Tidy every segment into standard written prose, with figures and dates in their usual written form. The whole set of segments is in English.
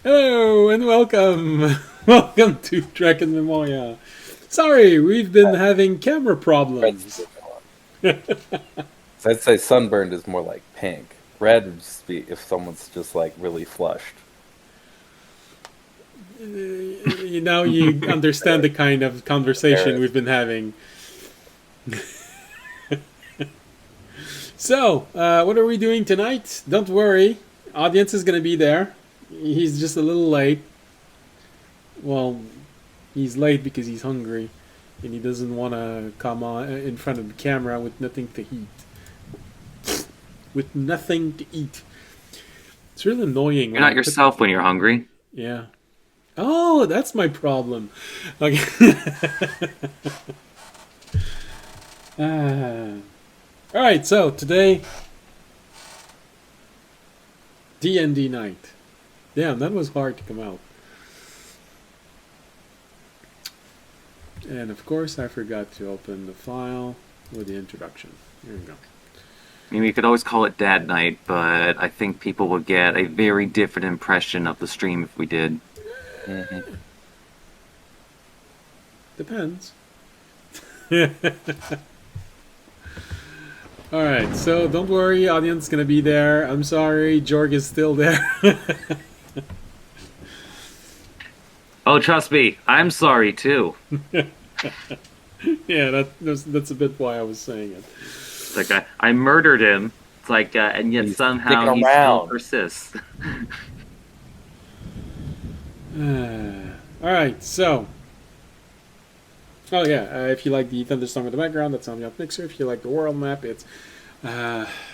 Hello and welcome. Welcome to Trek in Memoria. Sorry, we've been having camera Red's problems. the one. So I'd say sunburned is more like pink. Red would just be if someone's just like really flushed. Now you understand the kind of conversation we've Embarrassed. been having. So, what are we doing tonight? Don't worry, audience is going to be there. He's just a little late. Well, he's late because he's hungry and he doesn't want to come on in front of the camera with nothing to eat. With nothing to eat. It's really annoying You're when I not put. yourself when you're hungry. Yeah. Oh, that's my problem. Okay. Ah. All right. So today, D&D night. Damn, that was hard to come out. And of course, I forgot to open the file with the introduction. Here we go. I mean, we could always call it Dad Night, but I think people would get a very different impression of the stream if we did. Hmm. Depends. All right. So don't worry, audience gonna be there. I'm sorry, Jorg is still there. Oh, trust me, I'm sorry too. Yeah, that's a bit why I was saying it. It's like I murdered him. It's like, and yet He's sticking somehow he still around. persists. All right, so. Oh yeah, if you like the thunderstorm in the background, that's on the up mixer. If you like the world map, it's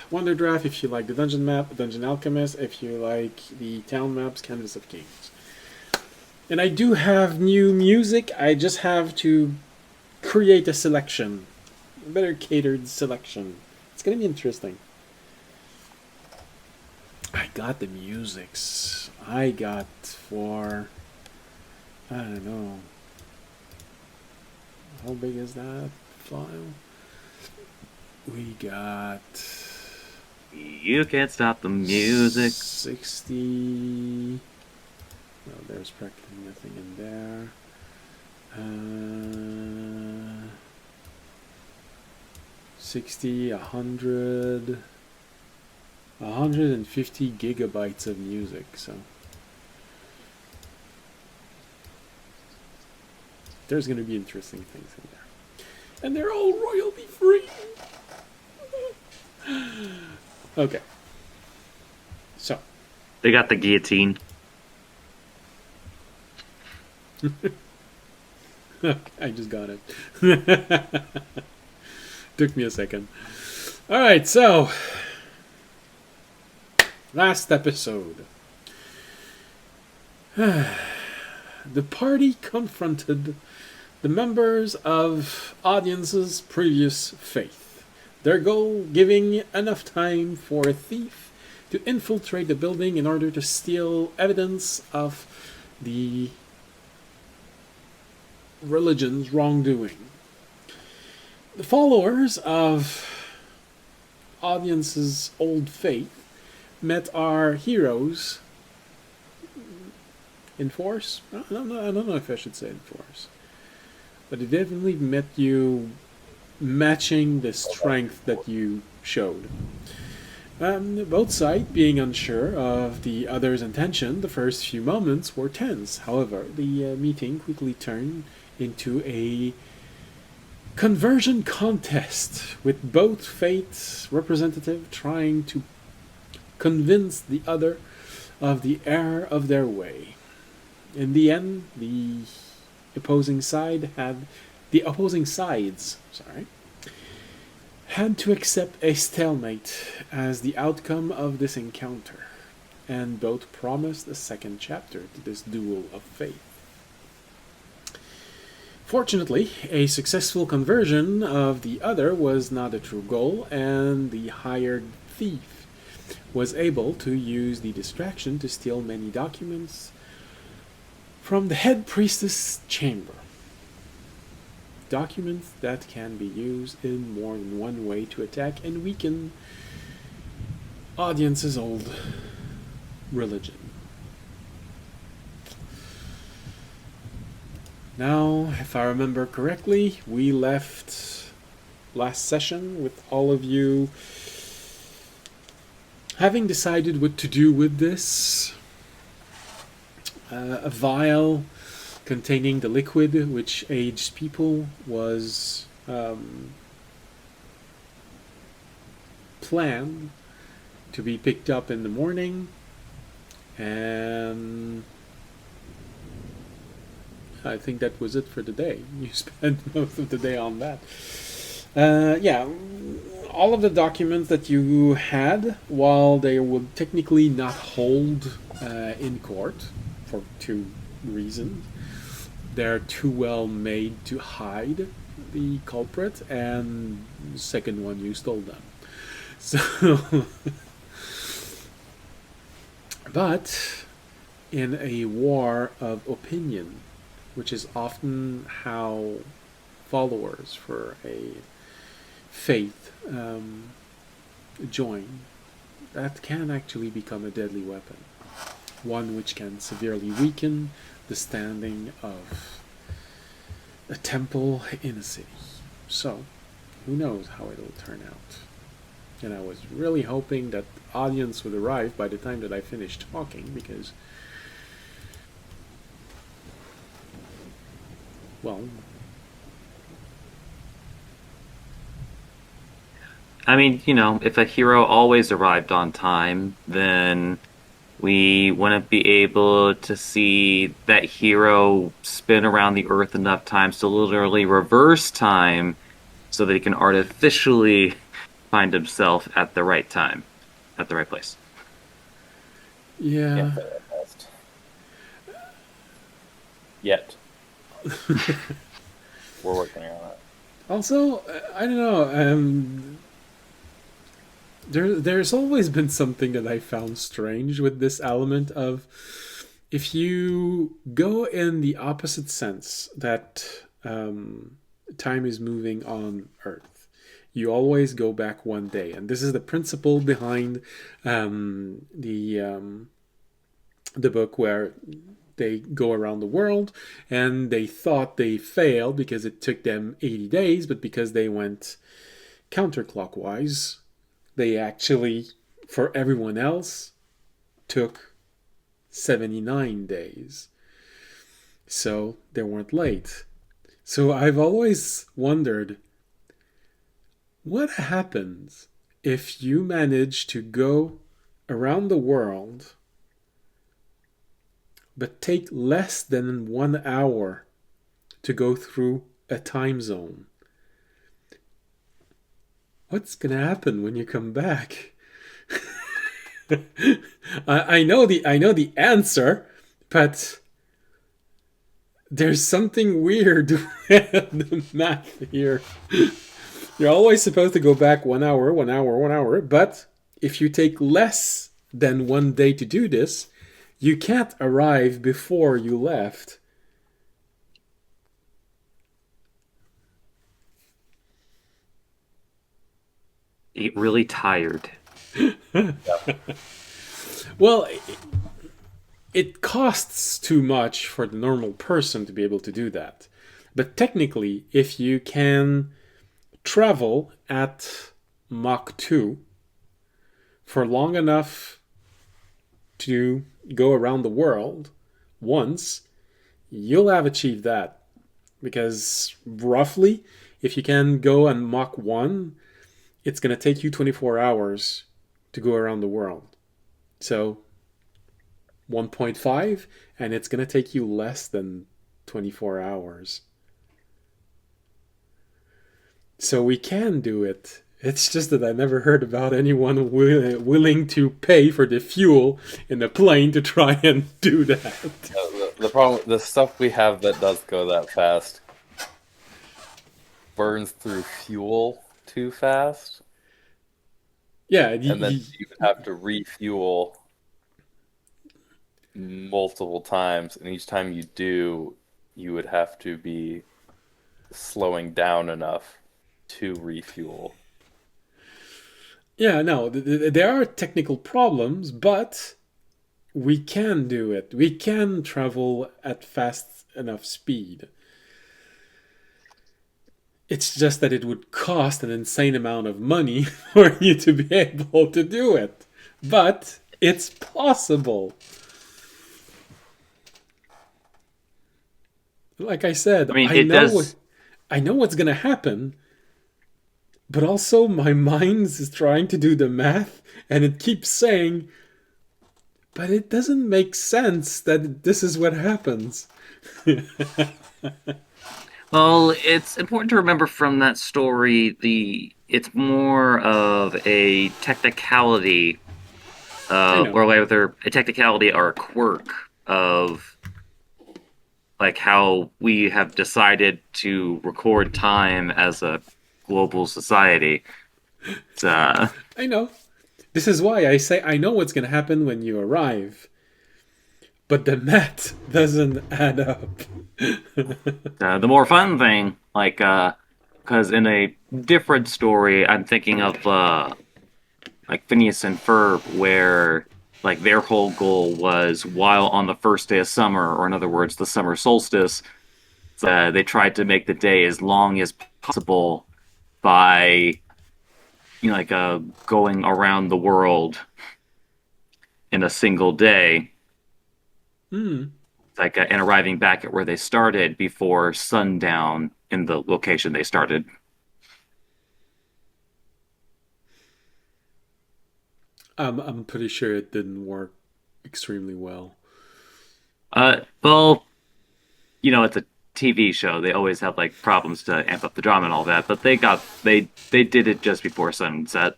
Wonder Draft. If you like the dungeon map, Dungeon Alchemist. If you like the town maps, Canvas of Kings. And I do have new music. I just have to create a selection, a better catered selection. It's gonna be interesting. I got the musics. I got for I don't know. How big is that file? We got You can't stop the music. 60. No, there's practically nothing in there. 60, 100, 150 gigabytes of music. So there's going to be interesting things in there. And they're all royalty free. Okay. So. They got the guillotine. I just got it. Took me a second. Alright, so. Last episode. The party confronted the members of audience's previous faith. Their goal, giving enough time for a thief to infiltrate the building in order to steal evidence of the religion's wrongdoing. The followers of audience's old faith met our heroes in force. I don't know if I should say in force, but it definitely met you matching the strength that you showed. Both sides being unsure of the other's intention, the first few moments were tense. However, the meeting quickly turned into a conversion contest with both faiths representative trying to convince the other of the error of their way. In the end, the opposing sides, had to accept a stalemate as the outcome of this encounter, and both promised a second chapter to this duel of faith. Fortunately, a successful conversion of the other was not a true goal, and the hired thief was able to use the distraction to steal many documents from the head priestess chamber. Documents that can be used in more than one way to attack and weaken audience's old religion. Now, if I remember correctly, we left last session with all of you having decided what to do with this. A vial containing the liquid which aged people was planned to be picked up in the morning, and I think that was it for the day. You spent most of the day on that. Yeah, all of the documents that you had, while they would technically not hold in court for two reasons, they're too well made to hide the culprit, and the second one, you stole them. So, but in a war of opinion, which is often how followers for a faith join, that can actually become a deadly weapon. One which can severely weaken the standing of a temple in a city. So, who knows how it'll turn out. And I was really hoping that the audience would arrive by the time that I finished talking, because, well, I mean, if a hero always arrived on time, then we wouldn't be able to see that hero spin around the earth enough times to literally reverse time so that he can artificially find himself at the right time, at the right place. yeah. Can't say that fast. Yet. We're working on it. Also, I don't know. There's always been something that I found strange with this element of, if you go in the opposite sense that time is moving on Earth, you always go back one day, and this is the principle behind the book where they go around the world, and they thought they failed because it took them 80 days, but because they went counterclockwise, they actually, for everyone else, took 79 days. So they weren't late. So I've always wondered, what happens if you manage to go around the world but take less than 1 hour to go through a time zone? What's gonna happen when you come back? I know the answer, but there's something weird with the math here. You're always supposed to go back 1 hour, 1 hour, 1 hour, but if you take less than 1 day to do this, you can't arrive before you left. Get really tired. Well, it costs too much for the normal person to be able to do that. But technically, if you can travel at Mach 2 for long enough to go around the world once, you'll have achieved that. Because roughly, if you can go on Mach 1, it's going to take you 24 hours to go around the world. So 1.5, and it's going to take you less than 24 hours. So we can do it. It's just that I never heard about anyone willing to pay for the fuel in the plane to try and do that. The problem, the stuff we have that does go that fast burns through fuel too fast. Yeah, And then you would have to refuel multiple times, and each time you do, you would have to be slowing down enough to refuel. Yeah, no, there are technical problems, but we can do it. We can travel at fast enough speed. It's just that it would cost an insane amount of money for you to be able to do it. But it's possible. Like I said, I mean, it does. I know what's gonna happen, but also my mind is trying to do the math, and it keeps saying, but it doesn't make sense that this is what happens. Well, it's important to remember from that story it's more of a technicality, I know. or whether a technicality or a quirk of like how we have decided to record time as a global society. It's, I know. This is why I say I know what's gonna happen when you arrive, but the math doesn't add up. the more fun thing, like, because in a different story, I'm thinking of like Phineas and Ferb, where like their whole goal was while on the first day of summer, or in other words, the summer solstice, they tried to make the day as long as possible by like going around the world in a single day, Hmm. like and arriving back at where they started before sundown in the location they started. I'm pretty sure it didn't work extremely well. Well, it's a TV show. They always have like problems to amp up the drama and all that, but they did it just before sunset.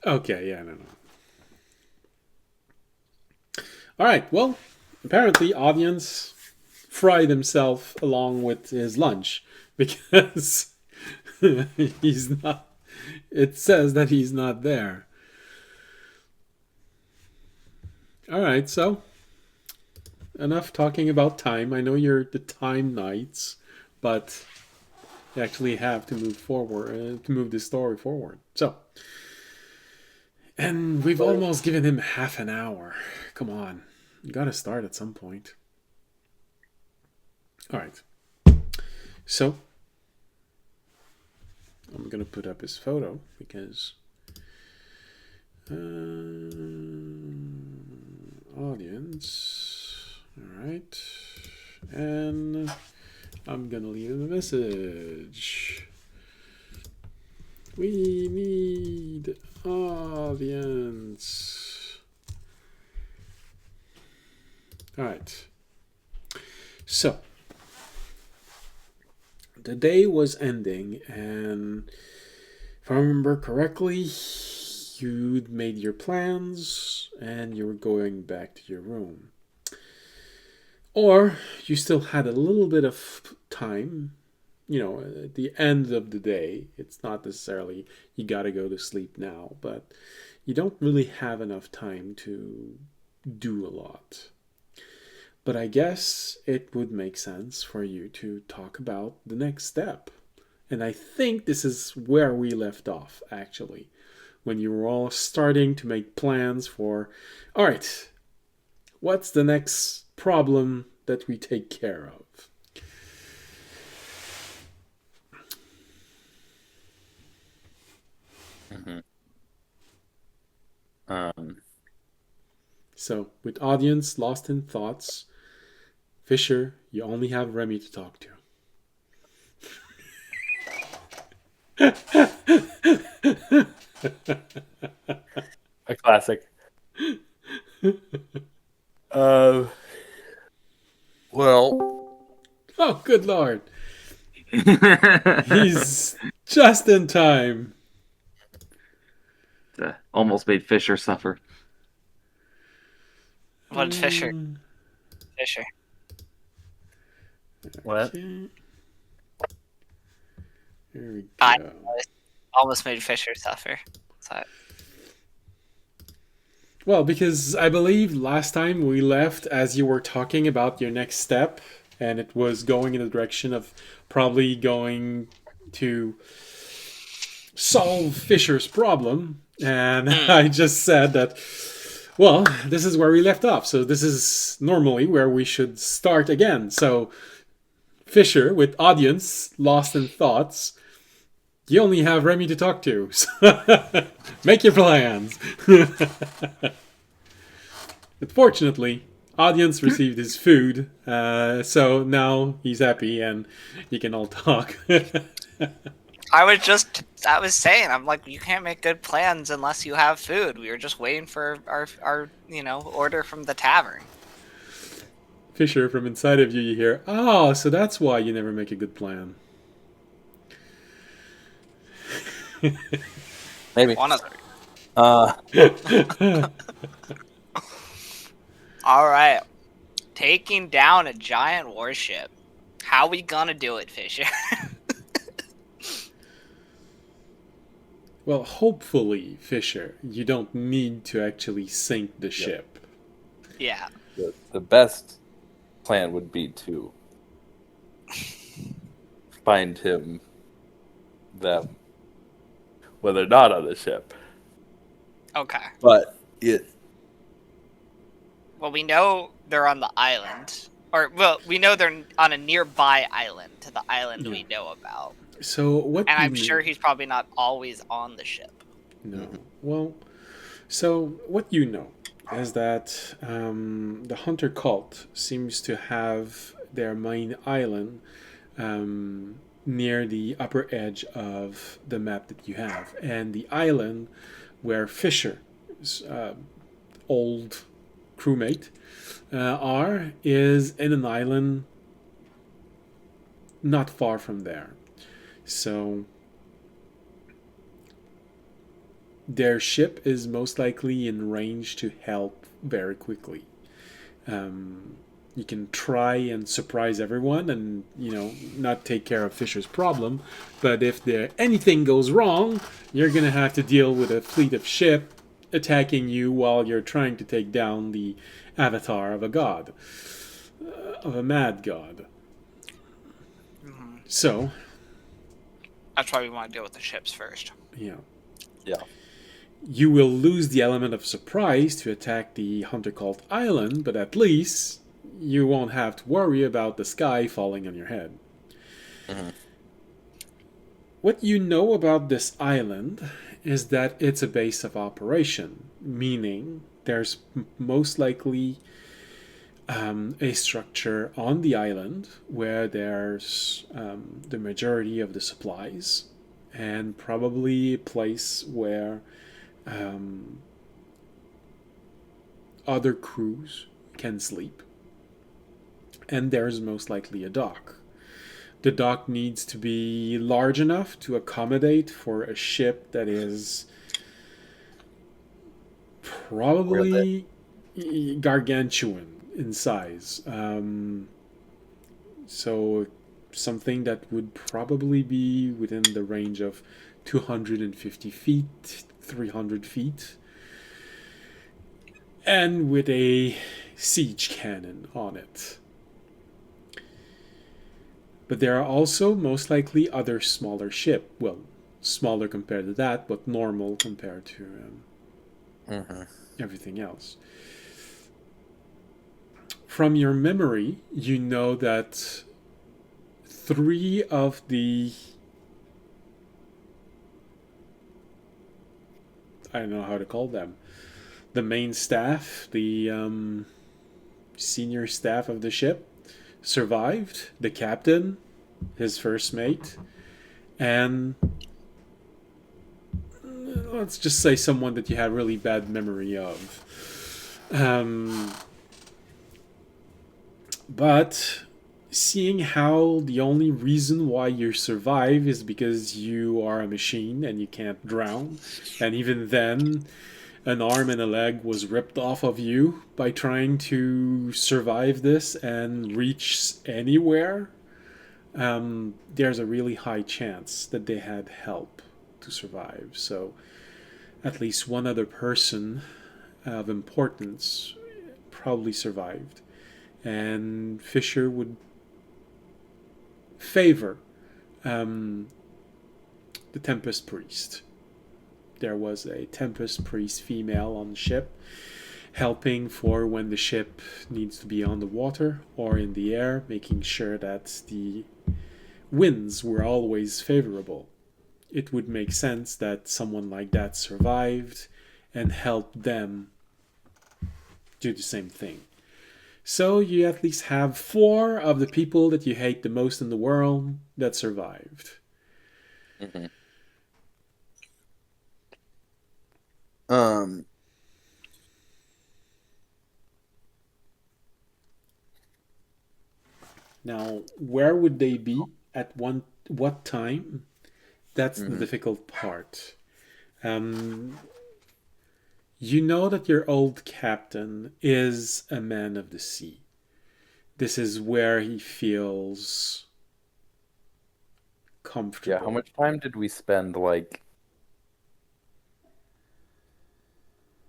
Okay, yeah, no, no. All right, well, apparently audience fried himself along with his lunch because he's not. It says that he's not there. All right, so enough talking about time. I know you're the time knights, but you actually have to move forward to move this story forward. So, and we've almost given him half an hour. Come on, you got to start at some point. All right. So I'm gonna put up his photo because audience. All right, and I'm gonna leave him a message. We need audience. All right. So the day was ending, and if I remember correctly, you'd made your plans and you were going back to your room. Or you still had a little bit of time, at the end of the day. It's not necessarily you gotta go to sleep now, but you don't really have enough time to do a lot. But I guess it would make sense for you to talk about the next step. And I think this is where we left off, actually, when you were all starting to make plans for, all right, what's the next problem that we take care of? Mm-hmm. So, with audience lost in thoughts, Fisher, you only have Remy to talk to. A classic. Uh, well, Oh, good lord. He's just in time. Almost made Fisher suffer. What Fisher? Fisher. what? Okay. Here we I go. almost made Fisher suffer. So, Well, because I believe last time we left as you were talking about your next step, and it was going in the direction of probably going to solve Fisher's problem. And I just said that, well, this is where we left off. So this is normally where we should start again. So Fisher, with audience lost in thoughts, you only have Remy to talk to. So make your plans. But fortunately, audience received his food, so now he's happy and you can all talk. I was saying, I'm like, you can't make good plans unless you have food. We were just waiting for our order from the tavern. Fisher, from inside of you, you hear, "Oh, so that's why you never make a good plan." Maybe. One of them. Uh, All right, taking down a giant warship. How we gonna do it, Fisher? Well, hopefully, Fisher, you don't need to actually sink the ship. Yeah. the best plan would be to find them when they're not on the ship. Okay. But Well, we know they're on the island. We know they're on a nearby island to the island we know about. So what? And you I'm sure he's probably not always on the ship. No. Well, so what you know is that the hunter cult seems to have their main island near the upper edge of the map that you have, and the island where Fisher's old crewmate is in an island not far from there. So their ship is most likely in range to help very quickly. You can try and surprise everyone and, not take care of Fisher's problem, but if anything goes wrong, you're going to have to deal with a fleet of ship attacking you while you're trying to take down the avatar of a god, of a mad god. Mm-hmm. So, that's why we want to deal with the ships first. Yeah. Yeah. You will lose the element of surprise to attack the Hunter Cult Island, but at least you won't have to worry about the sky falling on your head. Mm-hmm. What you know about this island is that it's a base of operation, meaning there's most likely a structure on the island where there's the majority of the supplies, and probably a place where other crews can sleep. And there's most likely a dock. The dock needs to be large enough to accommodate for a ship that is probably gargantuan in size. So something that would probably be within the range of 250 feet, 300 feet, and with a siege cannon on it. But there are also most likely other smaller ship. Well, smaller compared to that, but normal compared to everything else. From your memory, you know that 3 of the... I don't know how to call them. The main staff, the senior staff of the ship, survived. The captain, his first mate, and let's just say someone that you have really bad memory of. But seeing how the only reason why you survive is because you are a machine and you can't drown, and even then an arm and a leg was ripped off of you by trying to survive this and reach anywhere, there's a really high chance that they had help to survive. So at least one other person of importance probably survived. And Fisher would favor the Tempest Priest. There was a Tempest Priest female on the ship, helping for when the ship needs to be on the water or in the air, making sure that the winds were always favorable. It would make sense that someone like that survived and helped them do the same thing. So you at least have 4 of the people that you hate the most in the world that survived. Mm-hmm. Um. Now, where would they be at what time? That's the difficult part. Um, you know that your old captain is a man of the sea. This is where he feels comfortable. Yeah. How much time did we spend like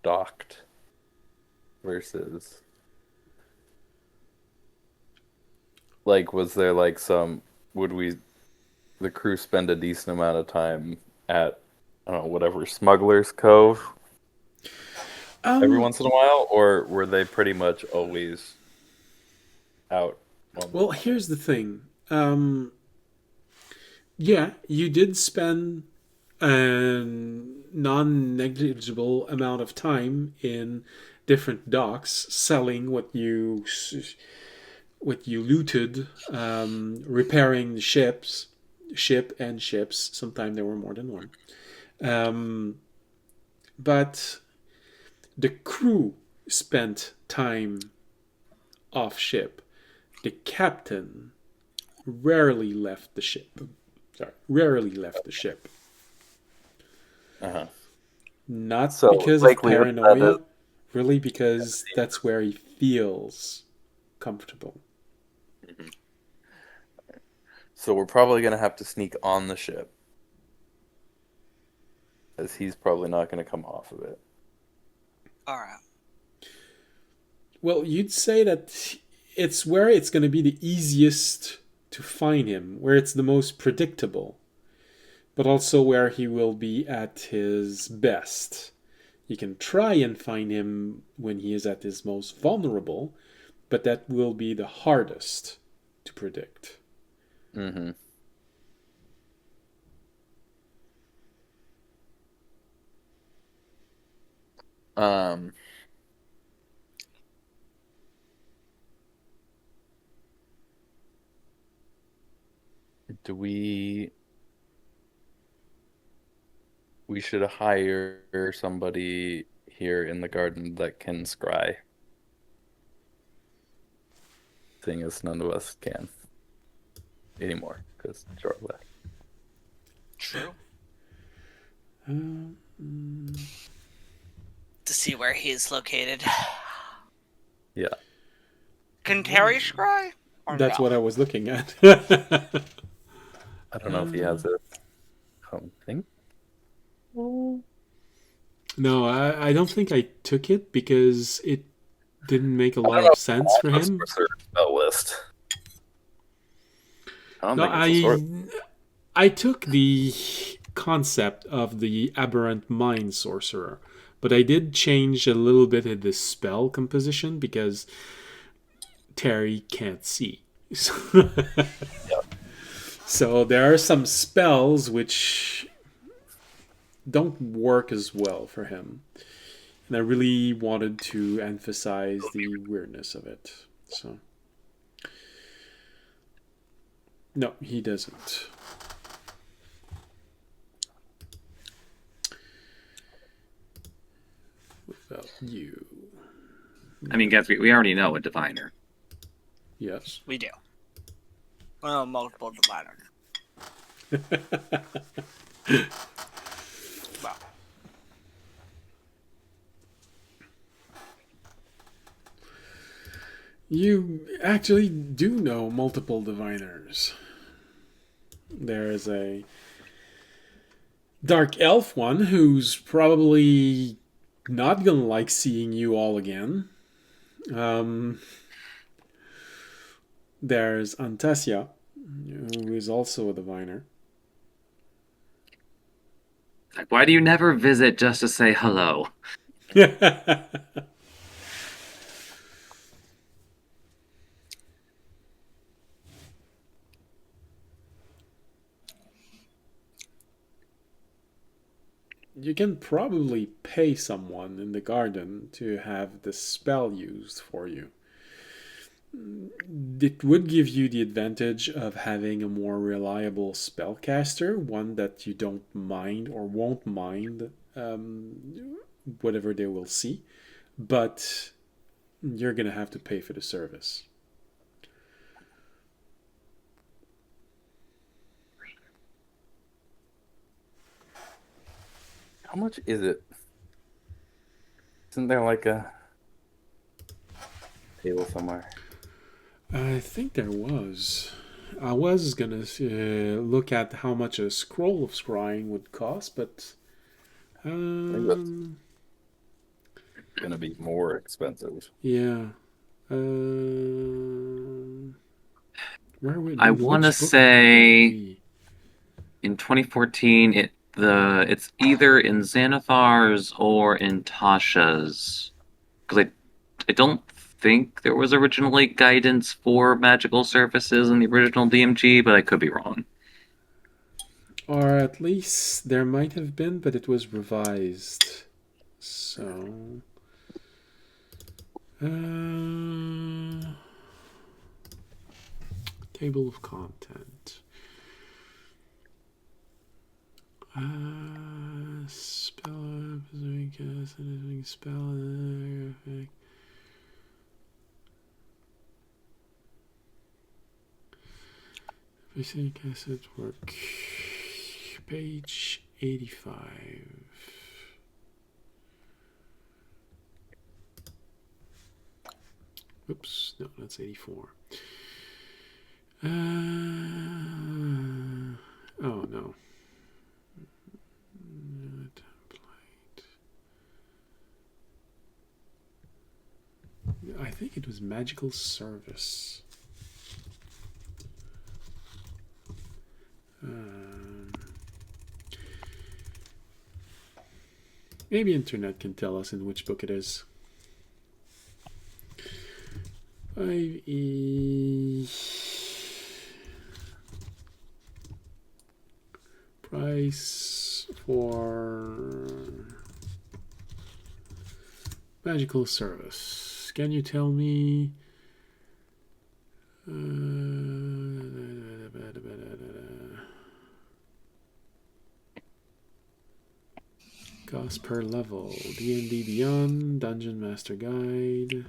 docked versus like was there like some would we the crew spend a decent amount of time at I don't know whatever Smuggler's Cove every once in a while, or were they pretty much always out on the Well, water? here's the thing. Yeah, you did spend a non-negligible amount of time in different docks selling what you looted, repairing the ship and ships. Sometimes there were more than one. But the crew spent time off ship. The captain rarely left the ship. Rarely left the ship. Uh-huh. Not So, because of likelihood that paranoia, is- really because that's where he feels comfortable. So we're probably gonna have to sneak on the ship, as he's probably not gonna come off of it. All right. Well, you'd say that it's where it's going to be the easiest to find him, where it's the most predictable, but also where he will be at his best. You can try and find him when he is at his most vulnerable, but that will be the hardest to predict. Mm-hmm. Um, do we should hire somebody here in the garden that can scry, seeing as none of us can anymore because Jor left. True. Um, To see where he's located. Yeah. Can Terry scry? Or that's no? what I was looking at. I don't know if he has a something. No, I don't think I took it because it didn't make a I lot don't know of if sense for it's a him. sorcerer spell list. I don't No, think it's a sword. I took the concept of the aberrant mind sorcerer, but I did change a little bit of the spell composition because Terry can't see. So there are some spells which don't work as well for him. And I really wanted to emphasize the weirdness of it. So no, he doesn't. What about you? I mean, guys, we already know a diviner. Yes. We do. Well, multiple dividers. Well, You actually do know multiple diviners. There's a dark elf one who's probably not gonna like seeing you all again. Um, there's Antasia, who is also a diviner. Like, why do you never visit just to say hello? you can probably pay someone in the garden to have the spell used for you. It would give you the advantage of having a more reliable spellcaster, one that you don't mind or won't mind whatever they will see, but you're going to have to pay for the service. How much is it? Isn't there like a table somewhere? I think there was. I was gonna look at how much a scroll of scrying would cost, but Gonna be more expensive. yeah. Where would I want to say be? in 2014 it's either in Xanathar's or in Tasha's, because I don't think there was originally guidance for magical surfaces in the original DMG, but I could be wrong. Or at least there might have been, but it was revised. So table of content. Spell effect. Basic asset work. Page 85. Oops, no, that's 84. Oh no. I think it was magical service. Maybe internet can tell us in which book it is. 5E price for magical service. Can you tell me? Cost per level. D&D Beyond. Dungeon Master Guide.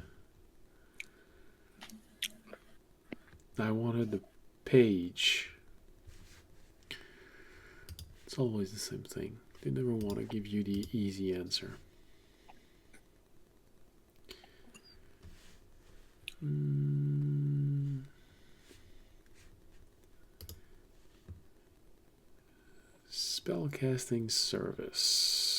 I wanted the page. It's always the same thing. They never want to give you the easy answer. Spellcasting service.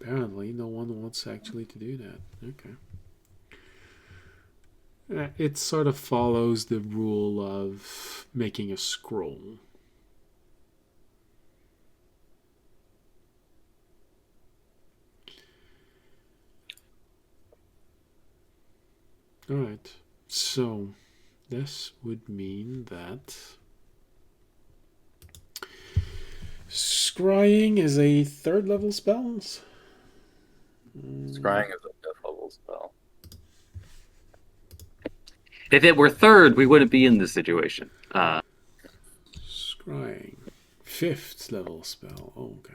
Apparently, no one wants actually to do that. Okay. It sort of follows the rule of making a scroll. Alright, so this would mean that scrying is a 3rd level spell. Scrying is a 5th level spell. If it were 3rd, we wouldn't be in this situation. Scrying. 5th level spell. Oh, okay.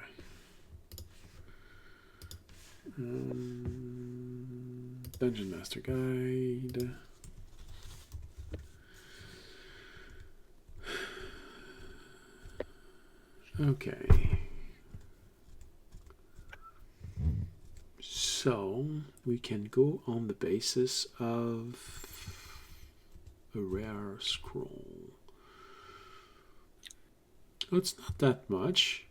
Dungeon Master Guide. Okay. So we can go on the basis of a rare scroll. Oh, it's not that much.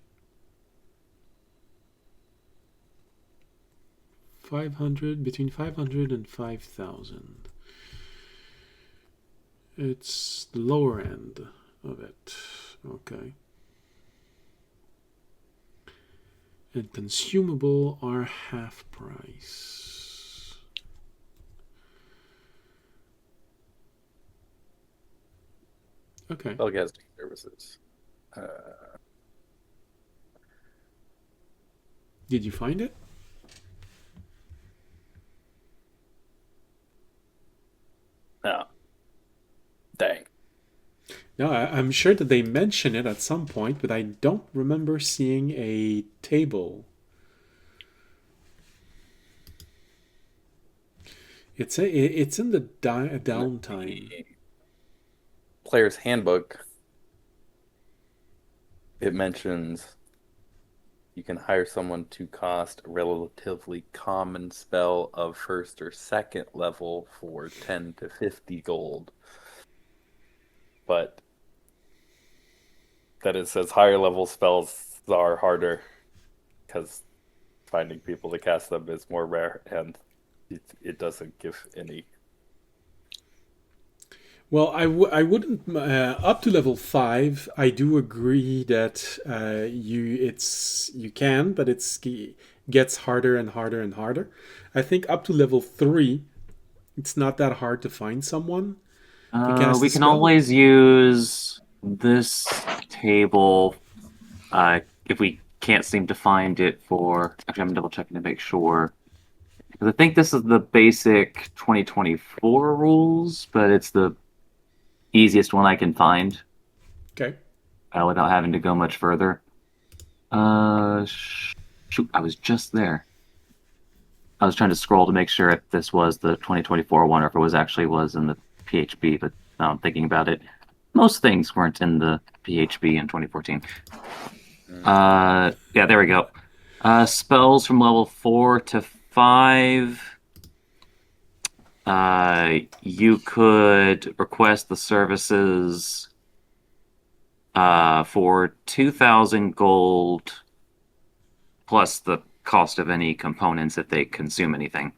500, between 500 and 5,000. It's the lower end of it. Okay. And consumable are half price. Okay. Spellcasting services. Uh, Did you find it? no. Dang. No, I'm sure that they mention it at some point, but I don't remember seeing a table. It's in the In downtime. the player's handbook, it mentions you can hire someone to cast a relatively common spell of first or second level for 10 to 50 gold. But that it says higher level spells are harder because finding people to cast them is more rare and it doesn't give any. Well, I wouldn't up to level 5. I do agree that you can, but gets harder and harder and harder. I think up to level 3, it's not that hard to find someone to cast a We can spell. always use this table if we can't seem to find it for. Actually, I'm double checking to make sure. Because I think this is the basic 2024 rules, but it's the easiest one I can find Okay. without having to go much further. Shoot, I was just there. I was trying to scroll to make sure if this was the 2024 one or if it was in the PHB, but now I'm thinking about it. Most things weren't in the PHB in 2014. Yeah, there we go. Spells from level 4 to 5. You could request the services for 2,000 gold plus the cost of any components if they consume anything.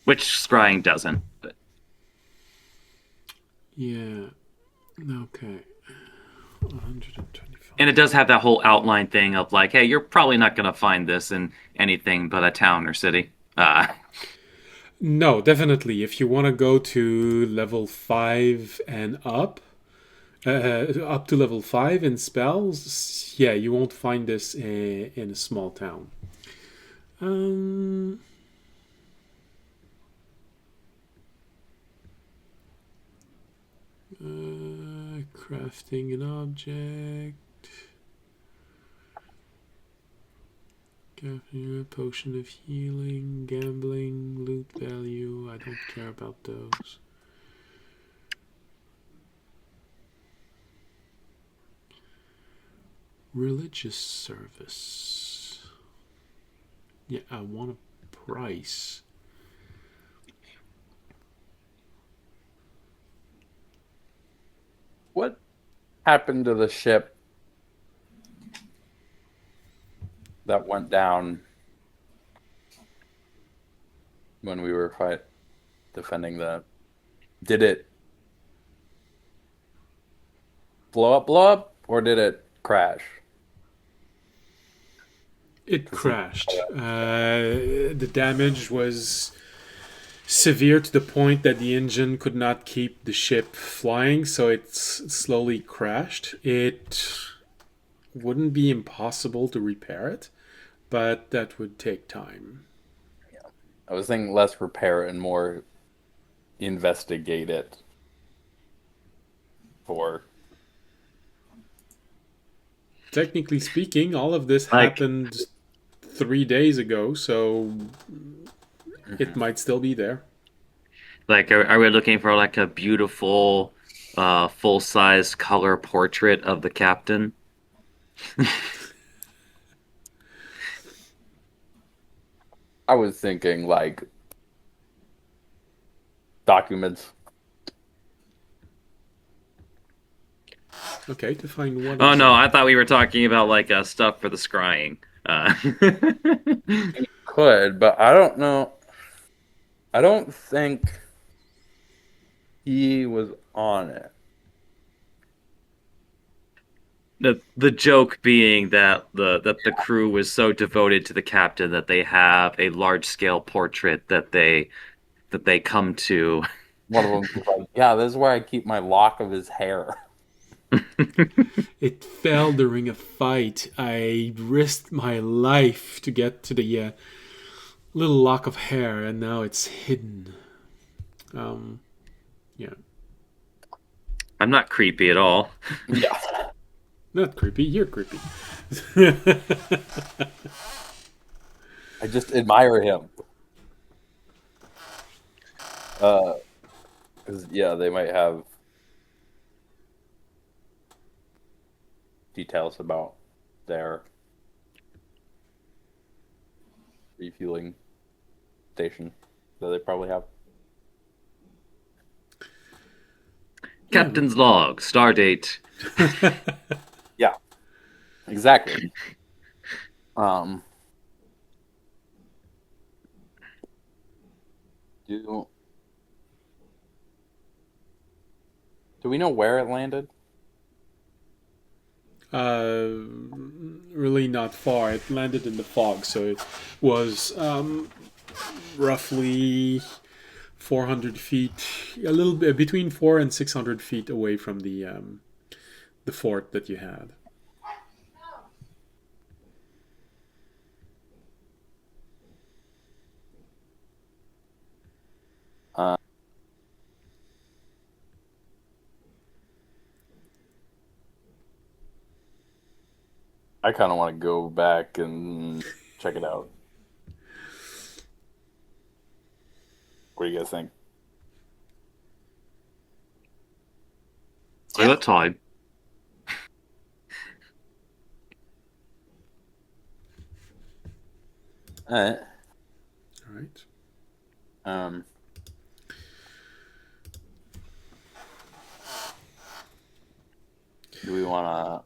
Which scrying doesn't. But Yeah. Okay. 125. and it does have that whole outline thing of like, hey, you're probably not going to find this in anything but a town or city. No, definitely. If you want to go to level 5 and up to level 5 in spells, yeah, you won't find this in a small town. Um, crafting an object. Crafting a potion of healing, gambling, loot value. I don't care about those. Religious service. Yeah, I want a price. What happened to the ship that went down when we were defending the? Did it blow up, or did it crash? It crashed. The damage was severe to the point that the engine could not keep the ship flying, so it slowly crashed. It wouldn't be impossible to repair it, but that would take time. I was thinking less repair and more investigate it for. Technically speaking, all of this like, happened 3 days ago, so it might still be there. are we looking for like a beautiful, full-size color portrait of the captain? I was thinking like documents. Okay, to find what Oh is no, I thought we were talking about like stuff for the scrying. Could, but I don't know. I don't think he was on it. The joke being that the crew was so devoted to the captain that they have a large scale portrait that they come to One of them was like, yeah, this is where I keep my lock of his hair. It fell during a fight. I risked my life to get to the little lock of hair, and now it's hidden. Yeah. I'm not creepy at all. Yeah. Not creepy, you're creepy. I just admire him. 'Cause, yeah, they might have details about their refueling station that they probably have. Captain's log, stardate. Yeah, exactly. Do we know where it landed? Really not far. It landed in the fog, so it was roughly 400 feet, a little bit between 400 and 600 feet away from the fort that you had. I kind of want to go back and check it out. What do you guys think? I got time. All right. All right. Do we want to?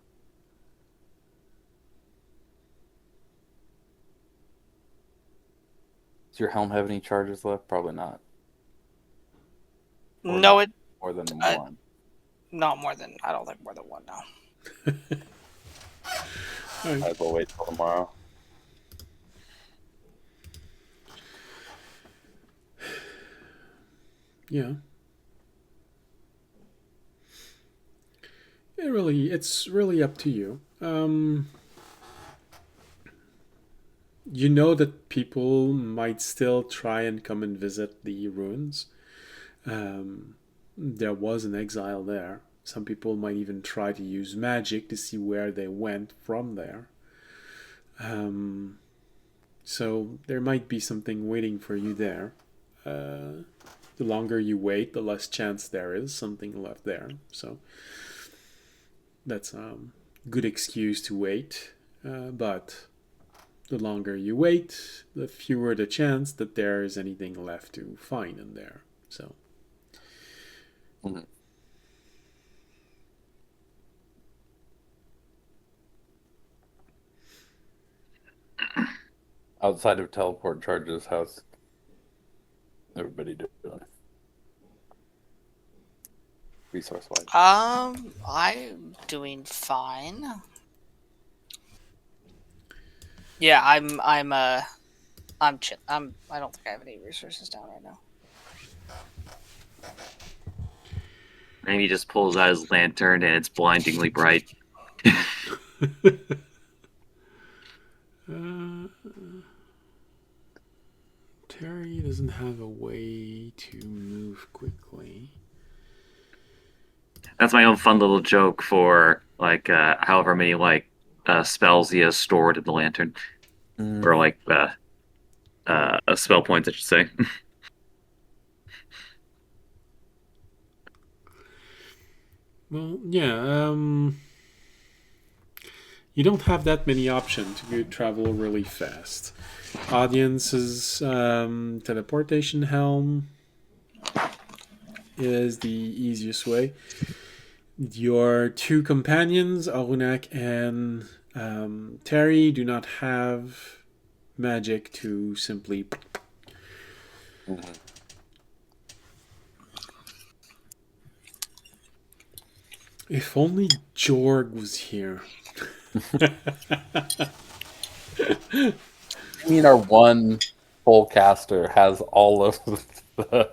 Does your helm have any charges left? Probably not. Or No, it more than one. not more than I don't think more than one now. All right. Might as well wait till tomorrow. Yeah. It's really up to you. You know that people might still try and come and visit the ruins. There was an exile there. Some people might even try to use magic to see where they went from there. So there might be something waiting for you there. The longer you wait, the less chance there is something left there. So that's a good excuse to wait. But the longer you wait, the fewer the chance that there is anything left to find in there. So. Mm-hmm. Outside of teleport charges, how's everybody doing? Resource wise. I'm doing fine. Yeah, I'm chill. I don't think I have any resources down right now. And he just pulls out his lantern and it's blindingly bright. Terry doesn't have a way to move quickly. That's my own fun little joke for like however many spells he has stored in the lantern, or spell points, I should say. Well, yeah. You don't have that many options to travel really fast. Audience's teleportation helm is the easiest way. Your two companions, Arunak and Terry, do not have magic to simply. Mm-hmm. If only Jorg was here. I mean, our one full caster has all of the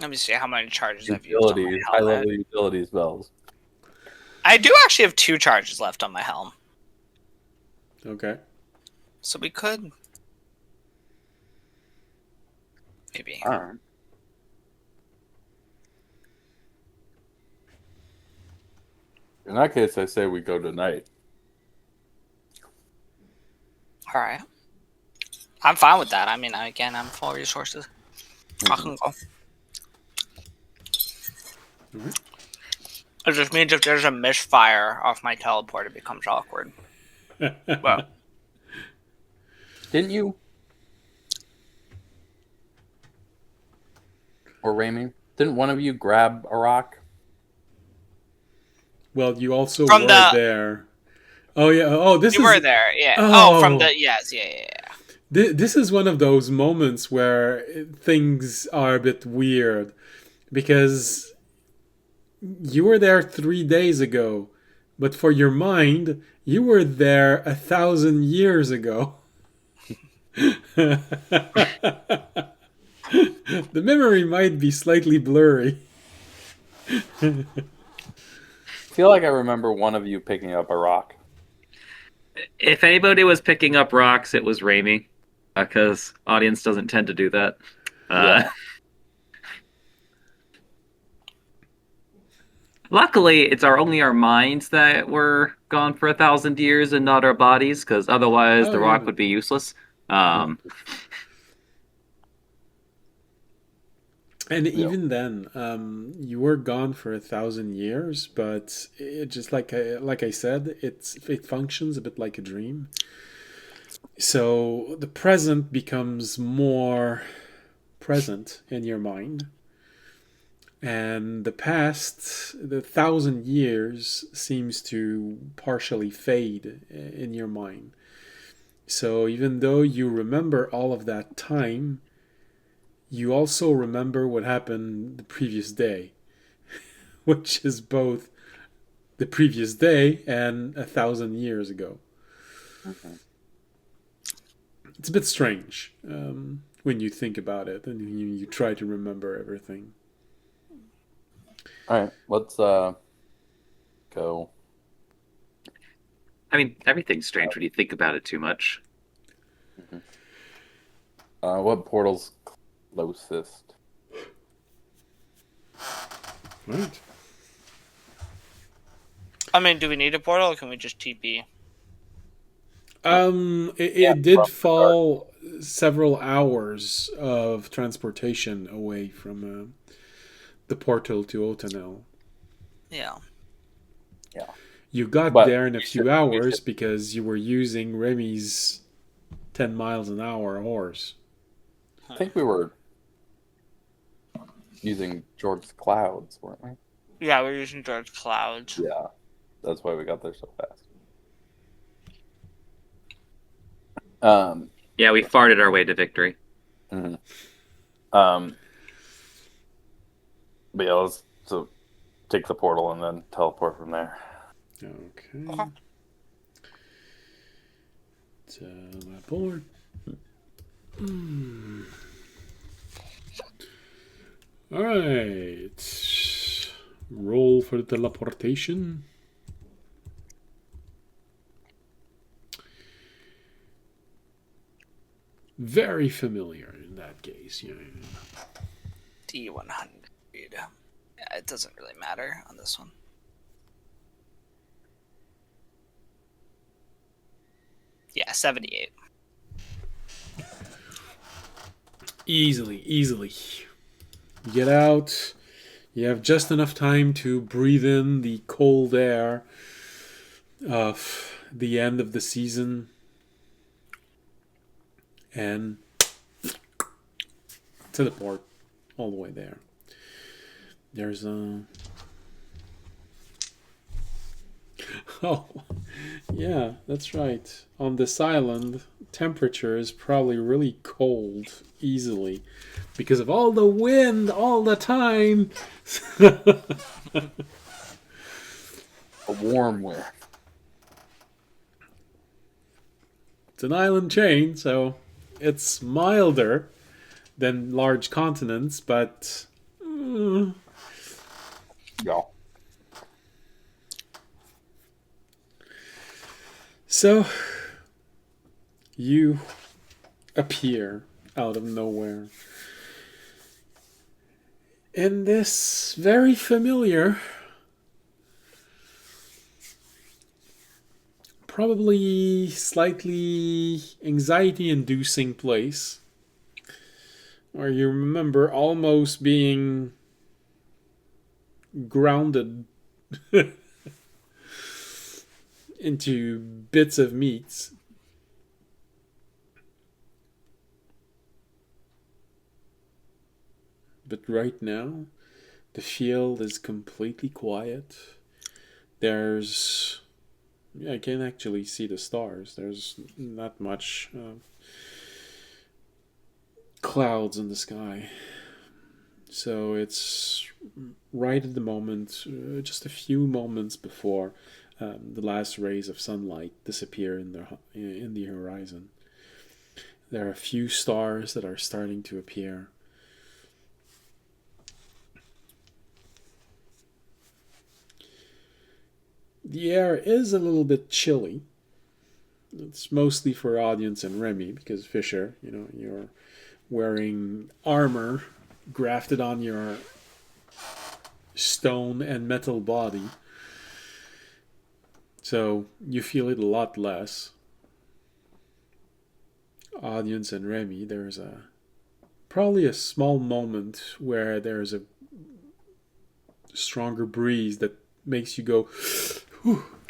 Let me see how many charges I've used on my Utilities, high helmet. level utility spells. I do actually have 2 charges left on my helm, Okay. so we could maybe. Alright. In that case, I say we go tonight. All right, I'm fine with that. I mean, again, I'm full resources. I can go. Alright. It just means if there's a misfire off my teleport, it becomes awkward. Well, Didn't you? Or Raimi? Didn't one of you grab a rock? Well, you also From were the- there. Oh yeah. Oh, this you is were there, yeah. Oh. Oh, from the yes, yeah. This is one of those moments where things are a bit weird because you were there 3 days ago, but for your mind, you were there 1,000 years ago. The memory might be slightly blurry. I feel like I remember one of you picking up a rock. If anybody was picking up rocks, it was Raimi, because audience doesn't tend to do that. Yeah. Luckily, it's only our minds that were gone for 1,000 years and not our bodies, because otherwise the rock would be useless. And even then, you were gone for 1,000 years, but it just like I said, it functions a bit like a dream. So the present becomes more present in your mind, and the past, the 1,000 years, seems to partially fade in your mind. So even though you remember all of that time, you also remember what happened the previous day, which is both the previous day and 1,000 years ago. Okay. It's a bit strange when you think about it and you try to remember everything. All right, let's go. I mean, everything's strange when you think about it too much. What portal's closest? Right. I mean, do we need a portal or can we just TP? It did fall several hours of transportation away from the portal to Otanel. Yeah. You got there in a few hours because you were using Remy's 10 miles an hour horse. I think we were using George's clouds, weren't we? Yeah, we're using George Clouds. Yeah, that's why we got there so fast. Yeah, we farted our way to victory. Mm-hmm. But yeah, let's take the portal and then teleport from there. Okay. Teleport. Alright. Roll for the teleportation. Very familiar in that case. Yeah. D100. Yeah, it doesn't really matter on this one. Yeah, 78. Easily. You get out. You have just enough time to breathe in the cold air of the end of the season. And teleport all the way there. There's a... Oh, yeah, that's right. On this island, temperature is probably really cold easily because of all the wind all the time. A warm wind. It's an island chain, so it's milder than large continents, but Yeah. So, you appear out of nowhere in this very familiar, probably slightly anxiety-inducing place where you remember almost being grounded into bits of meat. But right now, the field is completely quiet. There's... I can actually see the stars. There's not much clouds in the sky. So it's right at the moment, just a few moments before the last rays of sunlight disappear in the horizon. There are a few stars that are starting to appear. The air is a little bit chilly. It's mostly for audience and Remy, because Fisher, you're wearing armor grafted on your stone and metal body. So you feel it a lot less. Audience and Remy, there's probably a small moment where there's a stronger breeze that makes you go,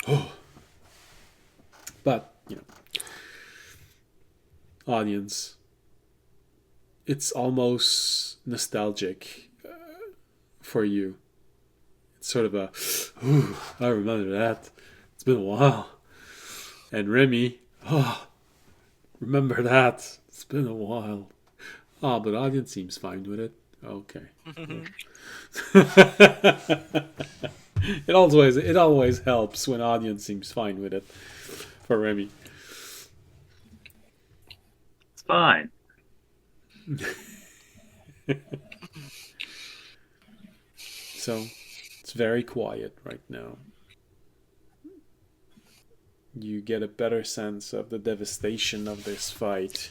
oh. But, audience, it's almost nostalgic for you. It's sort of a, I remember that. It's been a while. And Remy, remember that. It's been a while. But audience seems fine with it. Okay. It always helps when audience seems fine with it. For Remy. It's fine. So, it's very quiet right now. You get a better sense of the devastation of this fight.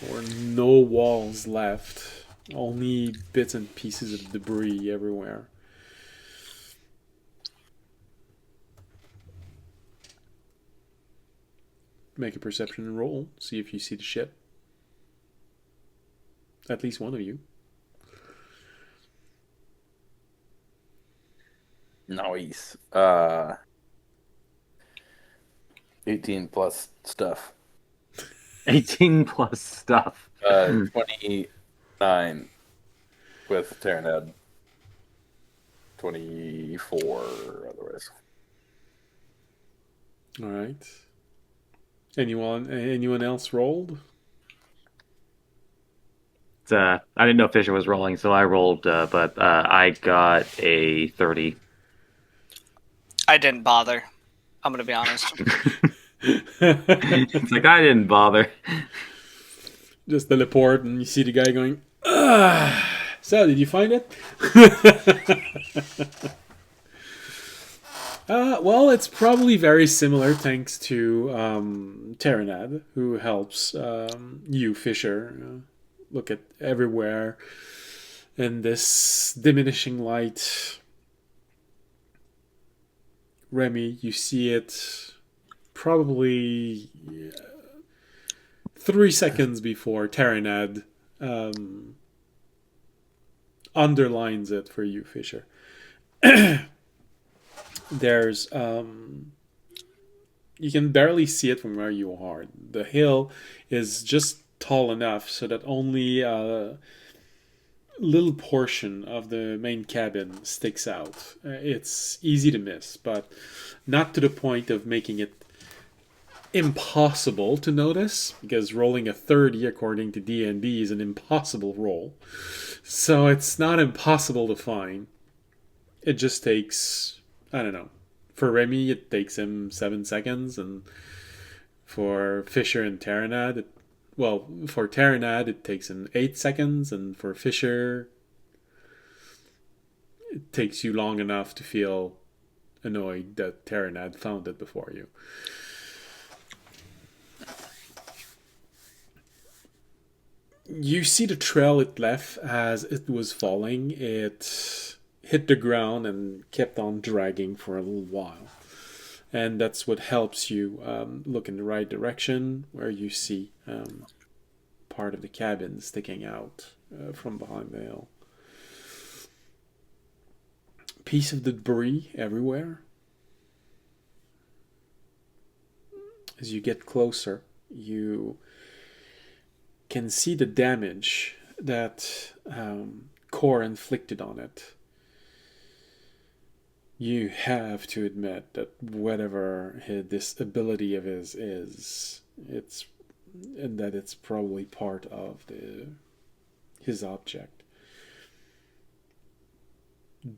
There were no walls left. Only bits and pieces of debris everywhere. Make a perception roll. See if you see the ship. At least one of you. Nice. 18 plus stuff. 18 plus stuff. 29 with Terranad. 24 otherwise. All right. Anyone else rolled? I didn't know Fisher was rolling, so I rolled, but I got a 30. I didn't bother. I'm gonna be honest. It's like I didn't bother. Just teleport and you see the guy going, ah! So, did you find it? Well, it's probably very similar thanks to Terranad, who helps you, Fisher, look at everywhere in this diminishing light. Remy, you see it probably 3 seconds before Terranad underlines it for you, Fisher. There's you can barely see it from where you are. The hill is just tall enough so that only a little portion of the main cabin sticks out. It's easy to miss, but not to the point of making it impossible to notice, because rolling a 30 according to D&D is an impossible roll. So it's not impossible to find. It just takes, I don't know. For Remy, it takes him 7 seconds, and for Fisher and Terranad, for Terranad, it takes him 8 seconds, and for Fisher, it takes you long enough to feel annoyed that Terran had found it before you. You see the trail it left as it was falling. It hit the ground and kept on dragging for a little while. And that's what helps you look in the right direction, where you see part of the cabin sticking out from behind the hill. Piece of debris everywhere. As you get closer, you can see the damage that Core inflicted on it. You have to admit that whatever this ability of his is, and that it's probably part of his object,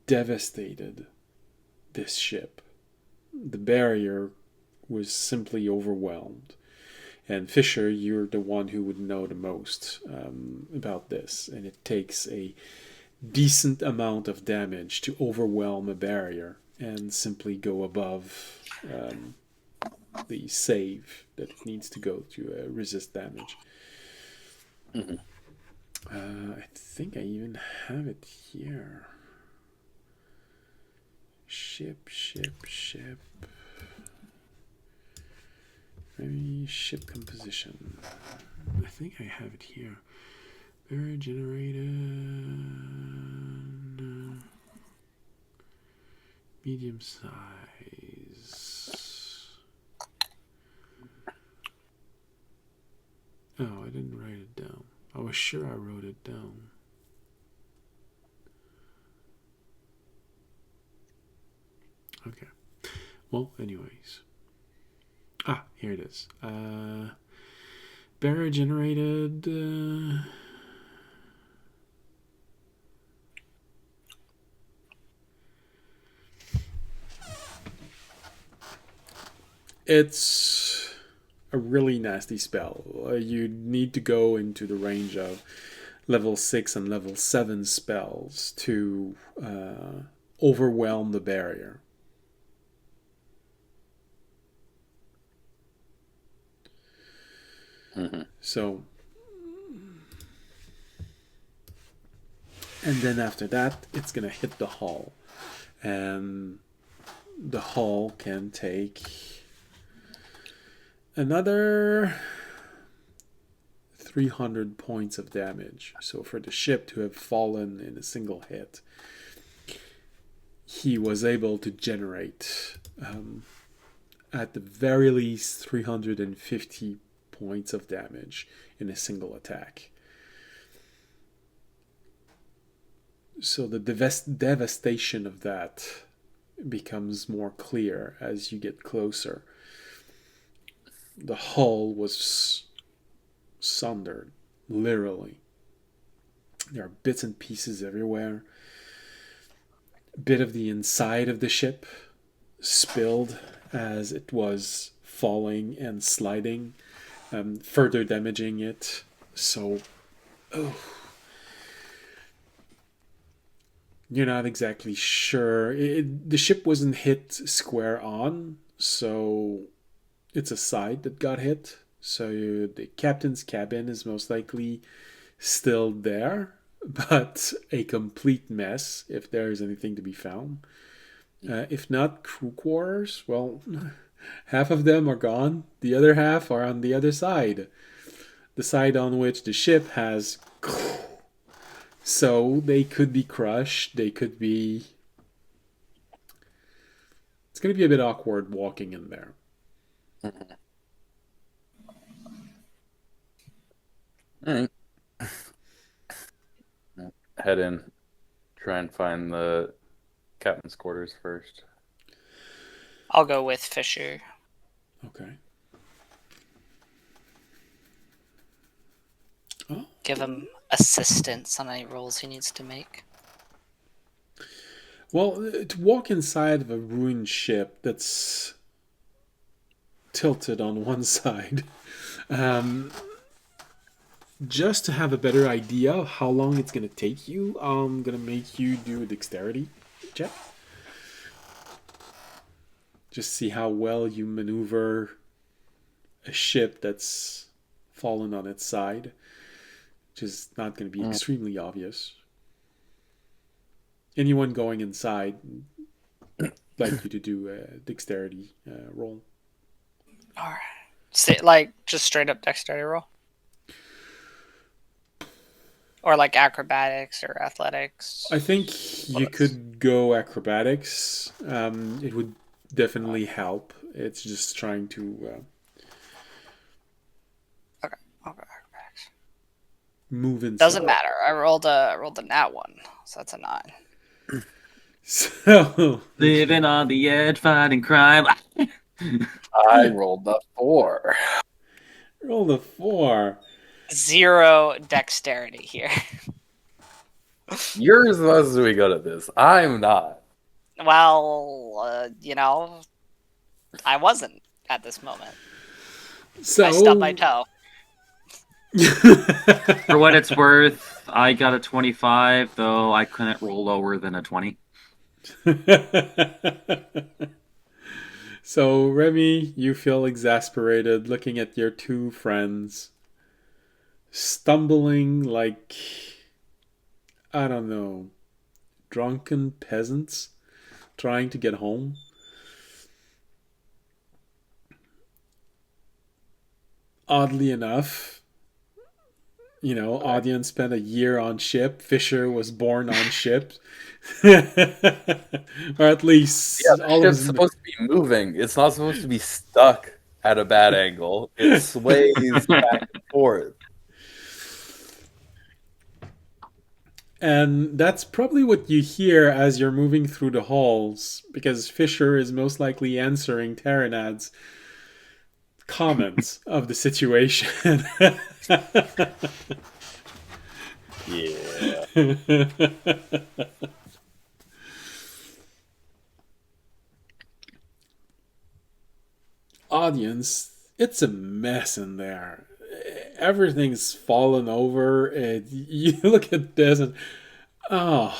devastated this ship. The barrier was simply overwhelmed. And Fisher, you're the one who would know the most about this. And it takes a decent amount of damage to overwhelm a barrier and simply go above the save that it needs to go to resist damage. Mm-hmm. I think I even have it here. Ship. Maybe ship composition. I think I have it here. Very generated. Medium size. Oh, I didn't write it down. I was sure I wrote it down. Okay. Well, anyways. Here it is. Barrier generated. It's a really nasty spell. You need to go into the range of level 6 and level 7 spells to overwhelm the barrier. Mm-hmm. So, and then after that, it's gonna hit the hull, and the hull can take another 300 points of damage. So for the ship to have fallen in a single hit, he was able to generate at the very least 350 points of damage in a single attack. So the devastation of that becomes more clear as you get closer. The hull was sundered, literally. There are bits and pieces everywhere. A bit of the inside of the ship spilled as it was falling and sliding, further damaging it. So, you're not exactly sure. The ship wasn't hit square on, so it's a side that got hit. So the captain's cabin is most likely still there, but a complete mess if there is anything to be found. If not crew quarters, well, half of them are gone. The other half are on the other side. The side on which the ship has... So they could be crushed. They could be... It's going to be a bit awkward walking in there. Alright. Head in. Try and find the captain's quarters first. I'll go with Fisher. Okay. Give him assistance on any rolls he needs to make. Well, to walk inside of a ruined ship that's tilted on one side, just to have a better idea of how long it's going to take you, I'm going to make you do a dexterity. check. Just see how well you maneuver a ship that's fallen on its side, which is not going to be extremely obvious. Anyone going inside, like you to do a dexterity roll. All right. Like just straight up dexterity roll, or like acrobatics or athletics. I think you could go acrobatics. It would definitely help. It's just trying to Okay. Acrobatics. move inside. Doesn't matter. I rolled a nat 1, so that's a 9. So Living on the edge, fighting crime. I rolled the 4. roll a 4. 0 dexterity here. You're supposed to be good at this. I'm not. Well, I wasn't at this moment. So I stubbed my toe. For what it's worth, I got a 25, though I couldn't roll lower than a 20. So Remy, you feel exasperated looking at your two friends stumbling like, I don't know, drunken peasants trying to get home. Oddly enough, Audience spent a year on ship. Fisher was born on ship. Or at least Yeah, the all of ship's supposed to be moving. It's not supposed to be stuck at a bad angle. It sways back and forth. And that's probably what you hear as you're moving through the halls, because Fisher is most likely answering Terranad's comments of the situation. Yeah. Audience, it's a mess in there. Everything's fallen over. You look at this and, oh,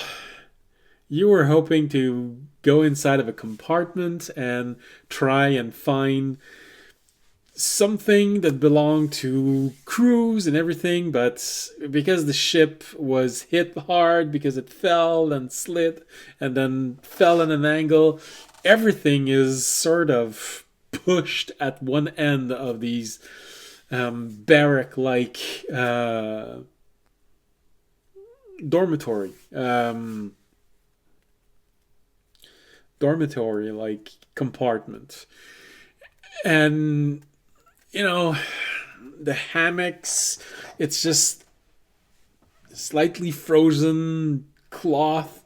you were hoping to go inside of a compartment and try and find something that belonged to crews and everything, but because the ship was hit hard, because it fell and slid and then fell at an angle, everything is sort of pushed at one end of these barrack-like dormitory-like compartment. And the hammocks, it's just slightly frozen cloth.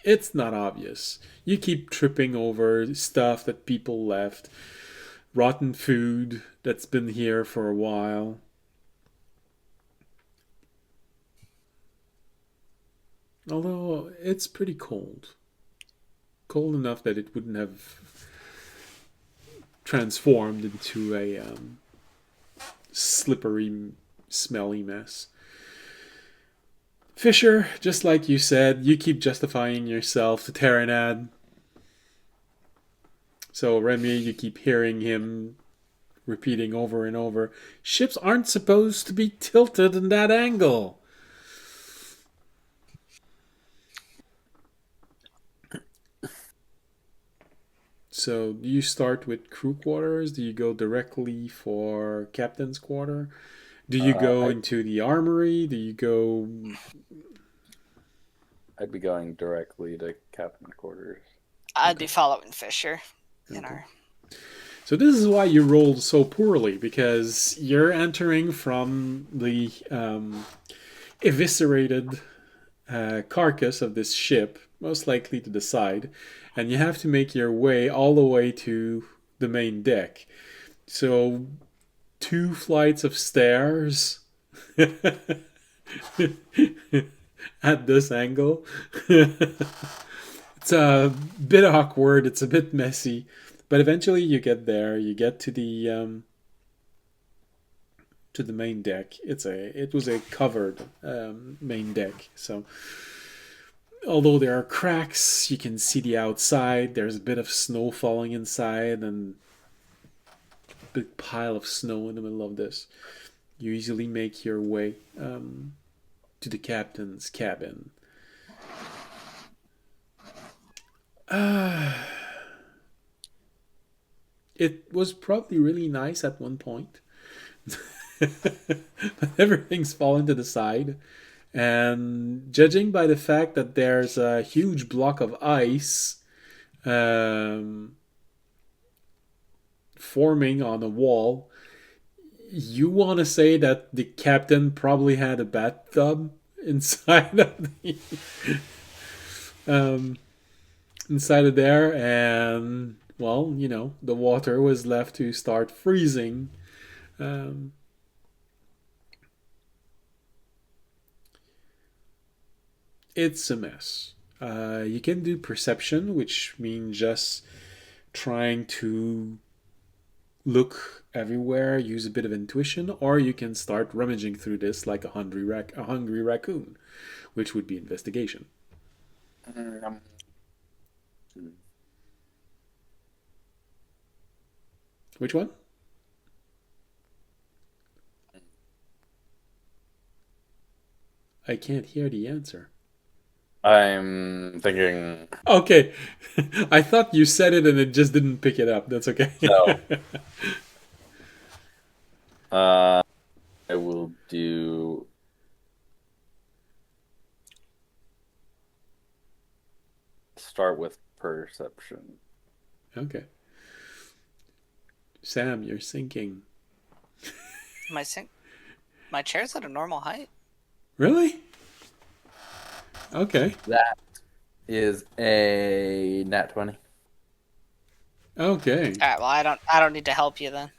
It's not obvious. You keep tripping over stuff that people left. Rotten food that's been here for a while. Although it's pretty cold. Cold enough that it wouldn't have transformed into a slippery, smelly mess. Fisher, just like you said, you keep justifying yourself to Terranad. So Remy, you keep hearing him repeating over and over, ships aren't supposed to be tilted in that angle. So do you start with crew quarters? Do you go directly for captain's quarter? Do you go into the armory? Do you go... I'd be going directly to captain quarters. I'd be following Fisher. So this is why you rolled so poorly, because you're entering from the eviscerated carcass of this ship, most likely to the side, and you have to make your way all the way to the main deck. So 2 flights of stairs at this angle. It's a bit awkward, it's a bit messy, but eventually you get there. You get to the main deck. It was a covered main deck, so although there are cracks, you can see the outside. There's a bit of snow falling inside, and a big pile of snow in the middle of this. You easily make your way to the captain's cabin. It was probably really nice at one point, but everything's fallen to the side. And judging by the fact that there's a huge block of ice forming on the wall, you want to say that the captain probably had a bathtub inside of the inside of there, and well, the water was left to start freezing. It's a mess. You can do perception, which means just trying to look everywhere, use a bit of intuition, or you can start rummaging through this like a hungry raccoon, which would be investigation. Which one? I can't hear the answer. I'm thinking. Okay. I thought you said it and it just didn't pick it up. That's okay. No. I will do. Start with perception. Okay. Sam, you're sinking. My chair's at a normal height. Really? Okay. That is a nat 20. Okay. All right. Well, I don't need to help you then.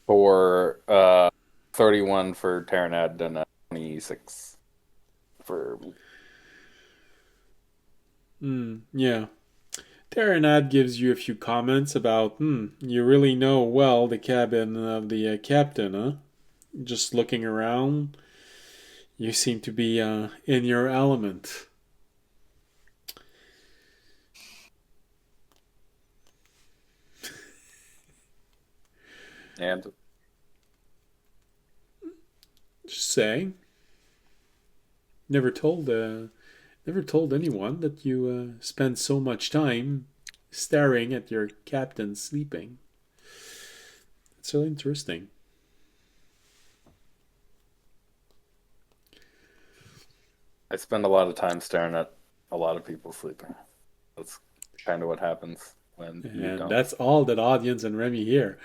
For 31 for Terranad and 26 for me. Yeah. Terranad gives you a few comments about, you really know well the cabin of the captain, huh? Just looking around, you seem to be in your element. And Just saying. Never told anyone that you spend so much time staring at your captain sleeping. It's so interesting. I spend a lot of time staring at a lot of people sleeping. That's kind of what happens when you And don't. that's all that audience and Remy hear.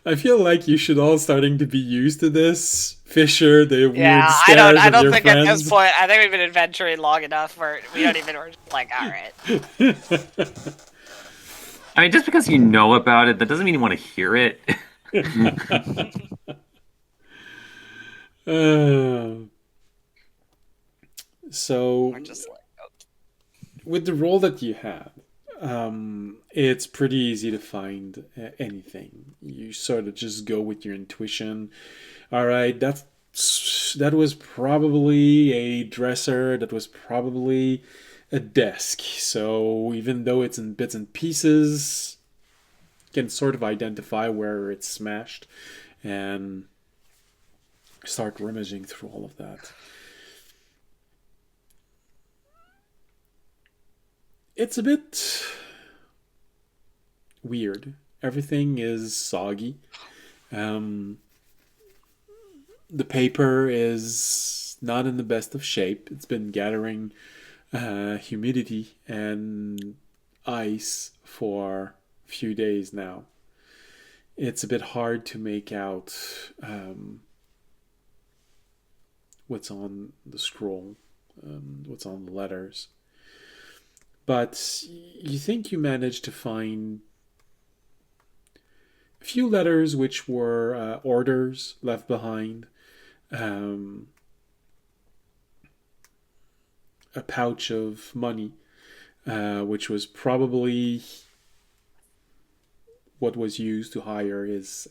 I feel like you should all starting to be used to this. Fisher, the weird stares I of don't your think friends. at this point. I think we've been adventuring long enough where we don't even. We're just like, all right. I mean, just because you know about it, that doesn't mean you want to hear it. So, We're just like, with the role that you have, it's pretty easy to find anything. You sort of just go with your intuition. All right, that was probably a dresser. That was probably a desk. So even though it's in bits and pieces, you can sort of identify where it's smashed and start rummaging through all of that. It's a bit weird. Everything is soggy. The paper is not in the best of shape. It's been gathering humidity and ice for a few days now. It's a bit hard to make out what's on the scroll, what's on the letters. But you think you managed to find a few letters which were orders left behind. a pouch of money, which was probably what was used to hire his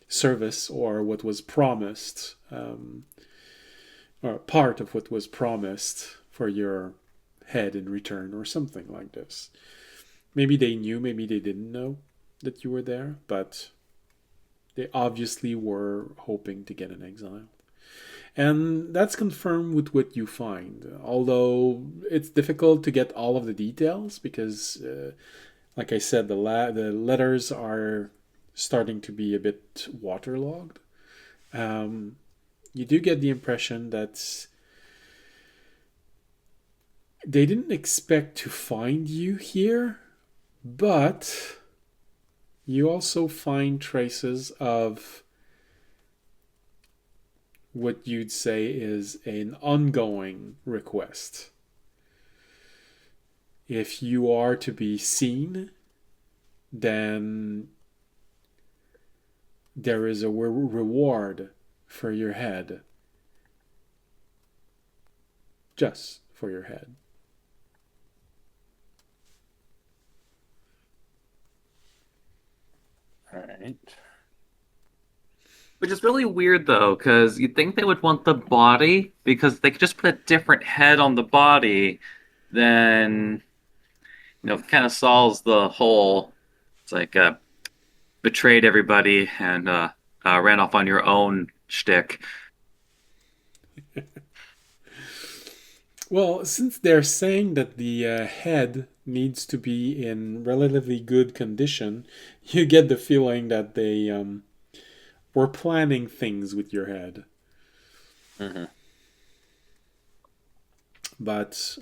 service, or what was promised, or part of what was promised for your head in return, or something like this. Maybe they knew, maybe they didn't know that you were there, but they obviously were hoping to get an exile. And that's confirmed with what you find, although it's difficult to get all of the details because, like I said, the letters are starting to be a bit waterlogged. You do get the impression that they didn't expect to find you here, but you also find traces of what you'd say is an ongoing request. If you are to be seen, then there is a reward for your head. Just for your head. All right. Which is really weird, though, because you'd think they would want the body, because they could just put a different head on the body, then, kind of solves the whole, it's like, betrayed everybody and ran off on your own shtick. Well, since they're saying that the head needs to be in relatively good condition, you get the feeling that they were planning things with your head. Mm-hmm. But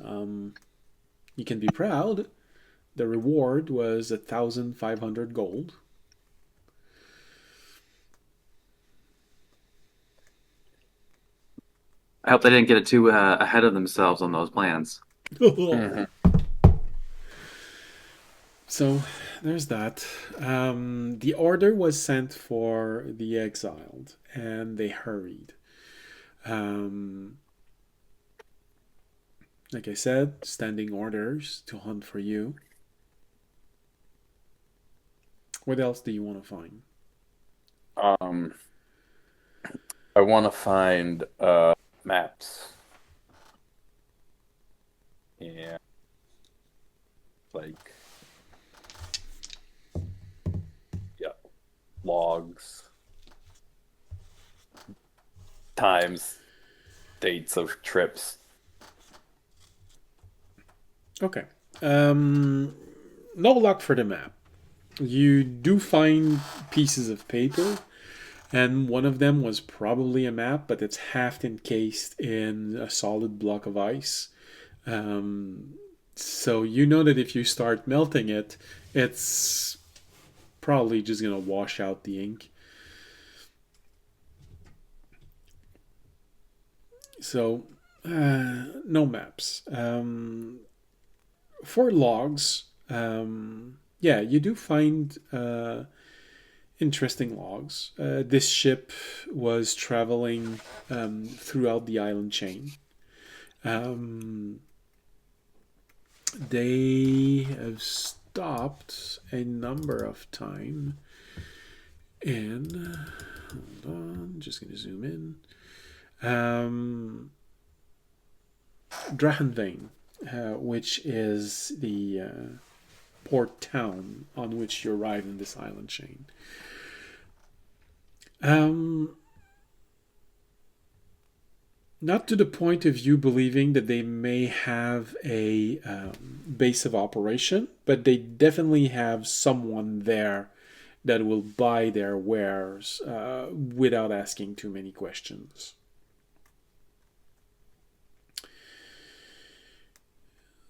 you can be proud. The reward was 1,500 gold. I hope they didn't get it too ahead of themselves on those plans. Mm-hmm. So there's that. The order was sent for the exiled, and they hurried. Like I said, standing orders to hunt for you. What else do you want to find? I want to find maps. Yeah. Like, yeah, logs, times, dates of trips. Okay. No luck for the map. You do find pieces of paper, and one of them was probably a map, but it's half encased in a solid block of ice. So you know that if you start melting it, it's probably just going to wash out the ink. So, no maps. For logs, yeah, you do find interesting logs. This ship was traveling throughout the island chain. They have stopped a number of times. And hold on, just going to zoom in. Drachenvein, which is the port town on which you arrive in this island chain. Not to the point of you believing that they may have a base of operation, but they definitely have someone there that will buy their wares without asking too many questions.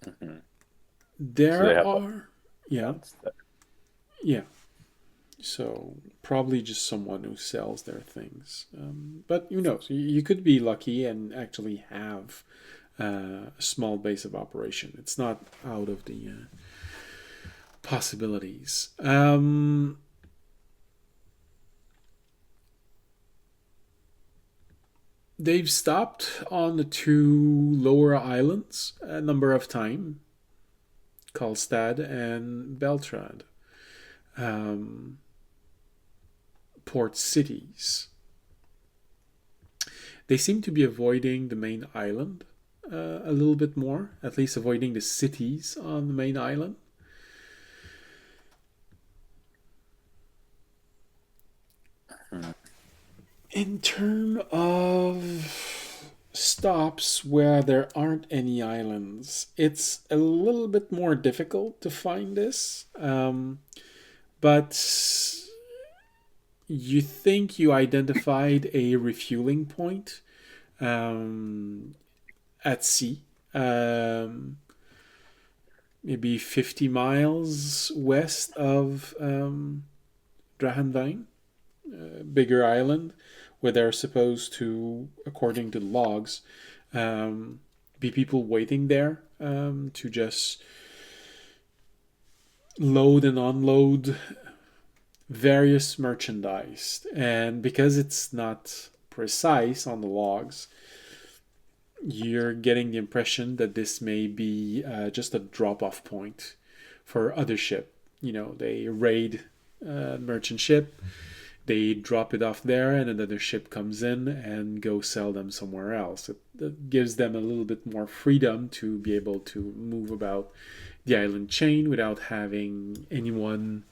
Mm-hmm. There So are, yeah, yeah. So probably just someone who sells their things. But who knows? You could be lucky and actually have a small base of operation. It's not out of the possibilities. They've stopped on the two lower islands a number of times, Karlstad and Beltrad, um, port cities. They seem to be avoiding the main island a little bit more, at least avoiding the cities on the main island. Hmm. In terms of stops where there aren't any islands, it's a little bit more difficult to find this. But you think you identified a refueling point um, at sea, um, maybe 50 miles west of Drahanvine, bigger island, where they're supposed to, according to the logs, be people waiting there to just load and unload various merchandise. And because it's not precise on the logs, you're getting the impression that this may be just a drop off point for other ship. You know, they raid merchant ship, they drop it off there, and another ship comes in and go sell them somewhere else. It gives them a little bit more freedom to be able to move about the island chain without having anyone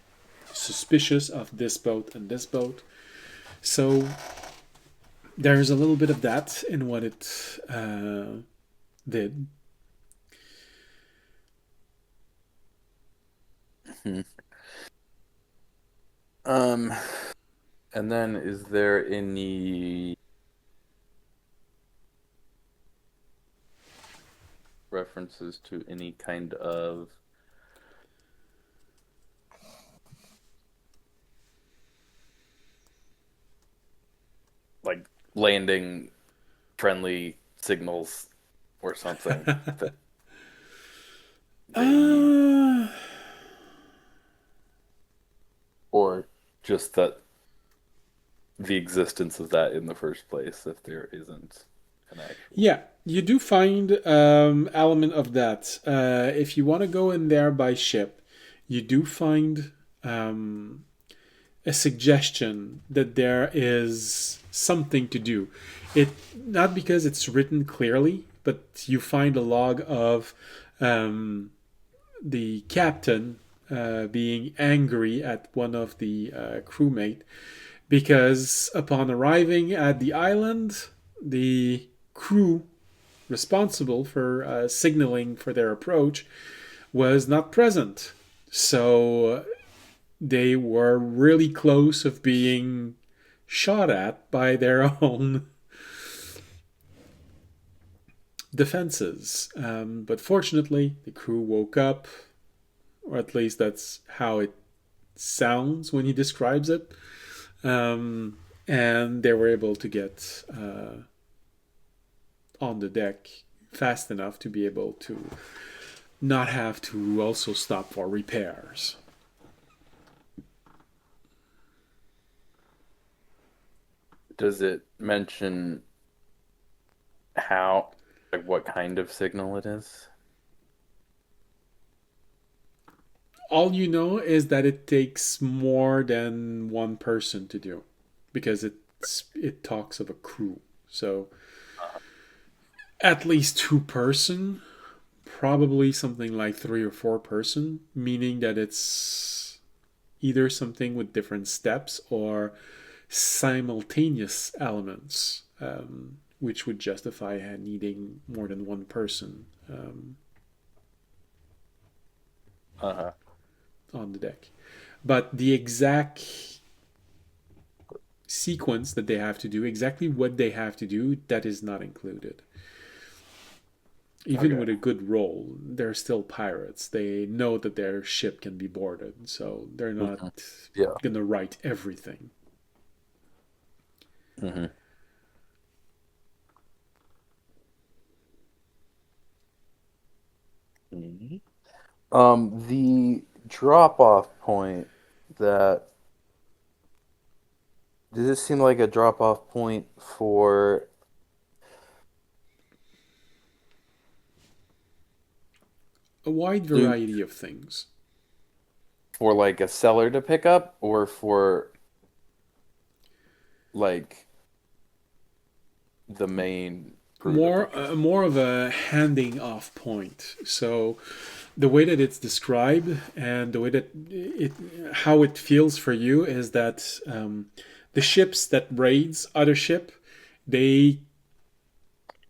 suspicious of this boat and this boat. So there's a little bit of that in what it did. Hmm. Um, and then is there any references to any kind of like landing friendly signals or something that they uh, or just that the existence of that in the first place if there isn't an actual. yeah, you do find element of that. If you want to go in there by ship, you do find um, a suggestion that there is something to do. It not because it's written clearly, but you find a log of um, the captain being angry at one of the crewmate because upon arriving at the island, the crew responsible for signaling for their approach was not present. So they were really close of being shot at by their own defenses. But fortunately, the crew woke up, or at least that's how it sounds when he describes it. And they were able to get on the deck fast enough to be able to not have to also stop for repairs. Does it mention how, like, what kind of signal it is? All you know is that it takes more than one person to do because it talks of a crew. So at least two-person, probably something like three or four-person, meaning that it's either something with different steps or simultaneous elements, which would justify needing more than one person Uh-huh. on the deck. But the exact sequence that they have to do, exactly what they have to do, that is not included. Even Okay. with a good roll, they're still pirates. They know that their ship can be boarded, so they're not Mhm. Yeah. gonna write everything. Hmm. The drop-off point that does it seem like a drop-off point for a wide Do variety of things. for like a seller to pick up or for like the main crew to pick up? More of a handing off point. So the way that it's described and the way that it how it feels for you is that the ships that raids other ship, they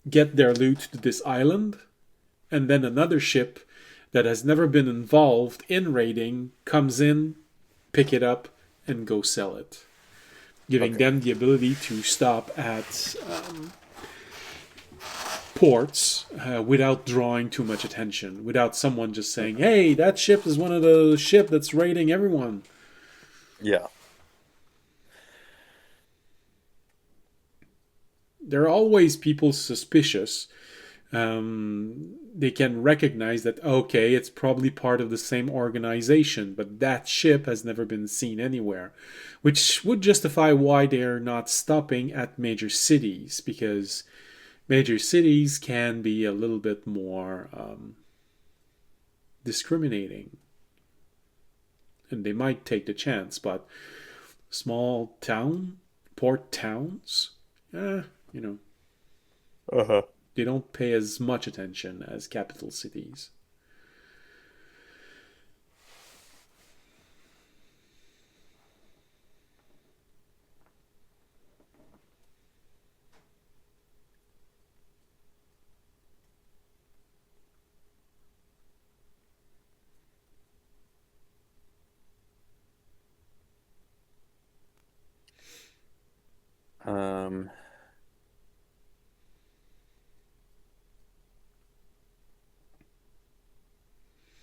get their loot to this island, and then another ship that has never been involved in raiding comes in, pick it up, and go sell it, giving Okay. them the ability to stop at ports without drawing too much attention, without someone just saying, "Hey, that ship is one of the ship that's raiding everyone." Yeah. There are always people suspicious. They can recognize that, okay, it's probably part of the same organization, but that ship has never been seen anywhere, which would justify why they're not stopping at major cities, because major cities can be a little bit more discriminating, and they might take the chance, but small town, port towns, you know, Uh-huh. they don't pay as much attention as capital cities. Um,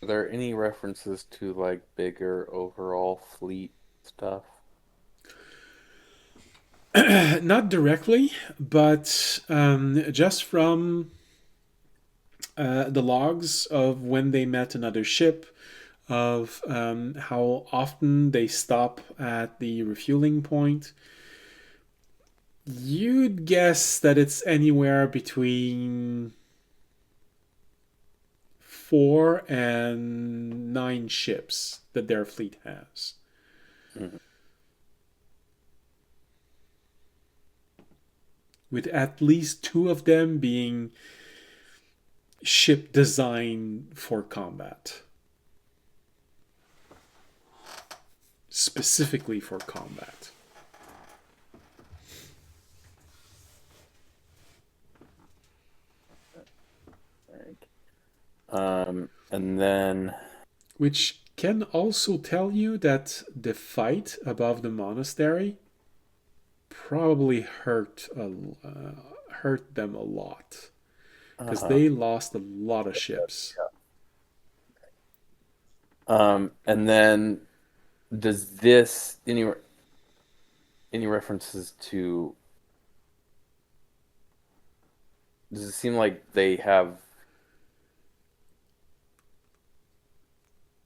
are there any references to like bigger overall fleet stuff? Not directly, but just from the logs of when they met another ship, of how often they stop at the refueling point, you'd guess that it's anywhere between 4 and 9 ships that their fleet has. Mhm. With at least 2 of them being ship designed for combat. Specifically for combat. And then Which can also tell you that the fight above the monastery probably hurt them a lot, because uh-huh. they lost a lot of ships. And then does this any references to does it seem like they have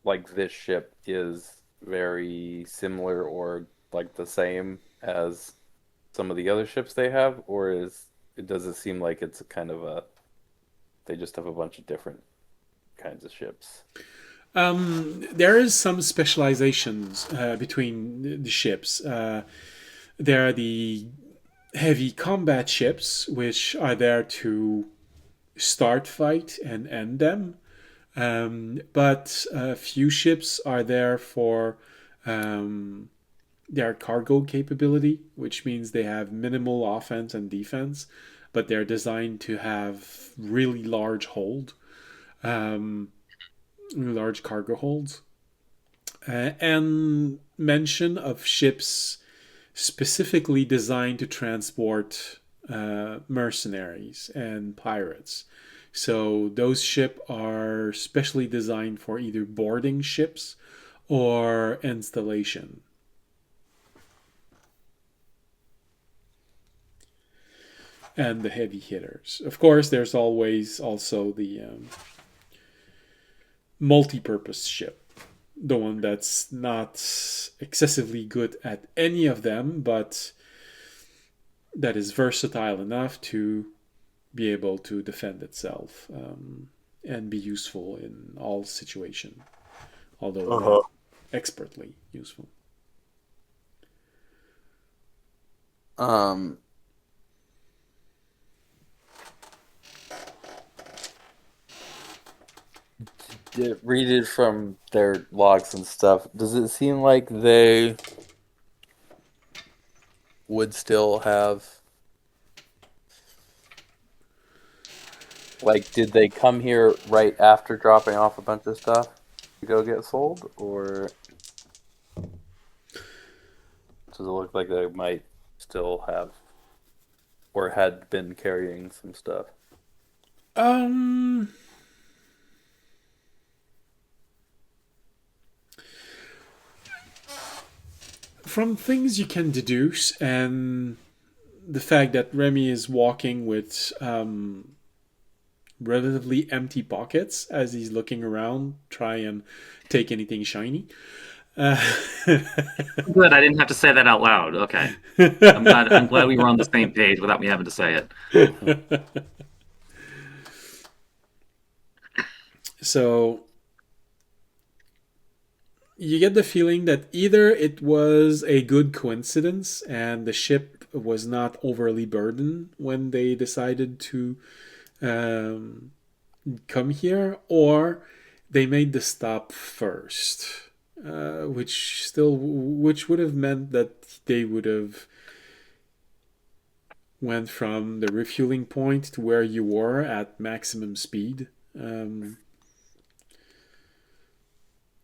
like this ship is very similar or like the same as some of the other ships they have, or does it seem like it's a kind of a they just have a bunch of different kinds of ships? There is some specializations between the ships. There are the heavy combat ships, which are there to start fight and end them. But a few ships are there for um, their cargo capability, which means they have minimal offense and defense, but they're designed to have really large hold, um, large cargo holds. And mention of ships specifically designed to transport mercenaries and pirates. So those ships are specially designed for either boarding ships or installation. And the heavy hitters. Of course, there's always also the multi-purpose ship, the one that's not excessively good at any of them, but that is versatile enough to be able to defend itself and be useful in all situation, although Uh-huh. not expertly useful. Um, read it from their logs and stuff. Does it seem like they would still have, like, did they come here right after dropping off a bunch of stuff to go get sold, or does it look like they might still have or had been carrying some stuff? Um, from things you can deduce, and the fact that Remy is walking with relatively empty pockets as he's looking around, try and take anything shiny. Uh, Good, I didn't have to say that out loud. Okay, I'm glad we were on the same page without me having to say it. So you get the feeling that either it was a good coincidence and the ship was not overly burdened when they decided to um, come here, or they made the stop first, which would have meant that they would have went from the refueling point to where you were at maximum speed,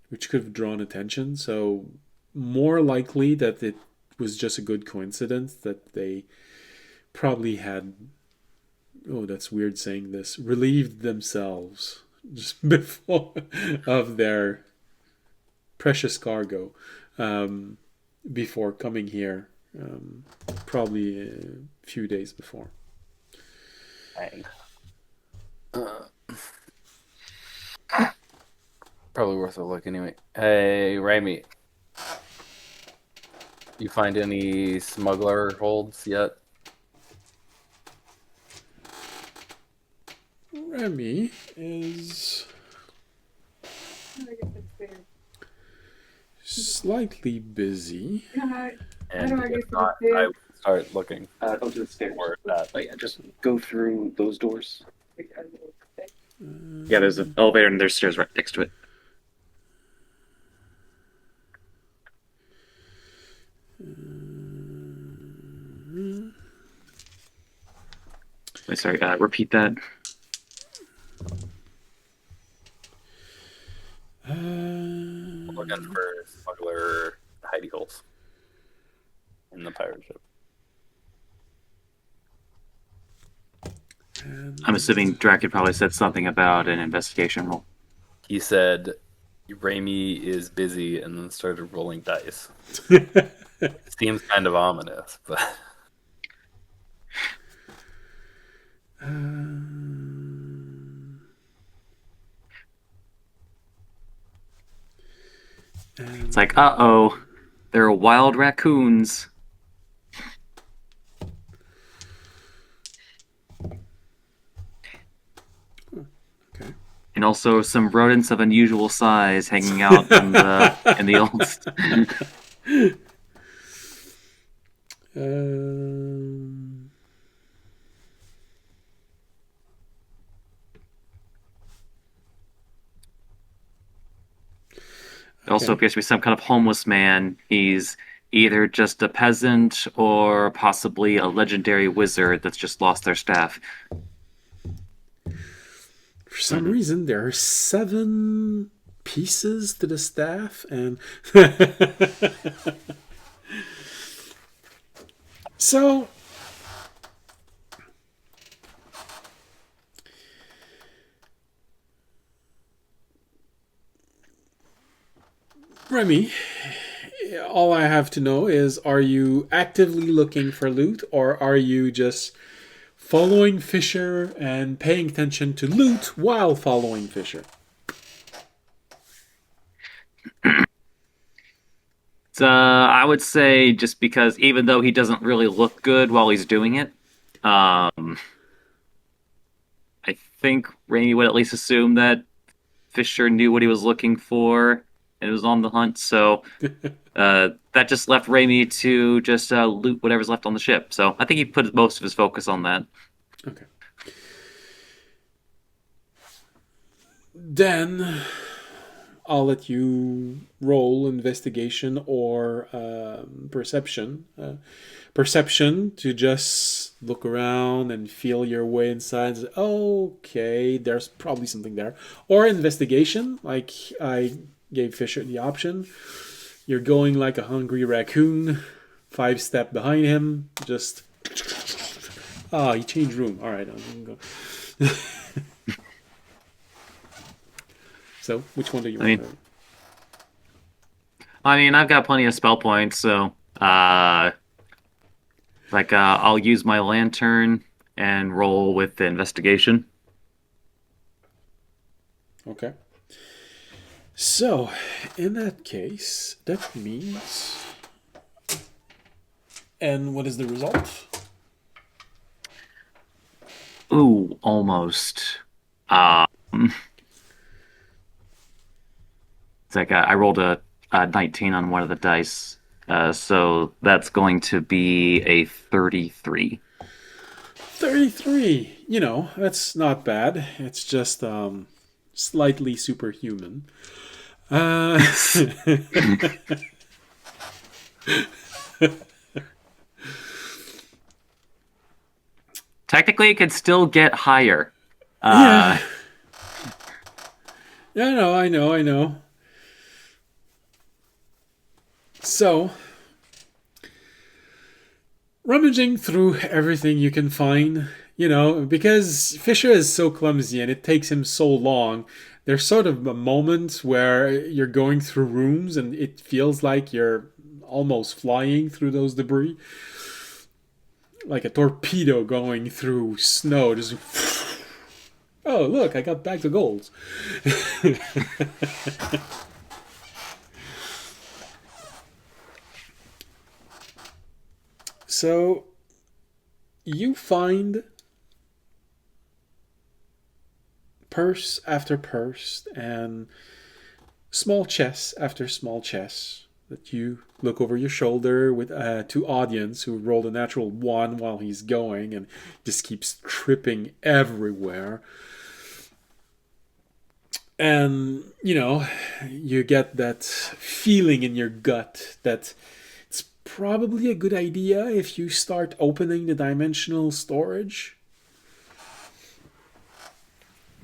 which could have drawn attention. So more likely that it was just a good coincidence that they probably had, oh, that's weird saying this, relieved themselves just before of their precious cargo, um, before coming here, probably a few days before. Dang. Probably worth a look anyway. Hey, Raimi, you find any smuggler holds yet? Remy is slightly busy. And if not, I would start looking Go to the stairs. for that. Oh yeah, just go through those doors. Yeah, there's an elevator and there's stairs right next to it. Wait, sorry, repeat that. Looking for smuggler hidey holes in the pirate ship. I'm assuming Draken probably said something about an investigation roll. He said Raimi is busy and then started rolling dice. Seems kind of ominous, but It's like, uh-oh, there are wild raccoons. Okay. And also some rodents of unusual size hanging out in the old. Um, There also Okay. appears to be some kind of homeless man. He's either just a peasant or possibly a legendary wizard that's just lost their staff. For some reason, there are 7 pieces to the staff, and so Remy, all I have to know is, are you actively looking for loot, or are you just following Fisher and paying attention to loot while following Fisher? So I would say just because even though he doesn't really look good while he's doing it, I think Raimi would at least assume that Fisher knew what he was looking for and was on the hunt. So that just left Raimi to just loot whatever's left on the ship. So I think he put most of his focus on that. Okay. Then I'll let you roll investigation or perception. Perception to just look around and feel your way inside. Okay, there's probably something there. Or investigation, like I gave Fisher the option. You're going like a hungry raccoon, 5 step behind him, just... Ah, he changed room. All right, I'm going to go. So, which one do you want? I mean, I've got plenty of spell points, so I'll use my lantern and roll with the investigation. Okay. So, in that case, that means... And what is the result? Ooh, almost. It's like I rolled a 19 on one of the dice, so that's going to be a 33. 33. You know, that's not bad. It's just slightly superhuman. Technically, it could still get higher. Yeah. Yeah, I know. So, rummaging through everything you can find, because Fisher is so clumsy and it takes him so long, there's sort of a moment where you're going through rooms and it feels like you're almost flying through those debris. Like a torpedo going through snow. Just, oh, look, I got bags of gold. So, you find purse after purse and small chest after small chest that you look over your shoulder with to audience who rolled a natural 1 while he's going and just keeps tripping everywhere. And, you get that feeling in your gut that it's probably a good idea if you start opening the dimensional storage.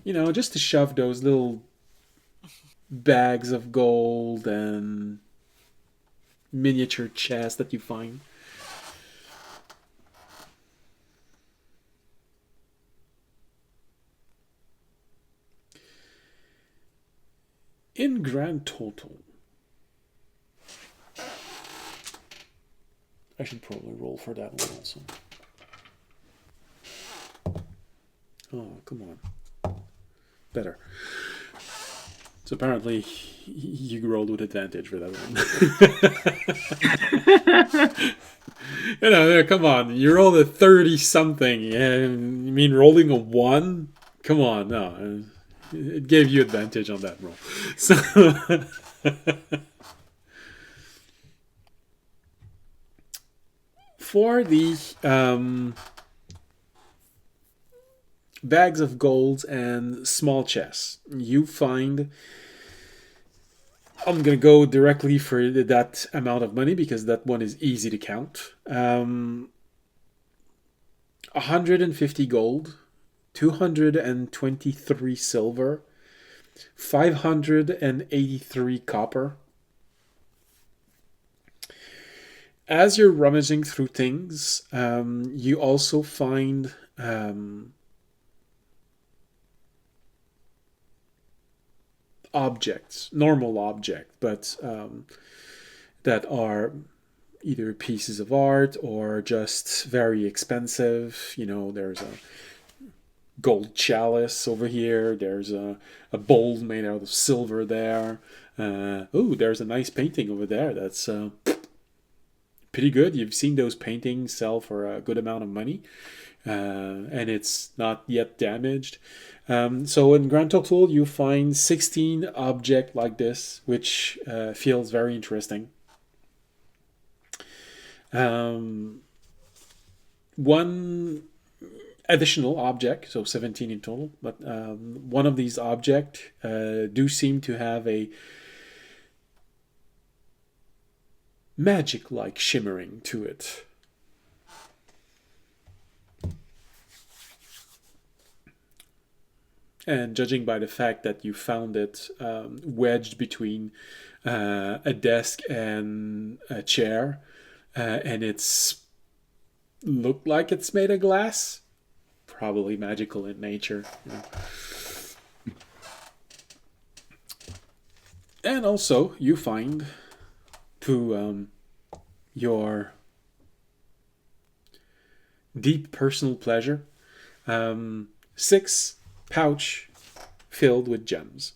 Just to shove those little bags of gold and miniature chests that you find. In grand total, I should probably roll for that one also. Oh, come on. Better. So apparently you rolled with advantage for that one. Come on. You rolled a 30-something. And you mean rolling a 1? Come on, no. It gave you advantage on that roll. So for the bags of gold and small chests, you find... I'm going to go directly for that amount of money because that one is easy to count. 150 gold, 223 silver, 583 copper. As you're rummaging through things, you also find objects, normal objects, but that are either pieces of art or just very expensive. There's a gold chalice over here. There's a bowl made out of silver there. There's a nice painting over there. That's pretty good. You've seen those paintings sell for a good amount of money. and it's not yet damaged. So in grand total, you find 16 objects like this, which feels very interesting. One additional object, so 17 in total, but one of these objects do seem to have a magic-like shimmering to it. And judging by the fact that you found it wedged between a desk and a chair, and it's looked like it's made of glass, probably magical in nature. And also, you find, to your deep personal pleasure, 6 pouch filled with gems.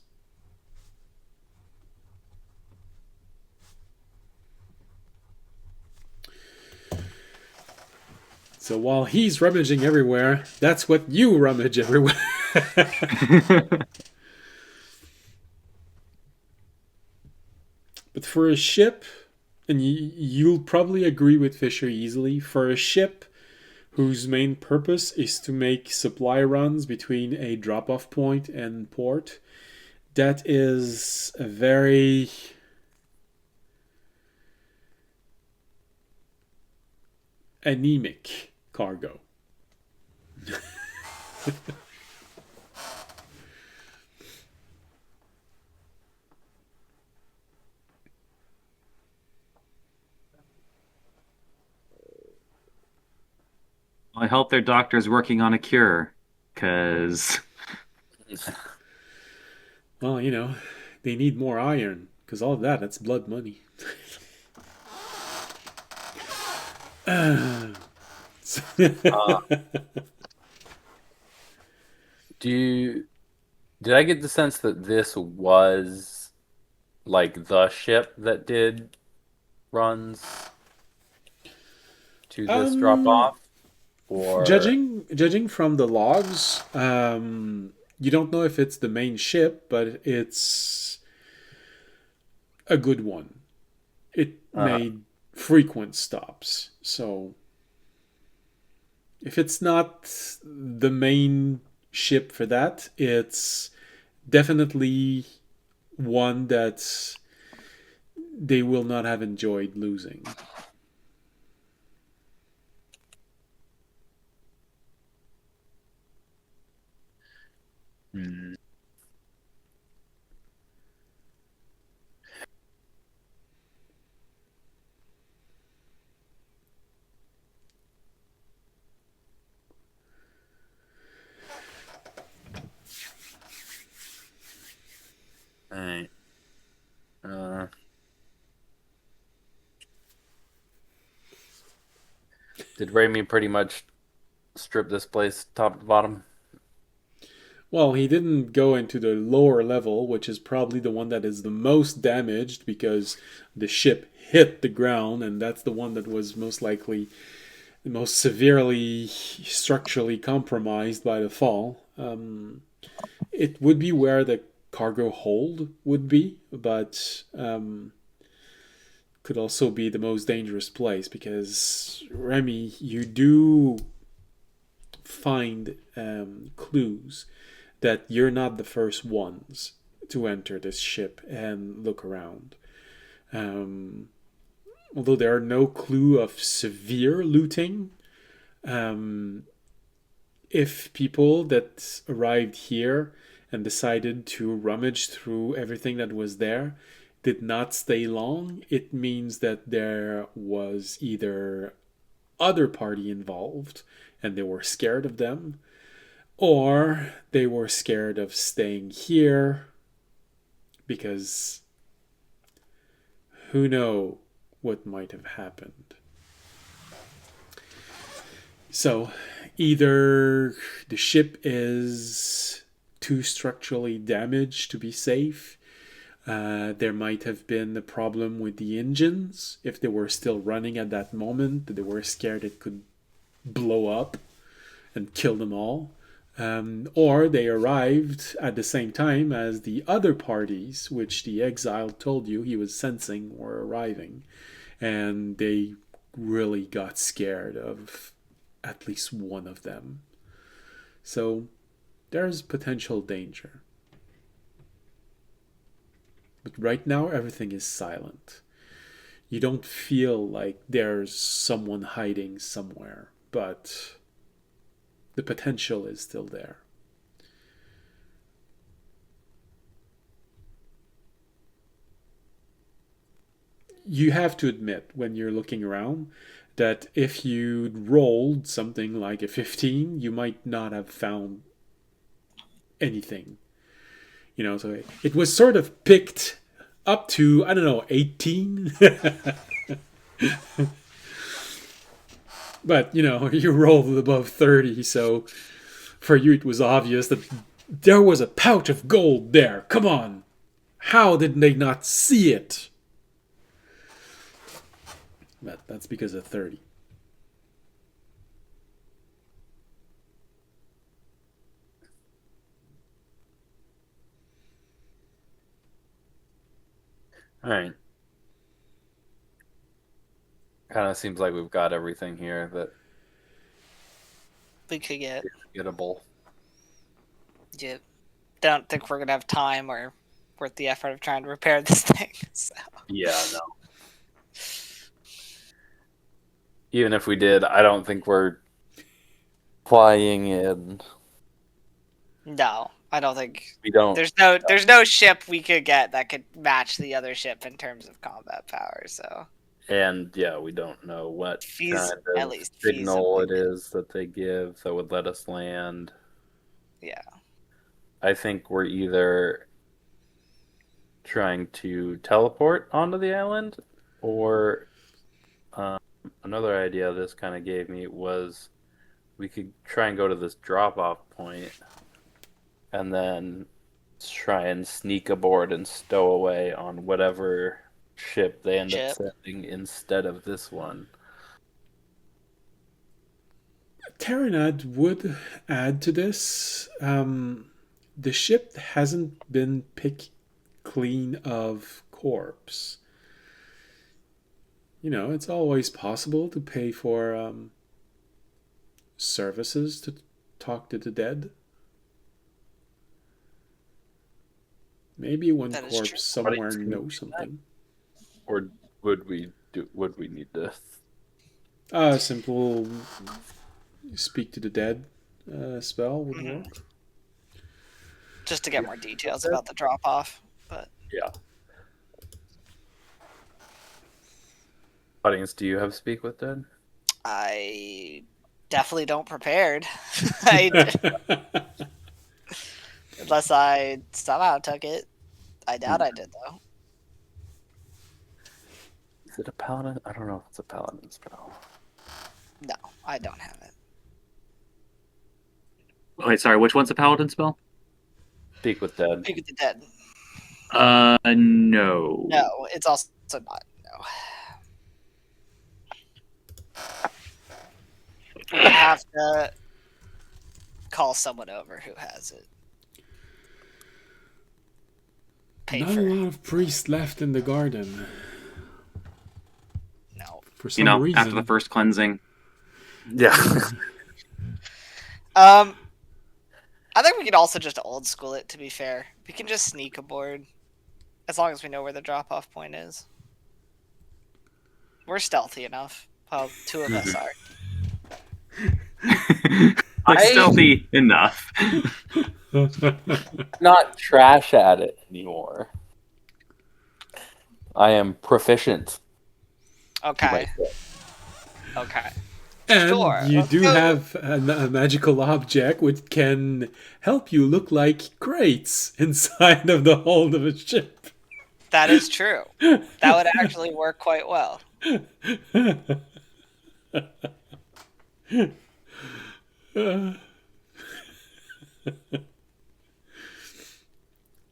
So while he's rummaging everywhere, that's what you rummage everywhere. But for a ship, and you'll probably agree with Fisher easily, for a ship whose main purpose is to make supply runs between a drop-off point and port, that is a very anemic cargo. I hope their doctor's working on a cure, because Well, they need more iron, because all of that's blood money. Did I get the sense that this was like the ship that did runs to this drop off? Or Judging from the logs, you don't know if it's the main ship, but it's a good one. It made frequent stops, so if it's not the main ship for that, it's definitely one that they will not have enjoyed losing. Hmm. Alright. Did Raimi pretty much strip this place top to bottom? Well, he didn't go into the lower level, which is probably the one that is the most damaged because the ship hit the ground, and that's the one that was most likely the most severely structurally compromised by the fall. It would be where the cargo hold would be, but could also be the most dangerous place because Remy, you do find clues that you're not the first ones to enter this ship and look around. Although there are no clue of severe looting, if people that arrived here and decided to rummage through everything that was there did not stay long, it means that there was either other party involved and they were scared of them, or they were scared of staying here because who knows what might have happened. So either the ship is too structurally damaged to be safe. There might have been a problem with the engines if they were still running at that moment. They were scared it could blow up and kill them all. Or they arrived at the same time as the other parties, which the exile told you he was sensing were arriving, and they really got scared of at least one of them. So there's potential danger. But right now, everything is silent. You don't feel like there's someone hiding somewhere, but the potential is still there. You have to admit, when you're looking around, that if you'd rolled something like a 15, you might not have found anything. So it was sort of picked up to, I don't know, 18. But, you rolled above 30, so for you it was obvious that there was a pouch of gold there. Come on. How did they not see it? But that's because of 30. All right. Kind of seems like we've got everything here that We could get. is gettable. Yeah. Don't think we're gonna have time or worth the effort of trying to repair this thing. So. Yeah, no. Even if we did, I don't think we're flying in. No, I don't think We don't. there's no ship we could get that could match the other ship in terms of combat power. So. And yeah, we don't know what kind at of least signal it feasibly. is that they give that would let us land. Yeah. I think we're either trying to teleport onto the island, or another idea this kind of gave me was we could try and go to this drop-off point and then try and sneak aboard and stow away on whatever ship they end up sending instead of this one. Terranad would add to this. The ship hasn't been picked clean of corpse. It's always possible to pay for services to talk to the dead. Maybe one corpse somewhere knows something. Or would we need to? Simple speak to the dead spell would work. Just to get more details about the drop off, but yeah. Audience, do you have speak with dead? I definitely don't prepared. Unless I somehow took it. I doubt I did though. Is it a paladin? I don't know if it's a paladin spell. No, I don't have it. Wait, sorry, which one's a paladin spell? Speak with dead. Speak with the dead. No. No, it's also not. No. We have to call someone over who has it. Not a lot of priests left in the garden. No. For some reason. After the first cleansing. Yeah. I think we could also just old school it, to be fair. We can just sneak aboard. As long as we know where the drop-off point is. We're stealthy enough. Well, two of us are. Stealthy enough. Not trash at it anymore. I am proficient. Okay. Okay. And sure. you do have a magical object which can help you look like crates inside of the hold of a ship. That is true. That would actually work quite well.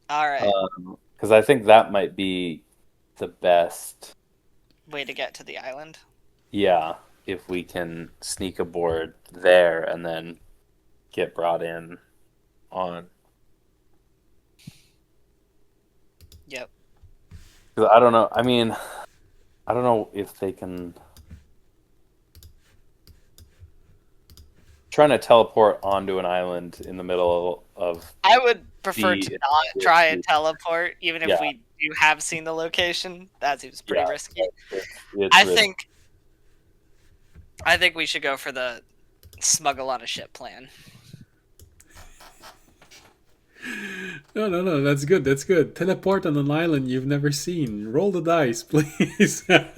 All right. Because I think that might be the best way to get to the island. Yeah, if we can sneak aboard there and then get brought in on. Yep. 'Cause I don't know. I mean, I don't know if they can. Trying to teleport onto an island in the middle of I would prefer the to not try and teleport, even if Yeah. we do have seen the location. That seems pretty risky. it's I risky. think we should go for the smuggle on a ship plan. No. That's good. That's good. Teleport on an island you've never seen. Roll the dice, please. Yeah.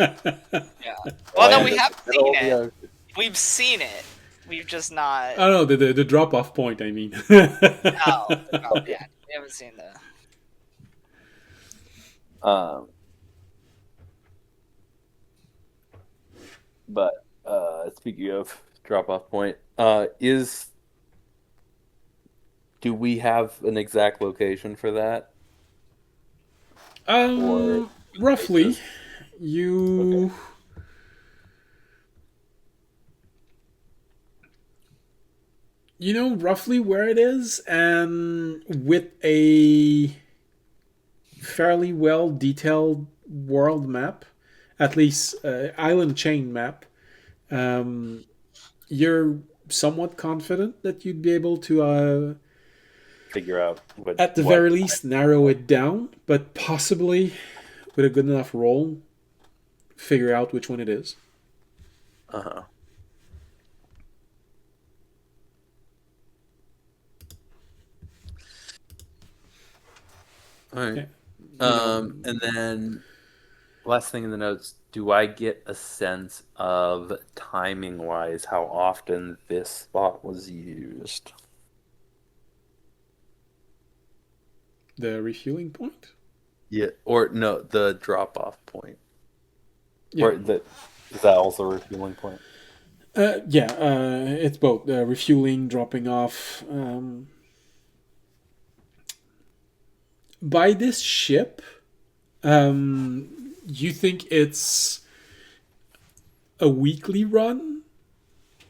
Well, no, Land we in have the middle seen of the it. ocean. We've seen it. We've just not. Oh no, the drop off point. I mean. Oh, yeah. We haven't seen the. But speaking of drop off point, do we have an exact location for that? Or Roughly, just- you. You know roughly where it is, and with a fairly well detailed world map, at least island chain map, you're somewhat confident that you'd be able to, figure out at the very least, narrow it down, but possibly with a good enough roll, figure out which one it is. Uh-huh. All right. Yeah. And then last thing in the notes, do I get a sense of timing wise how often this spot was used? The refueling point? Yeah, or no, the drop off point. Yeah. Or is that also a refueling point? It's both refueling, dropping off. By this ship, you think it's a weekly run,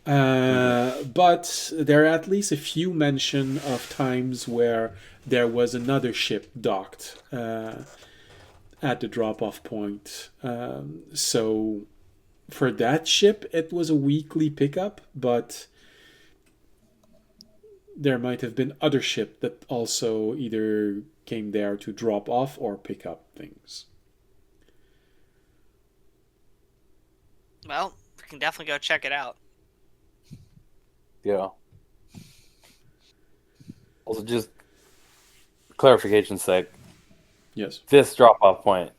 but there are at least a few mention of times where there was another ship docked at the drop-off point. So for that ship, it was a weekly pickup, but there might have been other ship that also either came there to drop off or pick up things. Well, we can definitely go check it out. Yeah. Also, just clarification's sake, Yes. this drop off point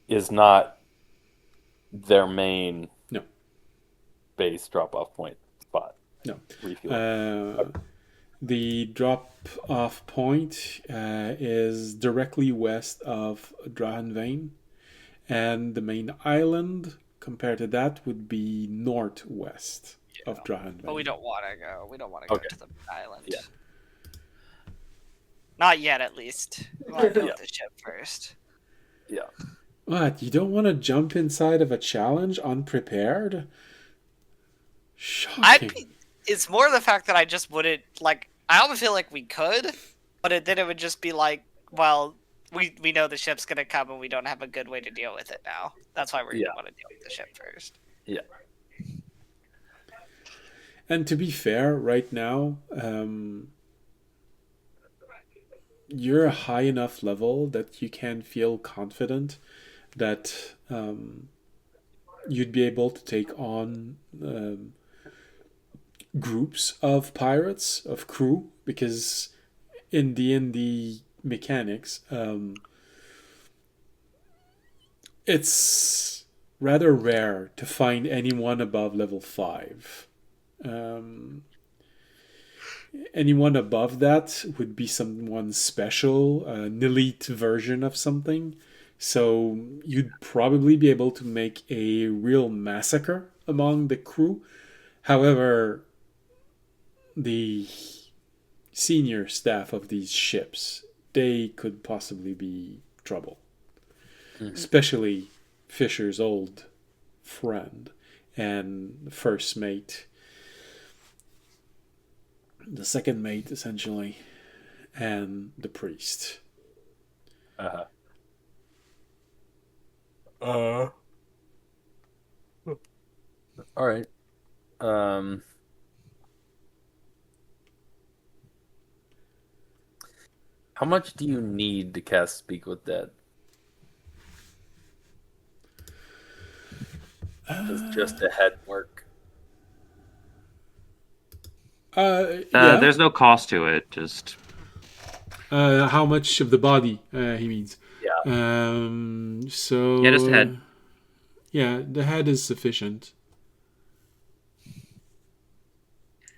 is not their main No. base drop off point spot. No. Refuel. The drop-off point is directly west of Drahanvein, and the main island, compared to that, would be northwest of Drahanvein. But we don't want to go. We don't want to go Okay. to the island. Yeah. Not yet, at least. We want to go Yeah. with the ship first. Yeah. What? You don't want to jump inside of a challenge unprepared? Shocking. It's more the fact that I just wouldn't like. I almost feel like we could, but then it would just be like, well, we know the ship's gonna come and we don't have a good way to deal with it now. That's why we're gonna want to deal with the ship first. Yeah. And to be fair, right now, you're a high enough level that you can feel confident that you'd be able to take on groups of pirates, of crew, because in D&D mechanics, it's rather rare to find anyone above level 5. Anyone above that would be someone special, an elite version of something. So you'd probably be able to make a real massacre among the crew. However, the senior staff of these ships, they could possibly be trouble. Mm-hmm. Especially Fisher's old friend and first mate. the second mate, essentially, and the priest. Uh-huh. All right. How much do you need to cast Speak with Dead? Just a head work. Yeah. There's no cost to it. Just How much of the body, he means. Yeah. So... just a head. Yeah, the head is sufficient.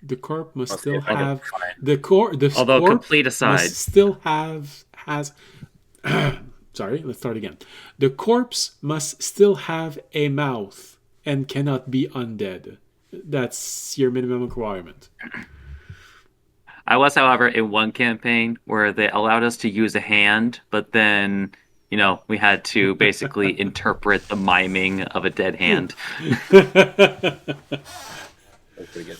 The corpse must still see if I can have... find- The Although corpse complete aside, must still has... Sorry, let's start again. The corpse must still have a mouth and cannot be undead. That's your minimum requirement. I was, however, in one campaign where they allowed us to use a hand, but then, we had to basically interpret the miming of a dead hand. That's pretty good.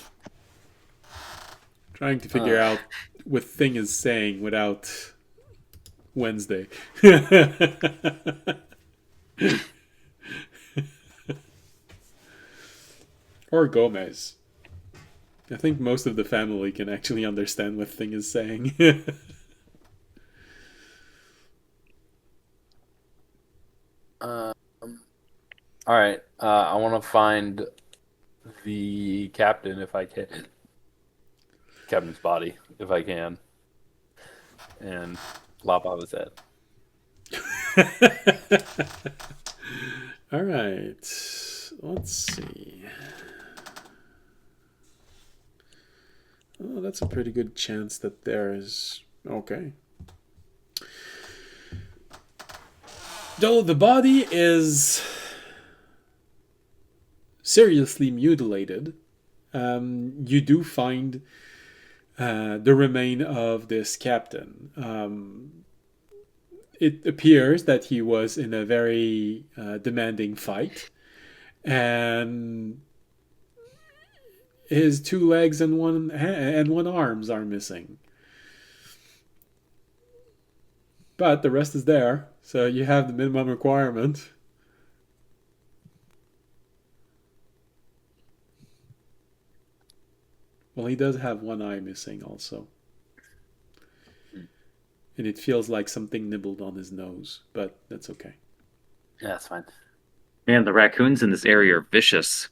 Trying to figure out what Thing is saying without Wednesday. Or Gomez. I think most of the family can actually understand what Thing is saying. All right. I want to find the captain if I can. Captain's body if I can, and lop off his head. All right. Let's see. Oh, that's a pretty good chance that there is... Okay. Though the body is seriously mutilated, you do find the remain of this captain. It appears that he was in a very demanding fight, and his 2 legs and one arms are missing. But the rest is there, so you have the minimum requirement. Well, he does have 1 eye missing also. And it feels like something nibbled on his nose, but that's okay. Yeah, that's fine. Man, the raccoons in this area are vicious.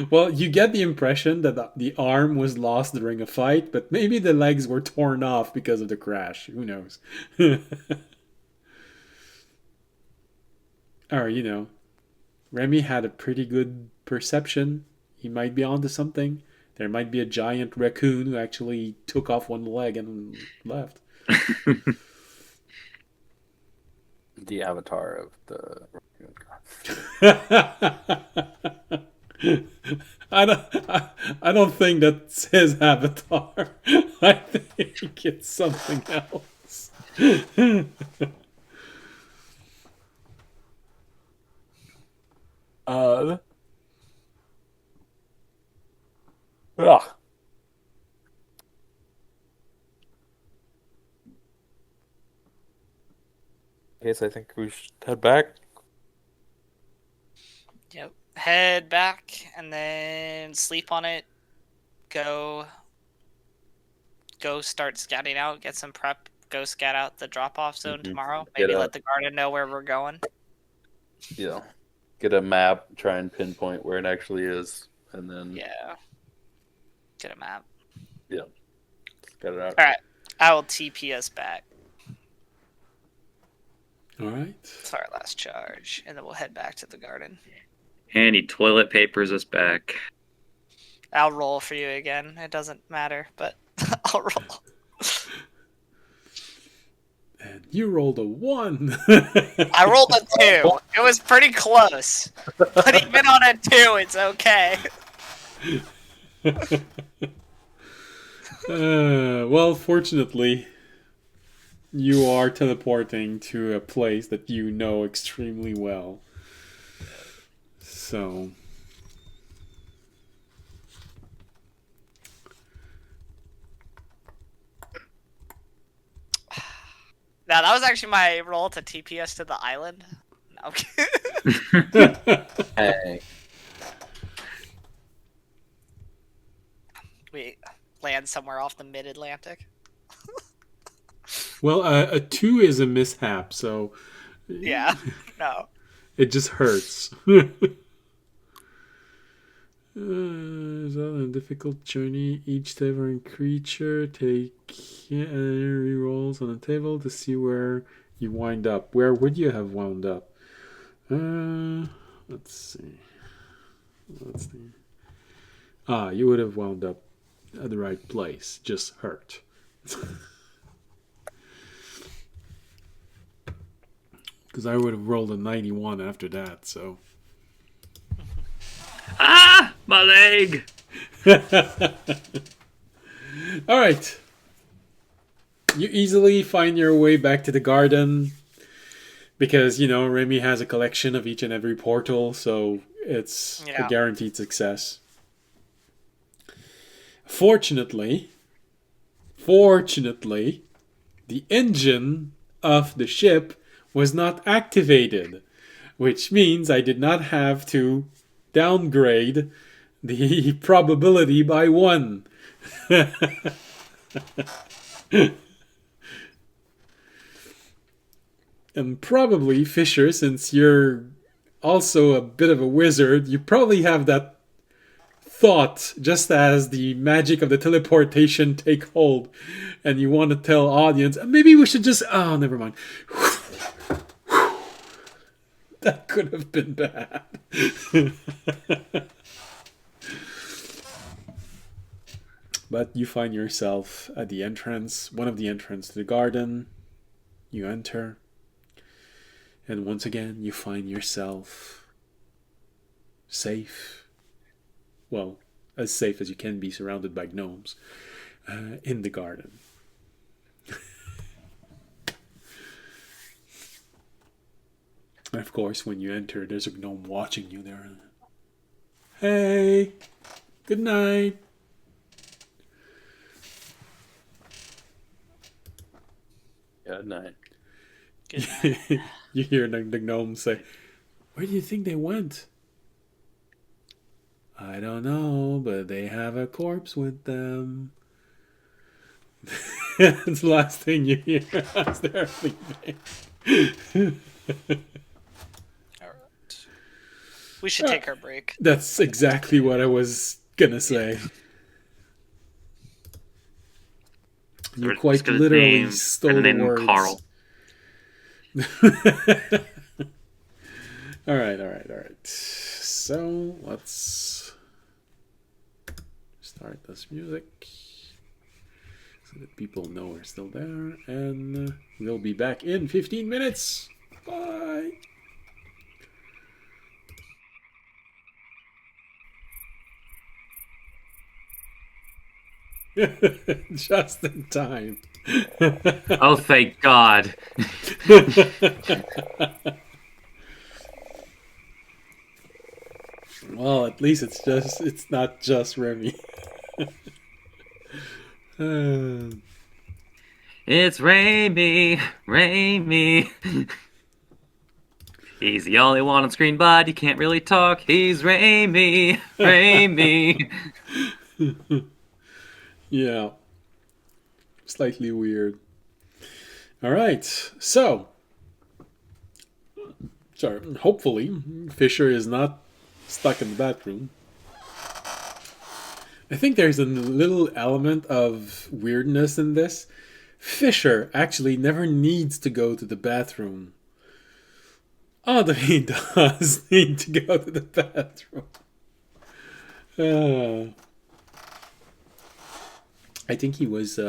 Well, you get the impression that the arm was lost during a fight, but maybe the legs were torn off because of the crash. Who knows? Or, Remy had a pretty good perception. He might be onto something. There might be a giant raccoon who actually took off 1 leg and left. The avatar of the. I don't think that's his avatar. I think it's something else. Ugh. Guess I think we should head back. Yep. Head back and then sleep on it. Go start scouting out, get some prep, go scout out the drop off zone tomorrow. Maybe let the garden know where we're going. Yeah. Get a map, try and pinpoint where it actually is, and then Yeah. Get a map. yeah. Get it out. Alright. I will TP us back. Alright. It's our last charge. And then we'll head back to the garden. And he toilet papers us back. I'll roll for you again. It doesn't matter, but I'll roll. And you rolled a 1. I rolled a 2. It was pretty close. But even on a 2, it's okay. Well, fortunately, you are teleporting to a place that you know extremely well. So... Yeah, that was actually my role to TPS to the island. No, I'm kidding. Hey. We land somewhere off the mid-Atlantic. Well, a 2 is a mishap, so Yeah, no. it just hurts. It's on a difficult journey. Each tavern creature take re-rolls on the table to see where you wind up. Where would you have wound up? Let's see. Let's see. You would have wound up at the right place. Just hurt. Because I would have rolled a 91 after that, so. Ah, my leg. All right. You easily find your way back to the garden because, you know, Remy has a collection of each and every portal, so it's a guaranteed success. Fortunately, the engine of the ship was not activated, which means I did not have to downgrade the probability by 1. And probably, Fisher, since you're also a bit of a wizard, you probably have that thought just as the magic of the teleportation take hold, and you want to tell audience, maybe we should just... Oh, never mind. That could have been bad. But you find yourself at the entrance, one of the entrance to the garden. You enter. And once again, you find yourself safe. Well, as safe as you can be, surrounded by gnomes, in the garden. And of course, when you enter, there's a gnome watching you there. Hey, good night. Good night. Good night. You hear the gnome say, "Where do you think they went?" "I don't know, but they have a corpse with them." That's the last thing you hear as they're leaving. Alright. We should take our break. That's exactly what I was gonna say. You quite literally stole the words. Carl. All right. So let's start this music so that people know we're still there, and we'll be back in 15 minutes. Bye. Just in time. Oh, thank God. Well, at least it's not just Remy. It's Raimi. He's the only one on screen, but he can't really talk. He's Raimi. Yeah. Slightly weird. All right. So, hopefully, Fisher is not stuck in the bathroom. I think there's a little element of weirdness in this. Fisher actually never needs to go to the bathroom. Although he does need to go to the bathroom. I think he was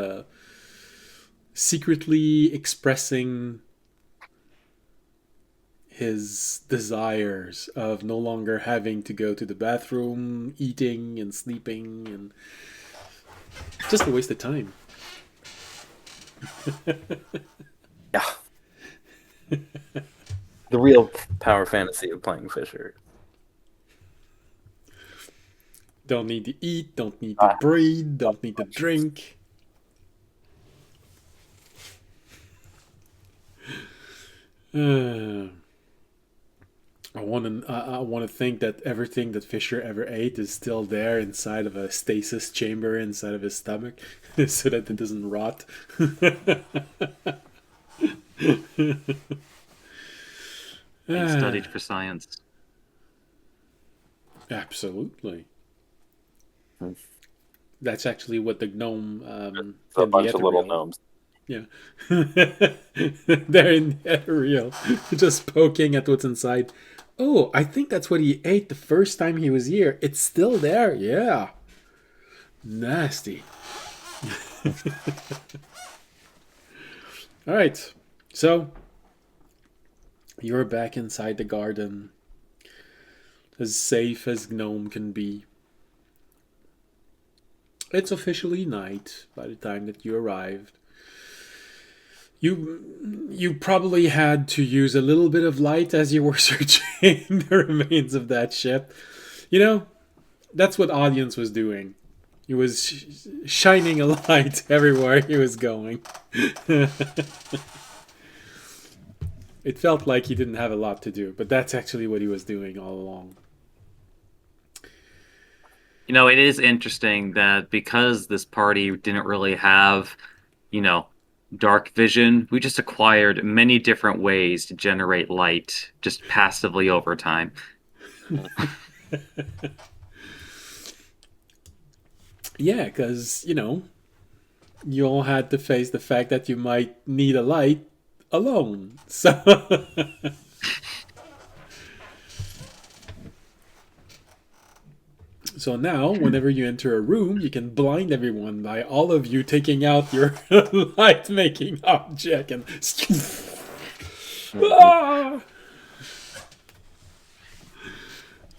secretly expressing his desires of no longer having to go to the bathroom, eating and sleeping, and just a waste of time. Yeah. The real power fantasy of playing Fisher. Don't need to eat, don't need to breathe, don't need to drink. Uh, I want to think that everything that Fisher ever ate is still there inside of a stasis chamber inside of his stomach, so that it doesn't rot. Being studied for science. Absolutely. Hmm. That's actually what the gnome It's a in the bunch of little ethereal. gnomes. Yeah. They're in the ethereal, just poking at what's inside. Oh, I think that's what he ate the first time he was here. It's still there. Yeah. Nasty. All right. So, you're back inside the garden, as safe as gnome can be. It's officially night by the time that you arrived. You probably had to use a little bit of light as you were searching the remains of that ship. You know, that's what Audience was doing. He was shining a light everywhere he was going. It felt like he didn't have a lot to do, but that's actually what he was doing all along. You know, it is interesting that because this party didn't really have, you know, dark vision, we just acquired many different ways to generate light just passively over time. Yeah, because, you all had to face the fact that you might need a light alone. So. So now, whenever you enter a room, you can blind everyone by all of you taking out your light making object and. Ah!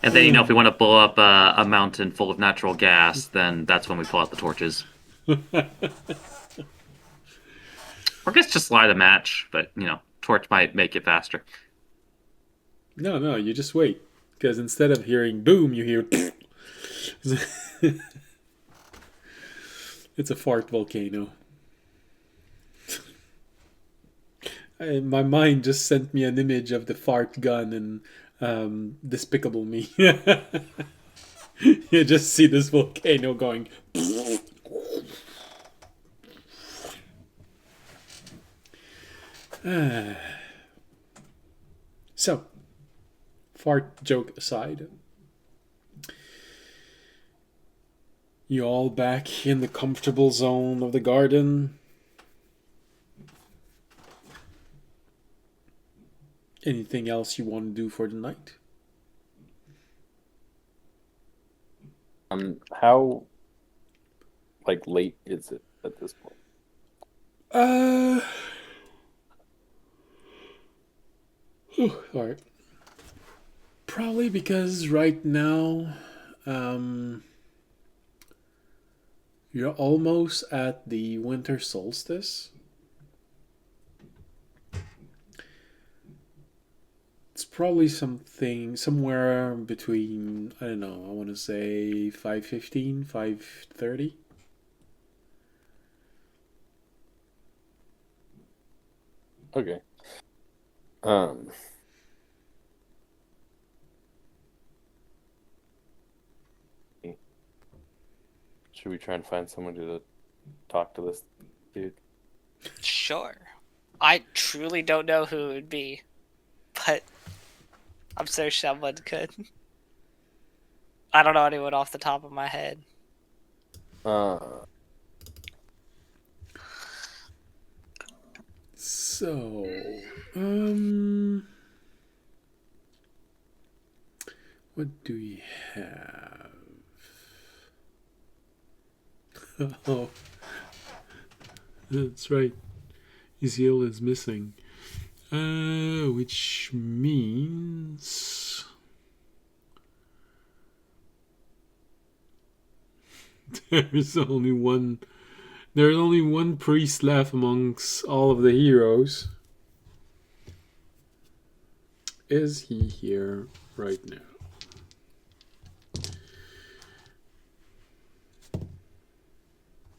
And then, if we want to blow up a mountain full of natural gas, then that's when we pull out the torches. Or I guess just light a match, but, torch might make it faster. No, you just wait. Because instead of hearing boom, you hear. It's a fart volcano. My mind just sent me an image of the fart gun and Despicable Me. You just see this volcano going. So, fart joke aside, you all back in the comfortable zone of the garden. Anything else you want to do for the night? How late is it at this point? Alright. Probably because right now, you're almost at the winter solstice. It's probably something somewhere between, I don't know, I want to say 5:15, 5:30. Okay. Should we try and find someone to talk to this dude? Sure. I truly don't know who it would be, but I'm sure someone could. I don't know anyone off the top of my head. So, what do we have? Oh, that's right. Ezeal is missing. Which means there's only one. There's only one priest left amongst all of the heroes. Is he here right now?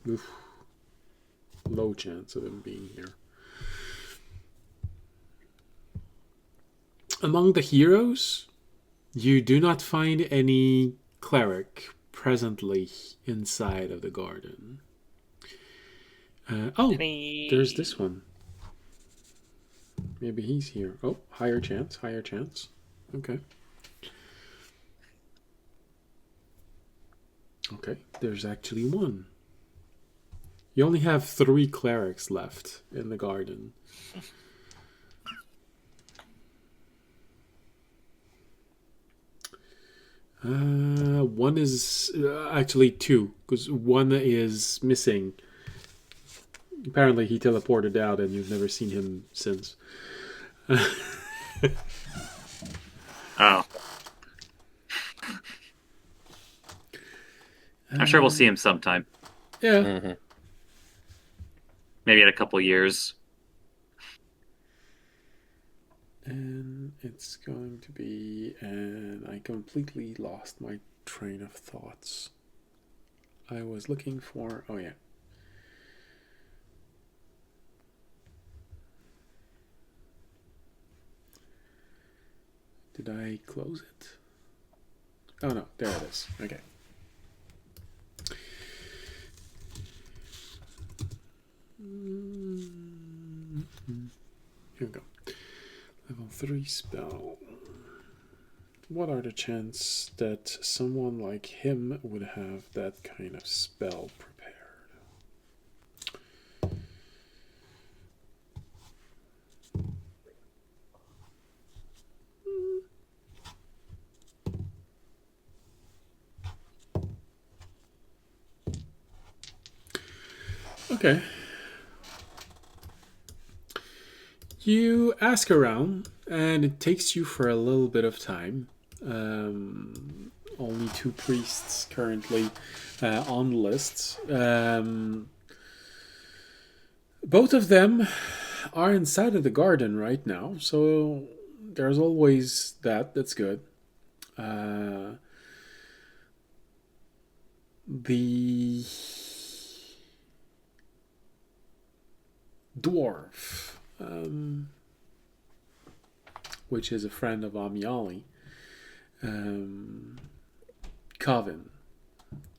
Oof. Low chance of him being here. Among the heroes, you do not find any cleric presently inside of the garden. There's this one. Maybe he's here. Oh, higher chance. Okay. Okay, there's actually one. You only have 3 clerics left in the garden. One is actually 2, because one is missing. Apparently he teleported out and you've never seen him since. Oh. I'm sure we'll see him sometime. Yeah. Mm-hmm. Maybe in a couple years. And it's going to be... And I completely lost my train of thoughts. I was looking for... Oh, yeah. Did I close it? Oh, no. There it is. Okay. Here we go. Level 3 spell. What are the chances that someone like him would have that kind of spell prepared? Okay. You ask around, and it takes you for a little bit of time. Only 2 priests currently on the list. Both of them are inside of the garden right now, so there's always that. That's good. The dwarf, which is a friend of Amiali, Coven,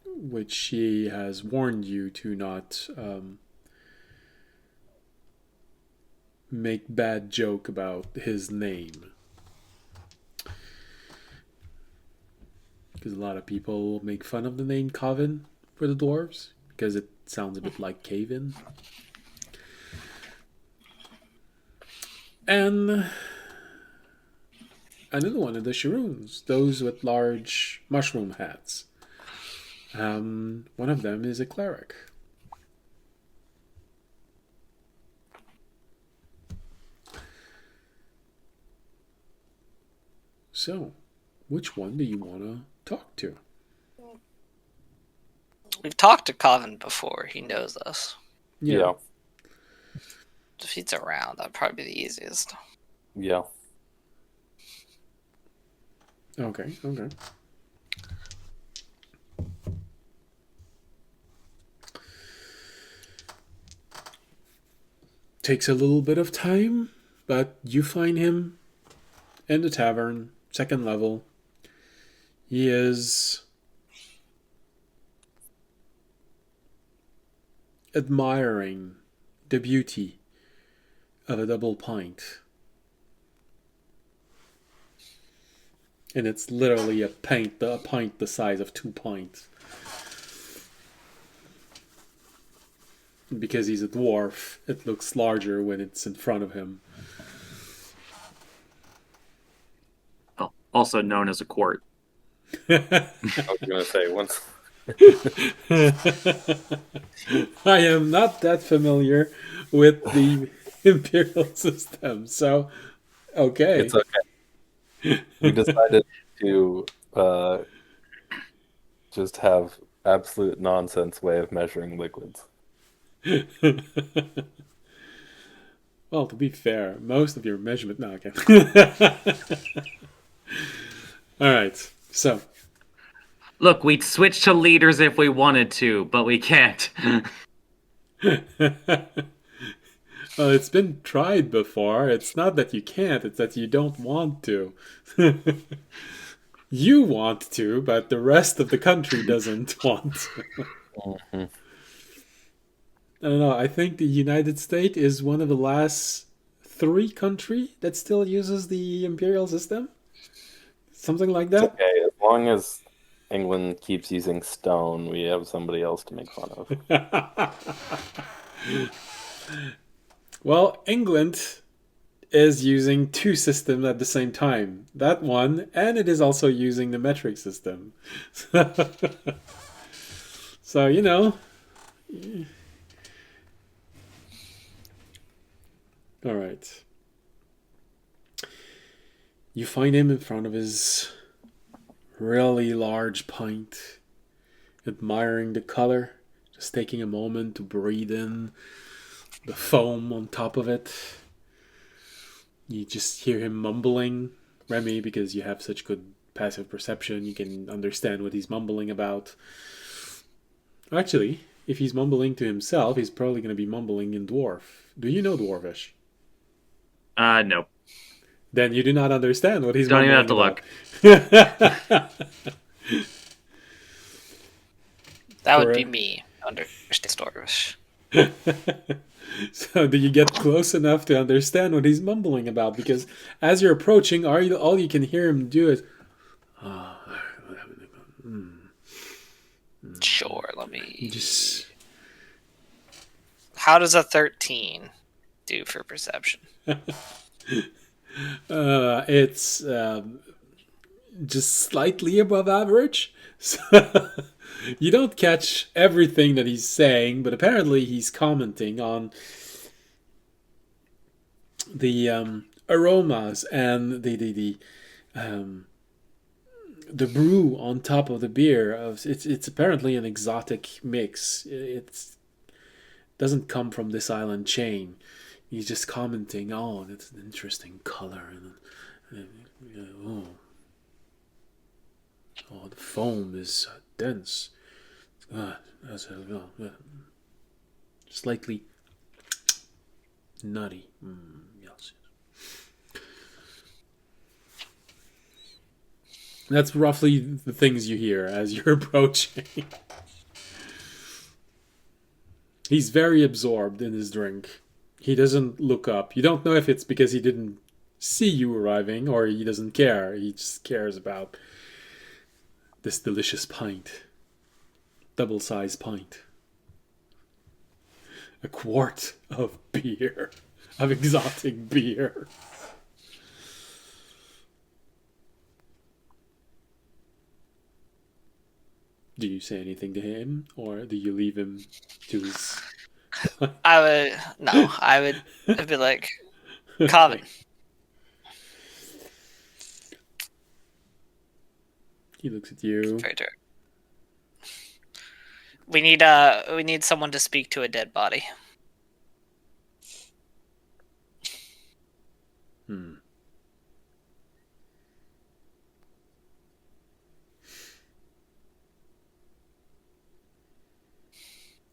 which she has warned you to not make bad joke about his name. Because a lot of people make fun of the name Coven for the dwarves, because it sounds a bit like cave-in. And another one of the Sharoons, those with large mushroom hats. One of them is a cleric. So, which one do you want to talk to? We've talked to Coven before. He knows us. Yeah. If he's around, that'd probably be the easiest. Yeah. Okay. Takes a little bit of time, but you find him in the tavern, 2nd level. He is admiring the beauty of a double pint. And it's literally a pint the size of 2 pints. Because he's a dwarf, it looks larger when it's in front of him. Oh, also known as a quart. I was going to say, once. I am not that familiar with the imperial system, so okay. It's okay. We decided to just have absolute nonsense way of measuring liquids. Well, to be fair, most of your measurement... No, okay. Alright, so... Look, we'd switch to leaders if we wanted to, but we can't. Well, it's been tried before. It's not that you can't, it's that you don't want to. You want to, but the rest of the country doesn't want to. Mhm. I don't know. I think the United States is one of the last three country that still uses the imperial system. Something like It's that. okay as long as England keeps using stone. We have somebody else to make fun of. Well, England is using two systems at the same time. That one, and it is also using the metric system. So, you know. All right. You find him in front of his really large pint, admiring the color, just taking a moment to breathe in the foam on top of it. You just hear him mumbling, Remy, because you have such good passive perception, you can understand what he's mumbling about. Actually, if he's mumbling to himself, he's probably going to be mumbling in Dwarf. Do you know Dwarvish? No. Then you do not understand what he's Don't even mumbling have to about. That would For- be me. Understand Storvish. So do you get close enough to understand what he's mumbling about? Because as you're approaching, all you can hear him do is, Sure, let me. just How does a 13 do for perception? it's just slightly above average. So you don't catch everything that he's saying, but apparently he's commenting on the aromas and the brew on top of the beer. It's apparently an exotic mix. It doesn't come from this island chain. He's just commenting, oh, that's an interesting color, and oh, the foam is dense. That's slightly nutty. Yes. That's roughly the things you hear as you're approaching. He's very absorbed in his drink. He doesn't look up. You don't know if it's because he didn't see you arriving or he doesn't care. He just cares about this delicious pint. Double-sized pint. A quart of beer. Of exotic beer. Do you say anything to him, or do you leave him to his... I'd be like, Common. He looks at you. Very true. We need someone to speak to a dead body.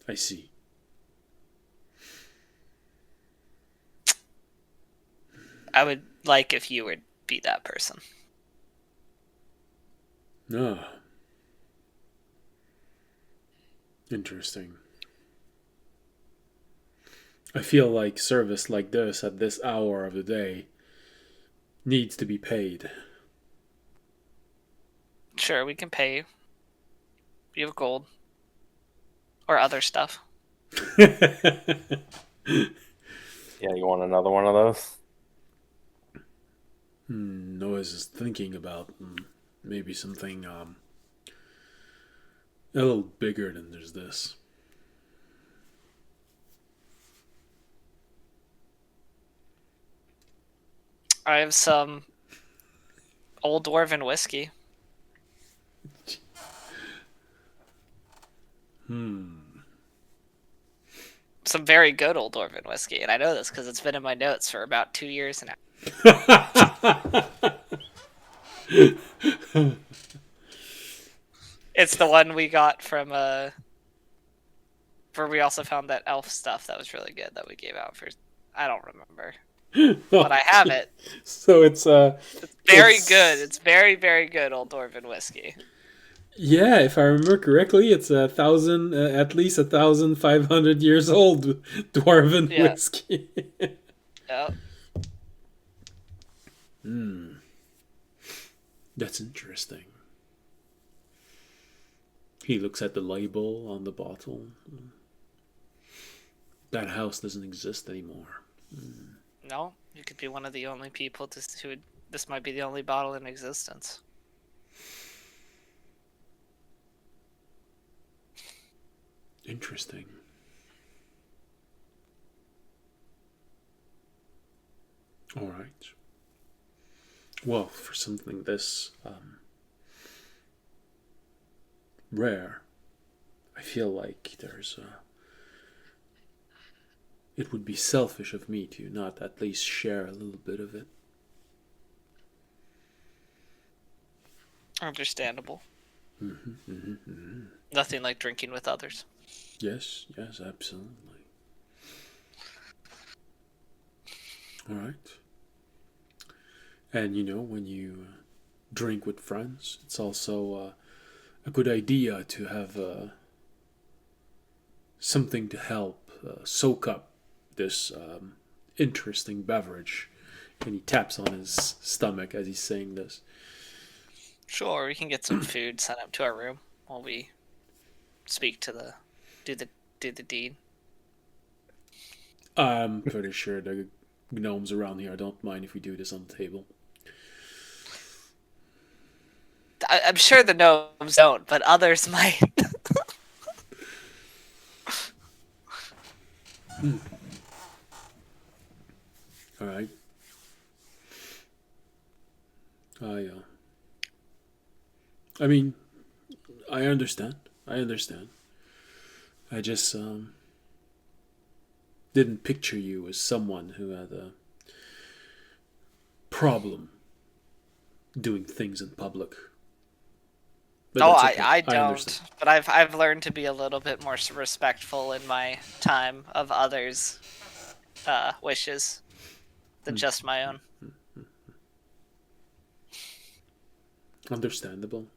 I see. I would like if you would be that person. Ah. Interesting. I feel like service like this at this hour of the day needs to be paid. Sure, we can pay you. You have gold. Or other stuff. Yeah, you want another one of those? Noise is thinking about maybe something a little bigger than there's this. I have some old dwarven whiskey. Some very good old dwarven whiskey, and I know this because it's been in my notes for about 2 years now. It's the one we got from where we also found that elf stuff that was really good that we gave out for I don't remember, but I have it. So it's Very it's- good. It's very, very good old dwarven whiskey. yeah, if I remember correctly, it's at least 1,500 years old dwarven Yeah. whiskey. Yep. That's interesting. He looks at the label on the bottle. That house doesn't exist anymore. No, you could be one of the only people who would. This might be the only bottle in existence. Interesting. All right. Well, for something this rare, I feel like it would be selfish of me to not at least share a little bit of it. Understandable. Nothing like drinking with others. Yes, absolutely. All right. And when you drink with friends, it's also a good idea to have something to help soak up this interesting beverage. And he taps on his stomach as he's saying this. Sure, we can get some food sent up to our room while we speak to do the deed. I'm pretty sure the gnomes around here don't mind if we do this on the table. I'm sure the gnomes don't, but others might. All right. I mean, I understand. I just didn't picture you as someone who had a problem doing things in public. But No, that's okay. I don't. understand. But I've learned to be a little bit more respectful in my time of others' wishes than just my own. Understandable.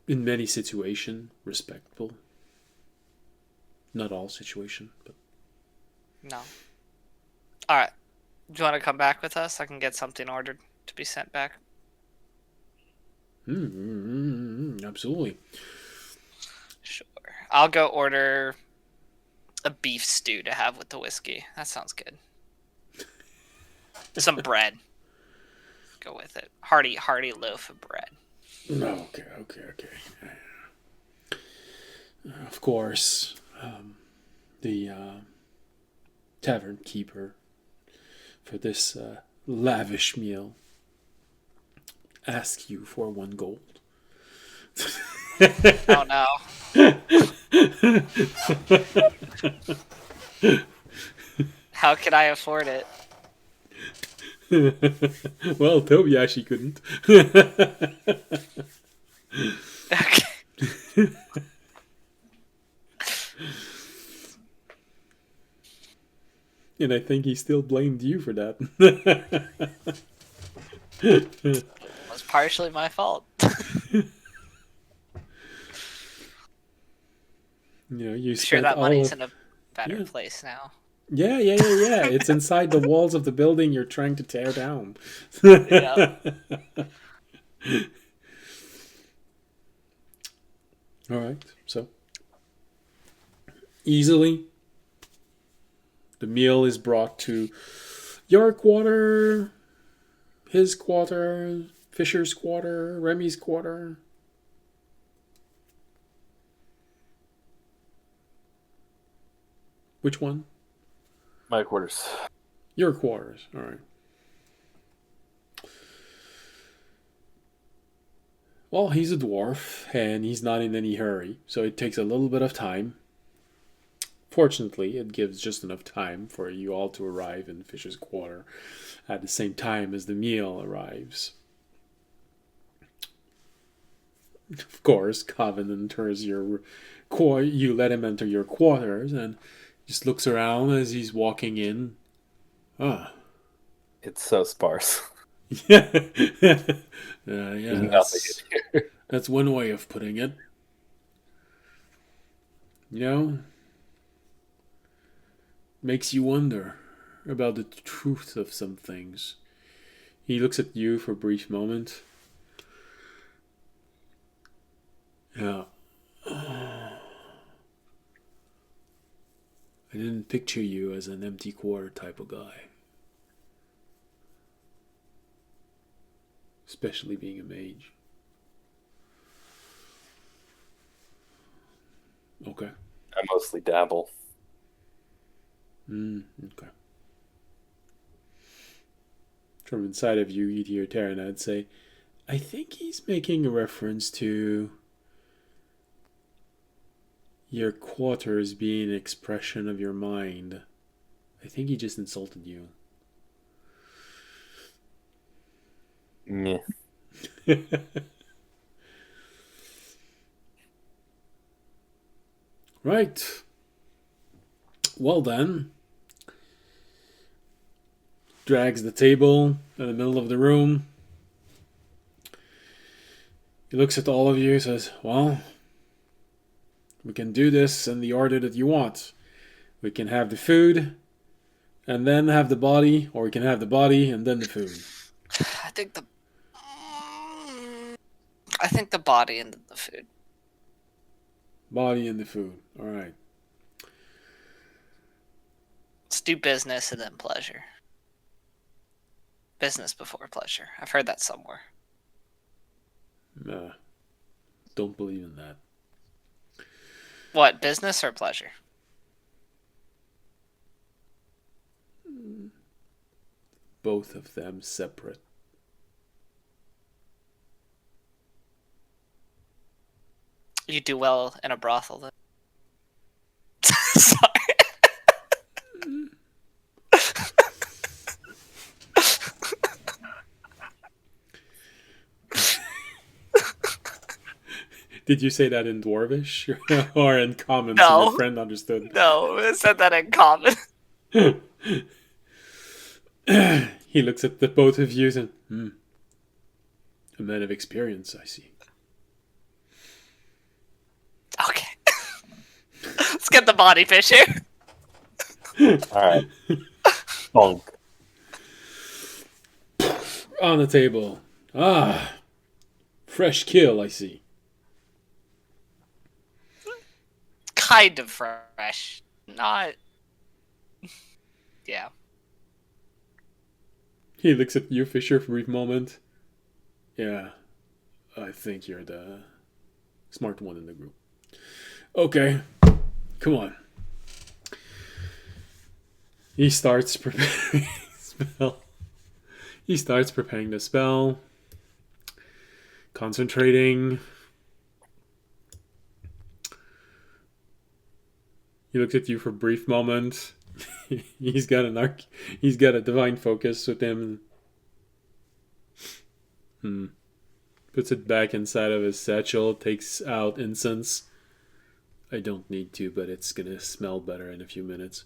In many situations, respectable. Not all situation, but No. All right. Do you want to come back with us? I can get something ordered to be sent back. Absolutely. Sure. I'll go order a beef stew to have with the whiskey. That sounds good. Some bread. Go with it. Hearty loaf of bread. Okay. Of course, the tavern keeper for this lavish meal ask you for 1 gold. Oh no. How can I afford it? Well, Toby actually couldn't. Okay. And I think he still blamed you for that. It was partially my fault. You Sure, spent that all money's of... in a better Yeah. place now. Yeah. It's inside the walls of the building you're trying to tear down. Yeah. All right. So, easily, the meal is brought to your quarter, his quarter, Fisher's quarter, Remy's quarter. Which one? My quarters. Your quarters. All right. Well, he's a dwarf, and he's not in any hurry, so it takes a little bit of time. Fortunately, it gives just enough time for you all to arrive in Fisher's quarter at the same time as the meal arrives. Of course, Coven enters you let him enter your quarters, and Just looks around as he's walking in. Ah. It's so sparse. Yeah. There's Yeah, nothing in here. that's one way of putting it. You know? Makes you wonder about the truth of some things. He looks at you for a brief moment. Yeah. I didn't picture you as an empty quarter type of guy. Especially being a mage. Okay. I mostly dabble. Okay. From inside of you, you'd hear Terranad say, I think he's making a reference to your quarters being an expression of your mind. I think he just insulted you. Yeah. Right. Well then. Drags the table in the middle of the room. He looks at all of you and says, well, we can do this in the order that you want. We can have the food and then have the body, or we can have the body and then the food. I think the body and the food. Body and the food. Alright. Let's do business and then pleasure. Business before pleasure. I've heard that somewhere. Don't believe in that. What, business or pleasure? Both of them separate. You do well in a brothel, then. Sorry. Did you say that in Dwarvish or in common No. so your friend understood? No, I said that in common. He looks at the both of you and, a man of experience, I see. Okay. Let's get the body fish here. Alright. Bonk. On the table. Ah, fresh kill, I see. Kind of fresh. Not... Yeah. He looks at you, Fisher, for a brief moment. Yeah, I think you're the smart one in the group. Okay, come on. He starts preparing the spell. He starts preparing the spell. Concentrating. He looks at you for a brief moment. He's got a divine focus with him. Puts it back inside of his satchel, takes out incense. I don't need to, but it's gonna smell better in a few minutes.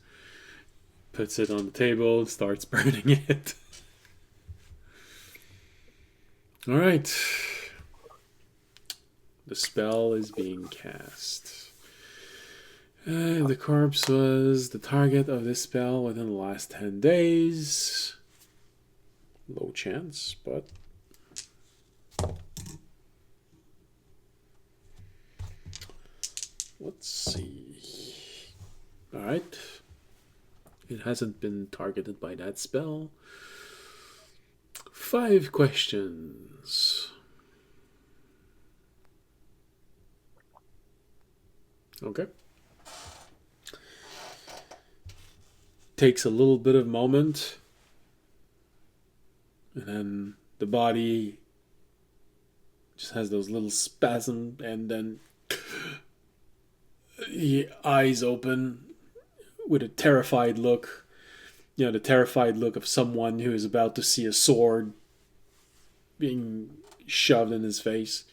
Puts it on the table, starts burning it. Alright. The spell is being cast. The corpse was the target of this spell within the last 10 days. Low chance, but... Let's see. Alright. It hasn't been targeted by that spell. 5 questions. Okay. Takes a little bit of moment. And then the body just has those little spasms, and then the eyes open with a terrified look. You know, the terrified look of someone who is about to see a sword being shoved in his face.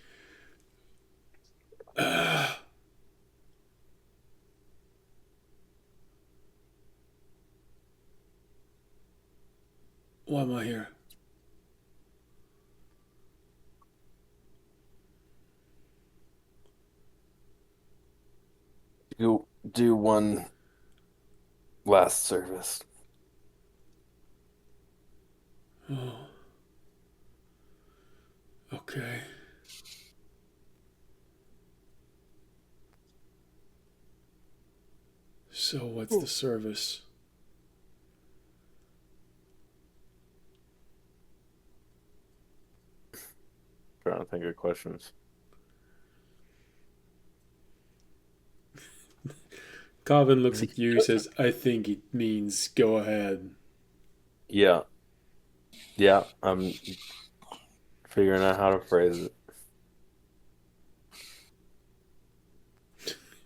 Why am I here? You do one last service. Oh. Okay. So what's the service? Trying to think of questions. Calvin looks at you, says, I think it means go ahead. Yeah. Yeah, I'm figuring out how to phrase it.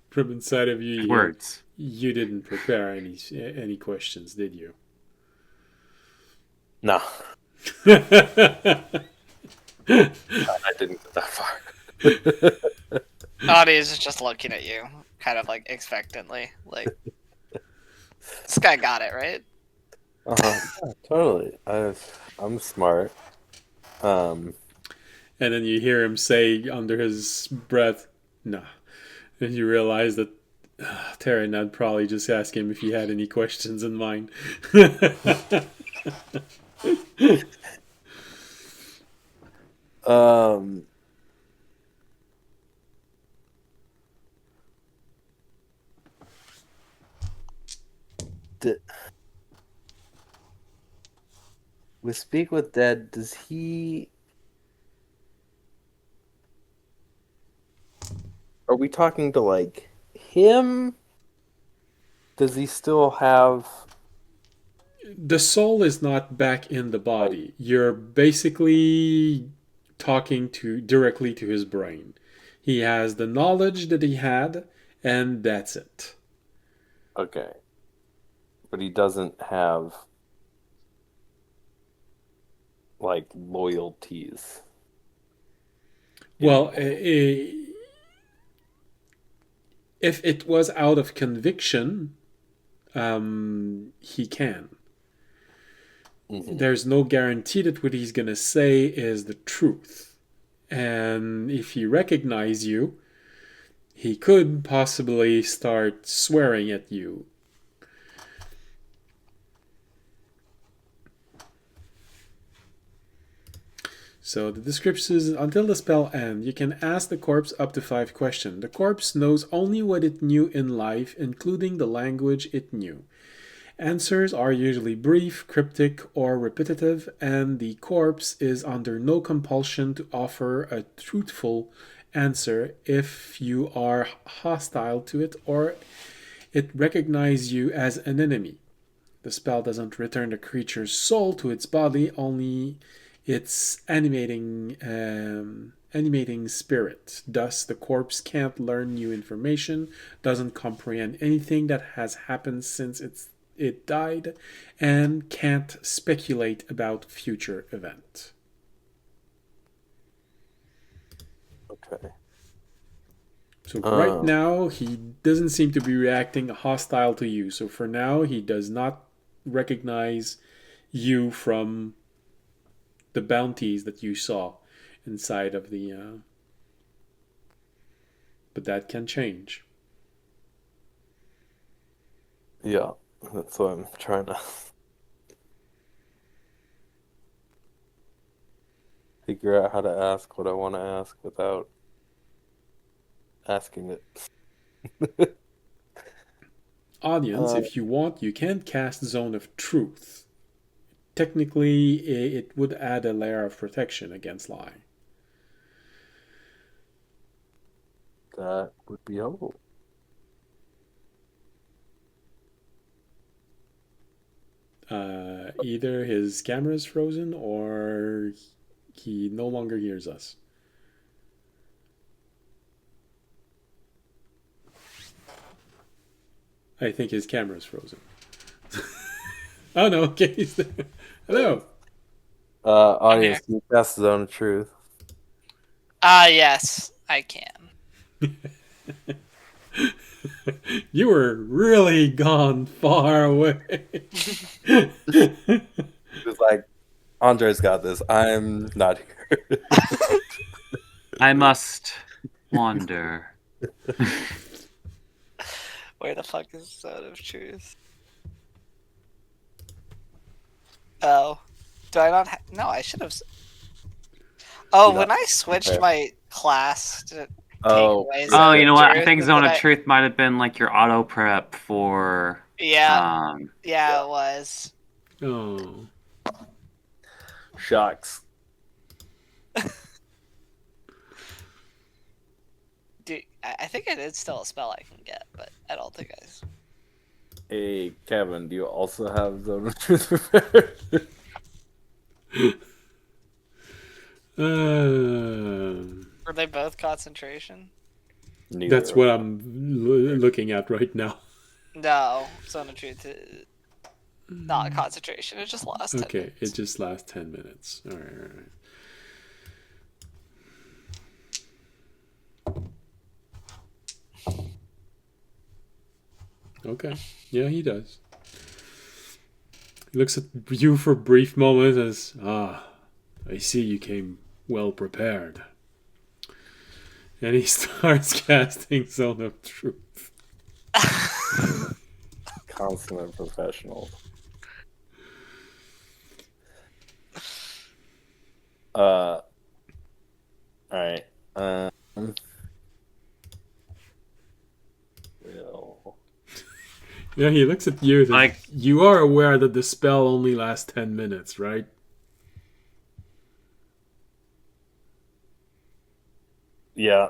From inside of you, Words. you didn't prepare any questions, did you? No, I didn't get that far. Audience is just looking at you, kind of like expectantly. Like, this guy got it, right? Yeah, totally. I'm smart. And then you hear him say under his breath, nah. And you realize that Terry and I'd probably just ask him if he had any questions in mind. Um, d- with Speak with Dead, does he? Are we talking to like him? Does he still have? The soul is not back in the body. You're basically talking to directly to his brain. He has the knowledge that he had, and that's it. Okay, but he doesn't have like loyalties. Well, anymore. if it was out of conviction, he can. Mhm. There's no guarantee that what he's going to say is the truth. And if he recognizes you, he could possibly start swearing at you. So the description is, until the spell ends, you can ask the corpse up to 5 questions. The corpse knows only what it knew in life, including the language it knew. Answers are usually brief, cryptic, or repetitive, and the corpse is under no compulsion to offer a truthful answer if you are hostile to it or it recognizes you as an enemy. The spell doesn't return the creature's soul to its body, only its animating spirit. Thus, the corpse can't learn new information, doesn't comprehend anything that has happened since it died, and can't speculate about future events. Okay. So right now, he doesn't seem to be reacting hostile to you. So for now, he does not recognize you from the bounties that you saw inside of the. But that can change. Yeah, that's what I'm trying to figure out how to ask what I want to ask without asking it. Audience, if you want, you can cast Zone of Truth. Technically, it would add a layer of protection against lying. That would be helpful. Either his camera is frozen or he no longer hears us. I think his camera is frozen. Oh no, okay, he's there. Hello. Audience, can you cast Zone of Truth? Yes, I can. You were really gone far away. It was like Andre's got this. I'm not here. I must wander. Where the fuck is Zone of Truth? Oh. Do I not no, I should have... Oh, Yeah. when I switched Okay. my class to Oh, away yeah. Oh, you know what? I Truth, think and Zone then of Truth might have been like your auto prep for. Yeah, it was. Oh. Shucks. Dude, I think it is still a spell I can get, but I don't think I... Hey, Kevin, do you also have Zone of Truth prepared? Were they both concentration? Neither That's of what them. I'm looking at right now. No, Zone of Truth is not concentration. It just lasts 10 Okay, minutes. it just lasts 10 minutes. All right. Okay. Yeah, he does. He looks at you for a brief moment as, I see you came well prepared. And he starts casting Zone of Truth. Consummate professional. Alright. Will. Yeah, he looks at you. Like- you are aware that the spell only lasts 10 minutes, right? Yeah.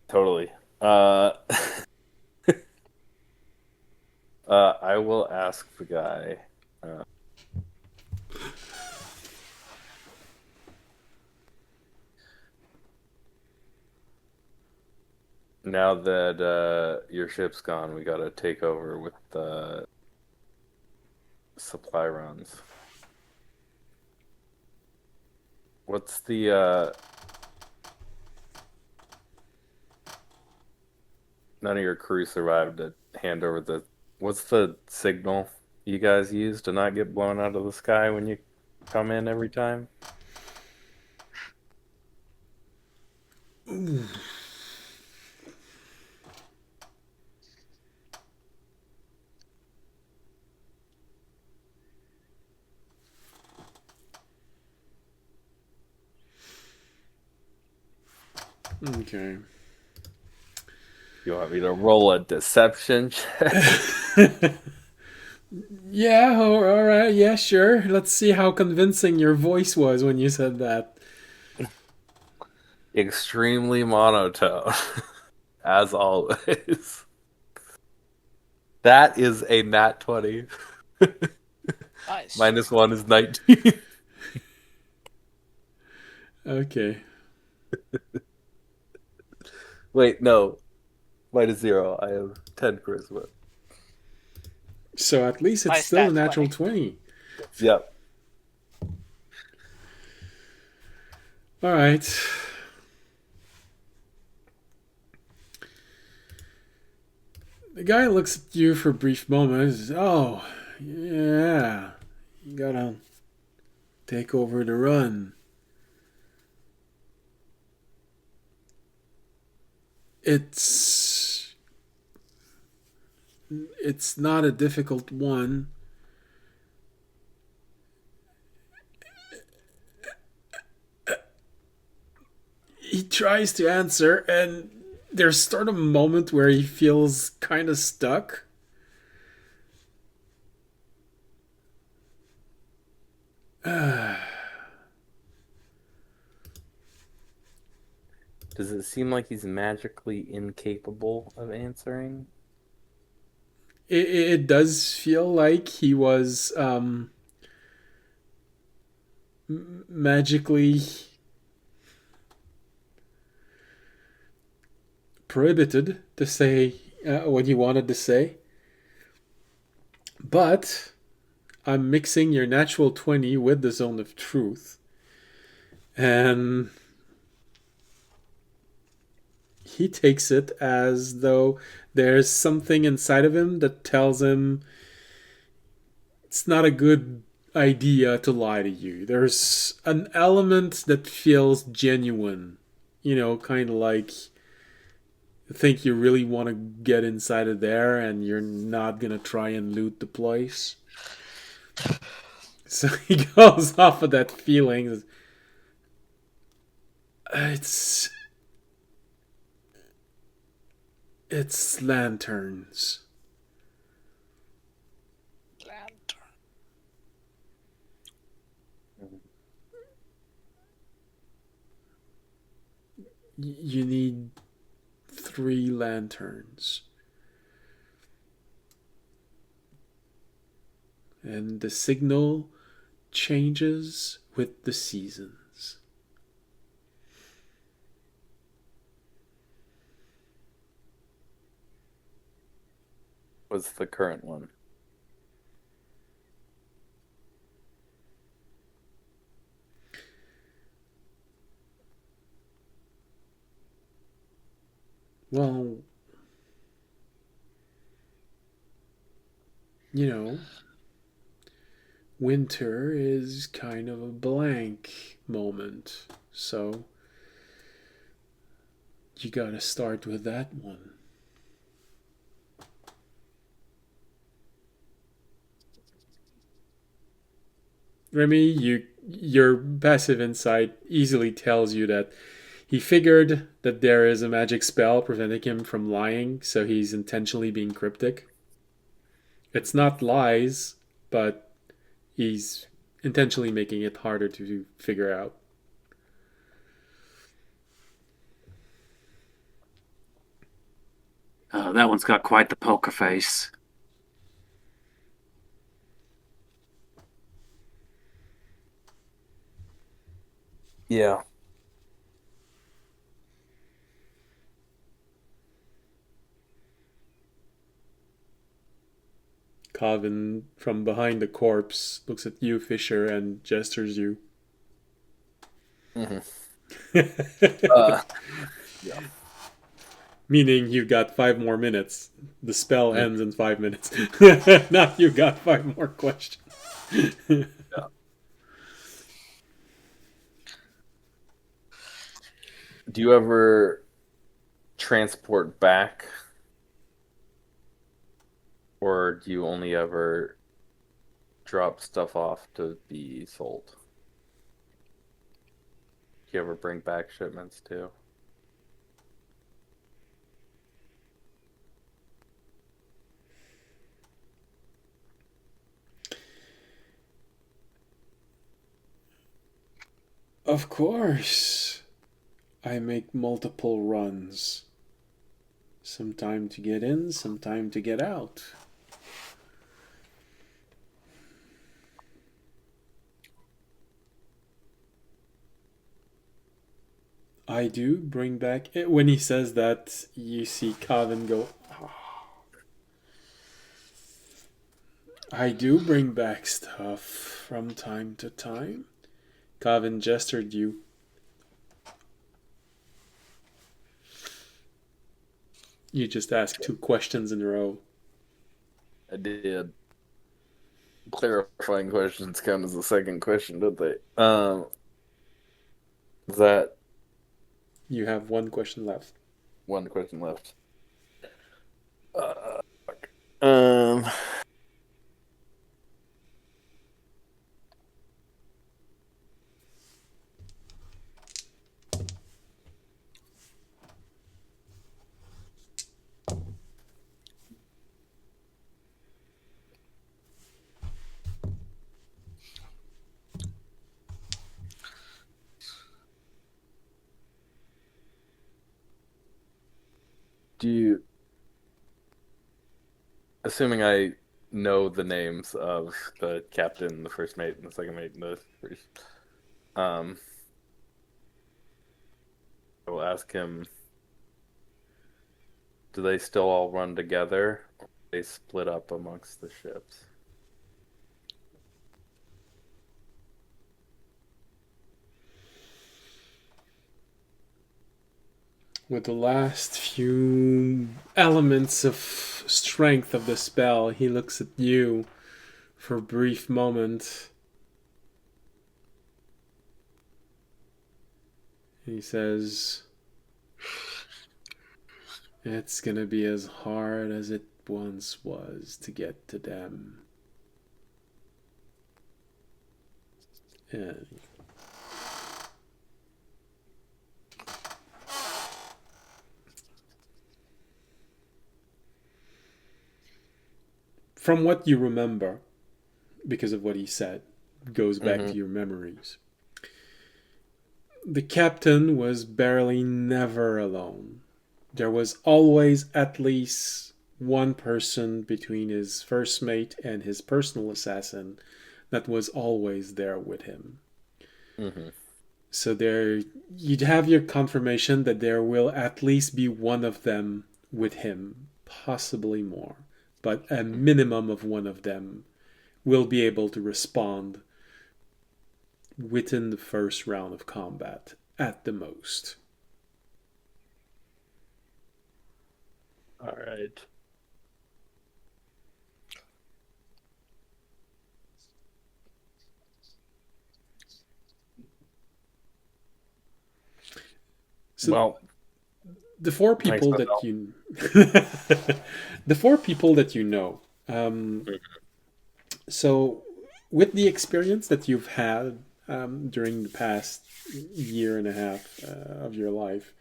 Totally. I will ask the guy. Now that your ship's gone, we gotta take over with the supply runs. What's the none of your crew survived to hand over the... What's the signal you guys use to not get blown out of the sky when you come in every time? Okay. You want me to roll a deception check? Yeah, all right. Yeah, sure. Let's see how convincing your voice was when you said that. Extremely monotone, as always. That is a nat 20. Nice. -1 is 19. Okay. Wait, no. -0. I have 10 charisma. So at least it's Nice still a nat natural 20. Yep. All right. The guy looks at you for a brief moment and says, oh, yeah. You gotta take over the run. It's not a difficult one. He tries to answer, and there's sort of a moment where he feels kind of stuck. Does it seem like he's magically incapable of answering? It does feel like he was magically prohibited to say what he wanted to say. But I'm mixing your natural 20 with the Zone of Truth. And he takes it as though there's something inside of him that tells him it's not a good idea to lie to you. There's an element that feels genuine. You know, kind of like think you really want to get inside of there and you're not going to try and loot the place. So he goes off of that feeling. It's lanterns. Lantern. You need 3 lanterns. And the signal changes with the seasons. What's the current one? Well, you know, winter is kind of a blank moment. So you gotta start with that one. Remy, your passive insight easily tells you that he figured that there is a magic spell preventing him from lying, so he's intentionally being cryptic. It's not lies, but he's intentionally making it harder to figure out. That one's got quite the poker face. Yeah. Coven, from behind the corpse, looks at you, Fisher, and gestures you. Mm-hmm. Yeah. Meaning you've got 5 more minutes. The spell ends in 5 minutes. Not you got 5 more questions. Yeah. Do you ever transport back? Or do you only ever drop stuff off to be sold? Do you ever bring back shipments too? Of course. I make multiple runs. Some time to get in, some time to get out. I do bring back. When he says that, you see Coven go. "Oh." I do bring back stuff from time to time. Coven gestured you. You just asked 2 questions in a row. I did. Clarifying questions count as the second question, don't they? Is that You have 1 question left. one question left? Fuck. Do you, assuming I know the names of the captain, the first mate, and the second mate, and the priest, I will ask him, do they still all run together, or do they split up amongst the ships? With the last few elements of strength of the spell, he looks at you for a brief moment And he says, "It's gonna be as hard as it once was to get to them." And from what you remember, because of what he said, goes back to your memories. The captain was barely never alone. There was always at least one person between his first mate and his personal assassin that was always there with him. So there, you'd have your confirmation that there will at least be one of them with him, possibly more, but a minimum of one of them will be able to respond within the first round of combat at the most. All right. So Well, the four people for that the you the four people that you know, so with the experience that you've had during the past year and a half of your life,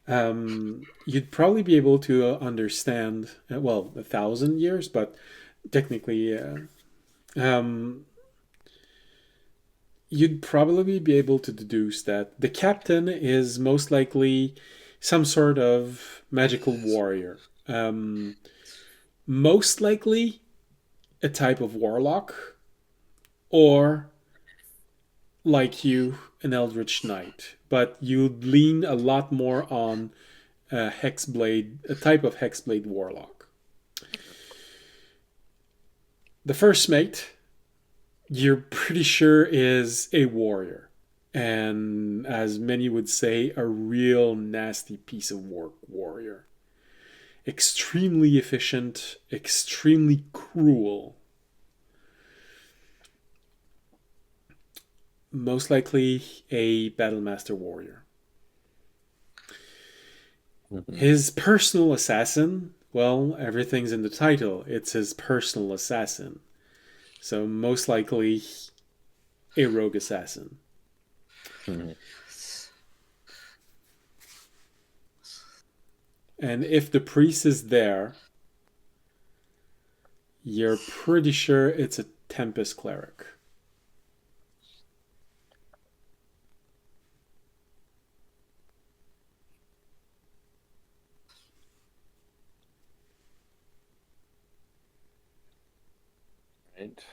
you'd probably be able to understand, well, 1,000 years, but technically, you'd probably be able to deduce that the captain is most likely some sort of magical warrior. Most likely a type of warlock, or like you, an eldritch knight. But you'd lean a lot more on a hexblade, a type of hexblade warlock. The first mate, you're pretty sure is a warrior, and as many would say, a real nasty piece of work warrior. Extremely efficient, extremely cruel. Most likely a battlemaster warrior. His personal assassin, well, everything's in the title. It's his personal assassin. So most likely a rogue assassin. And if the priest is there, you're pretty sure it's a Tempest cleric. right.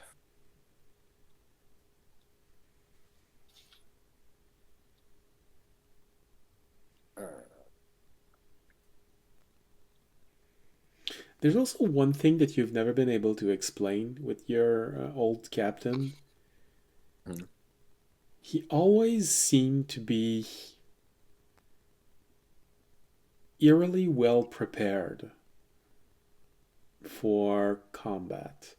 There's also one thing that you've never been able to explain with your old captain. He always seemed to be eerily well prepared for combat.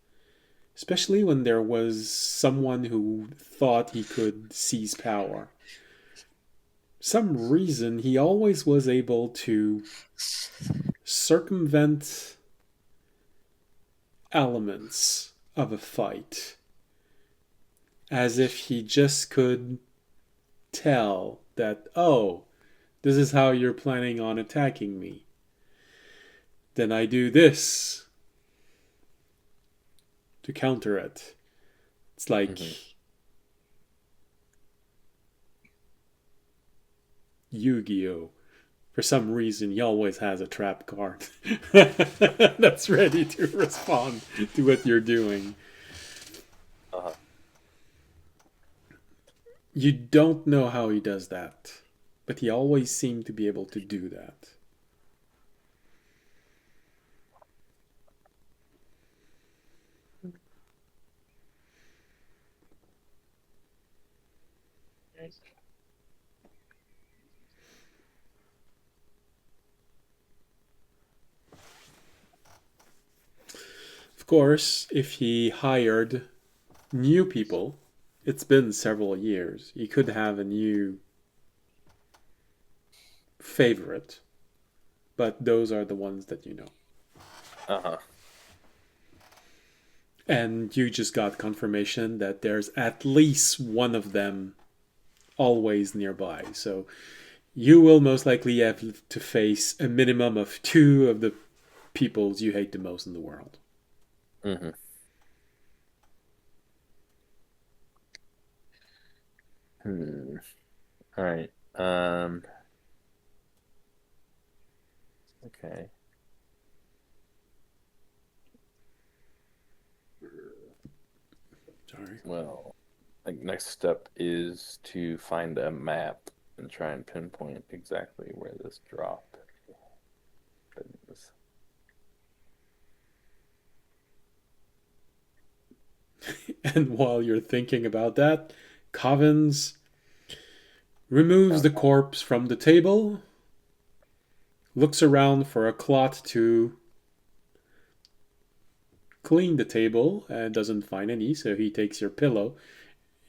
Especially when there was someone who thought he could seize power. Some reason he always was able to circumvent elements of a fight as if he just could tell that, oh, this is how you're planning on attacking me. Then I do this to counter it. It's like Yu-Gi-Oh! For some reason, he always has a trap card that's ready to respond to what you're doing. You don't know how he does that, but he always seemed to be able to do that. Of course, if he hired new people, it's been several years, he could have a new favorite, but those are the ones that you know. Uh-huh. And you just got confirmation that there's at least one of them always nearby. So you will most likely have to face a minimum of 2 of the peoples you hate the most in the world. Mm-hmm. All right. Okay. Sorry. Well, like next step is to find a map and try and pinpoint exactly where this drop is. And while you're thinking about that, Covens removes the corpse from the table, looks around for a cloth to clean the table, and doesn't find any, so he takes your pillow.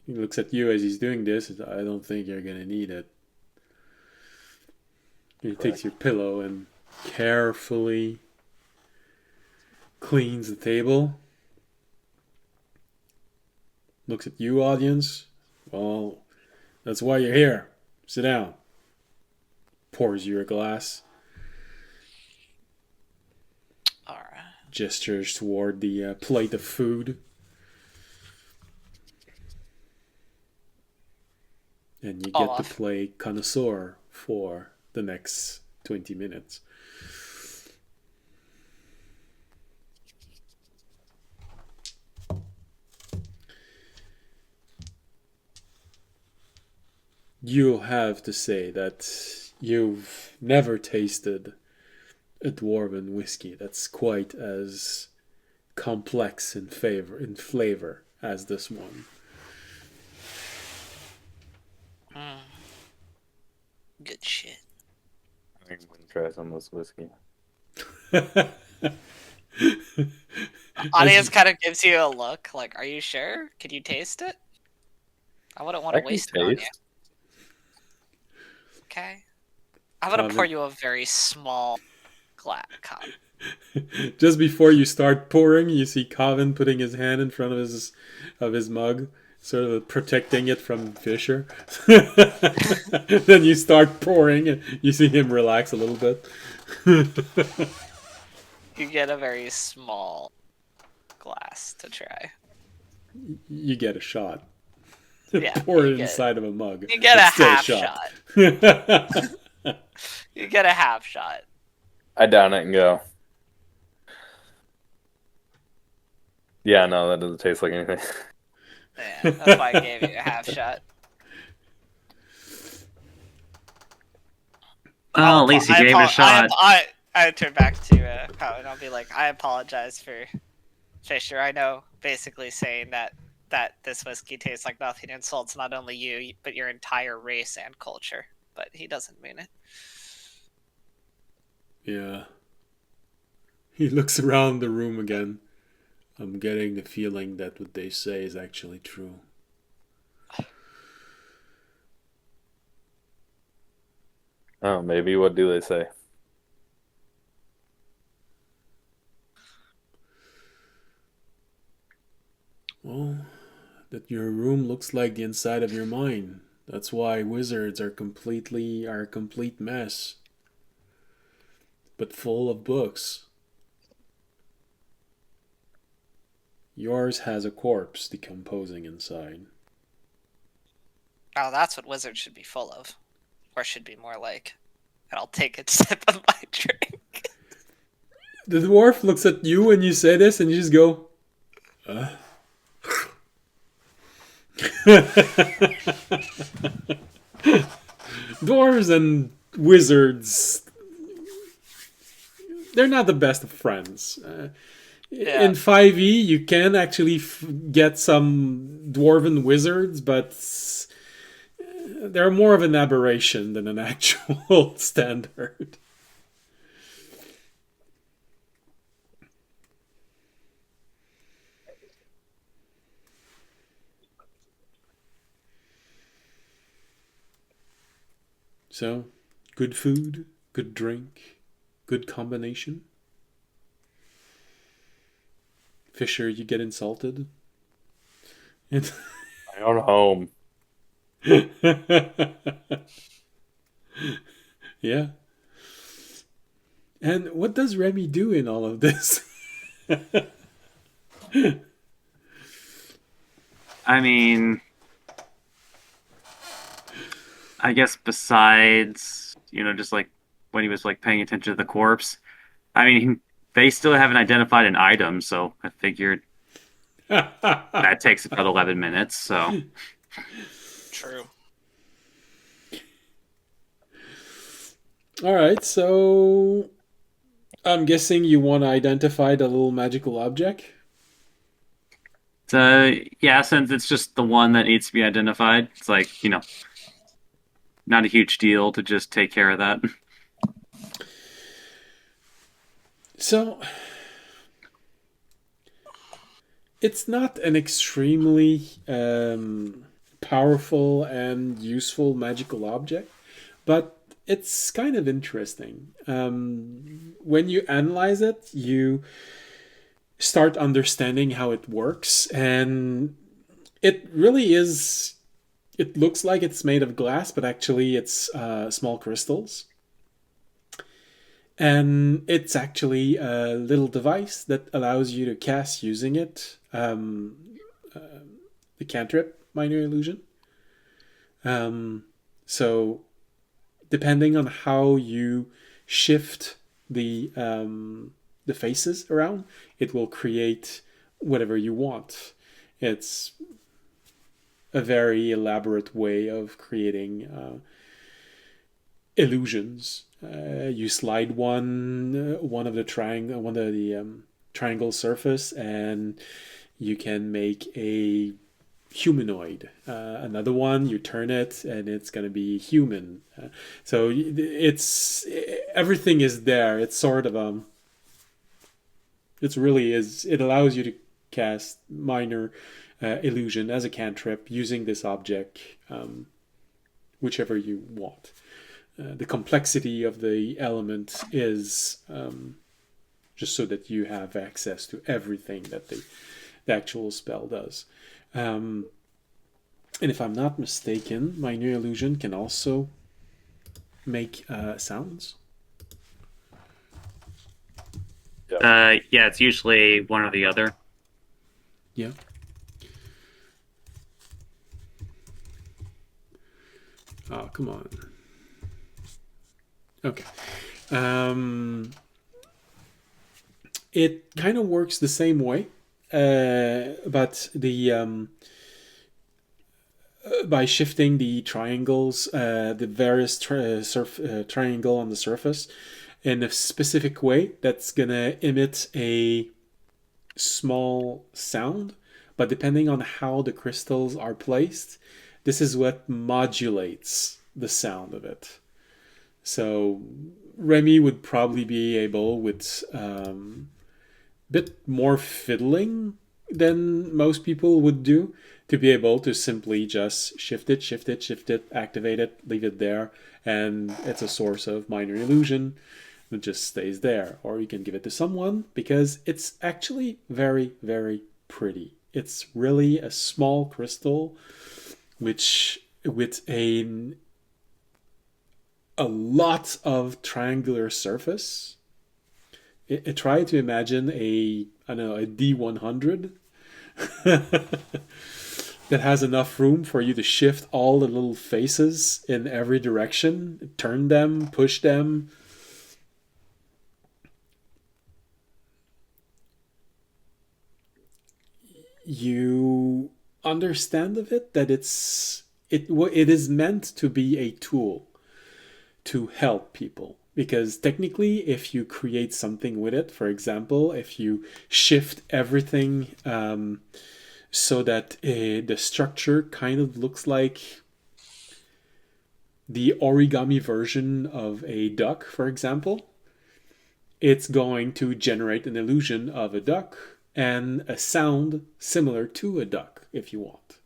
He looks at you as he's doing this. I don't think you're going to need it. He takes your pillow and carefully cleans the table. Looks at you, audience. Well, that's why you're here. Sit down. Pours you a glass. All right. Gestures toward the plate of food. And you get to play connoisseur for the next 20 minutes. You'll have to say that you've never tasted a dwarven whiskey that's quite as complex in flavor as this one. Good shit. I think I'm gonna try some of this whiskey. Audience kind of gives you a look, like, "Are you sure? Can you taste it?" I wouldn't want to waste it on you. Okay. I'm gonna pour you a very small glass cup. Just before you start pouring, you see Coven putting his hand in front of his mug, sort of protecting it from Fisher. Then you start pouring, and you see him relax a little bit. You get a very small glass to try. You get a shot. Yeah, pour it inside of a mug. You get a half shot. You get a half shot. I down it and go. Yeah, no, that doesn't taste like anything. Yeah, that's why I gave you a half shot. Well, at least you gave it a shot. I turn back to Poe and I'll be like, I apologize for Fisher. I know, basically saying that this whiskey tastes like nothing insults not only you, but your entire race and culture. But he doesn't mean it. Yeah. He looks around the room again. I'm getting the feeling that what they say is actually true. Oh, maybe. What do they say? Well, that your room looks like the inside of your mind. That's why wizards are a complete mess. But full of books. Yours has a corpse decomposing inside. Oh, that's what wizards should be full of. Or should be more like. And I'll take a sip of my drink. The dwarf looks at you when you say this and you just go, Dwarves and wizards, they're not the best of friends. Yeah. In 5e, you can actually get some dwarven wizards, but they're more of an aberration than an actual standard. So, Good food, good drink, good combination. Fisher, you get insulted. And My own home. yeah. And what does Remy do in all of this? I mean, I guess besides, just like when he was like paying attention to the corpse, I mean, they still haven't identified an item, so I figured that takes about 11 minutes, so. True. All right, so I'm guessing you want to identify the little magical object. Yeah, since it's just the one that needs to be identified, it's like, not a huge deal to just take care of that. So it's not an extremely powerful and useful magical object, but it's kind of interesting. When you analyze it, you start understanding how it works, and it really is. It looks like it's made of glass, but actually it's small crystals. And it's actually a little device that allows you to cast using it the cantrip minor illusion. So depending on how you shift the faces around, it will create whatever you want. It's a very elaborate way of creating illusions. You slide one of the triangle surface, and you can make a humanoid. Another one, you turn it, and it's going to be human. So it's everything is there. It's sort of it's really is. It allows you to cast minor illusion as a cantrip using this object, whichever you want. The complexity of the element is just so that you have access to everything that the actual spell does. And if I'm not mistaken, minor illusion can also make sounds. Yeah, it's usually one or the other. Yeah. Oh, come on. Okay. It kind of works the same way, but the by shifting the triangles, the various triangle on the surface in a specific way, that's gonna emit a small sound. But depending on how the crystals are placed, this is what modulates the sound of it. So Remy would probably be able, with a bit more fiddling than most people would do, to be able to simply just shift it, activate it, leave it there, and it's a source of minor illusion. It just stays there. Or you can give it to someone, because it's actually very, very pretty. It's really a small crystal, which with a lot of triangular surface. I try to imagine a D100 that has enough room for you to shift all the little faces in every direction, turn them, push them. You understand of it that it is meant to be a tool to help people. Because technically, if you create something with it, for example, if you shift everything so that the structure kind of looks like the origami version of a duck, for example, it's going to generate an illusion of a duck and a sound similar to a duck, if you want.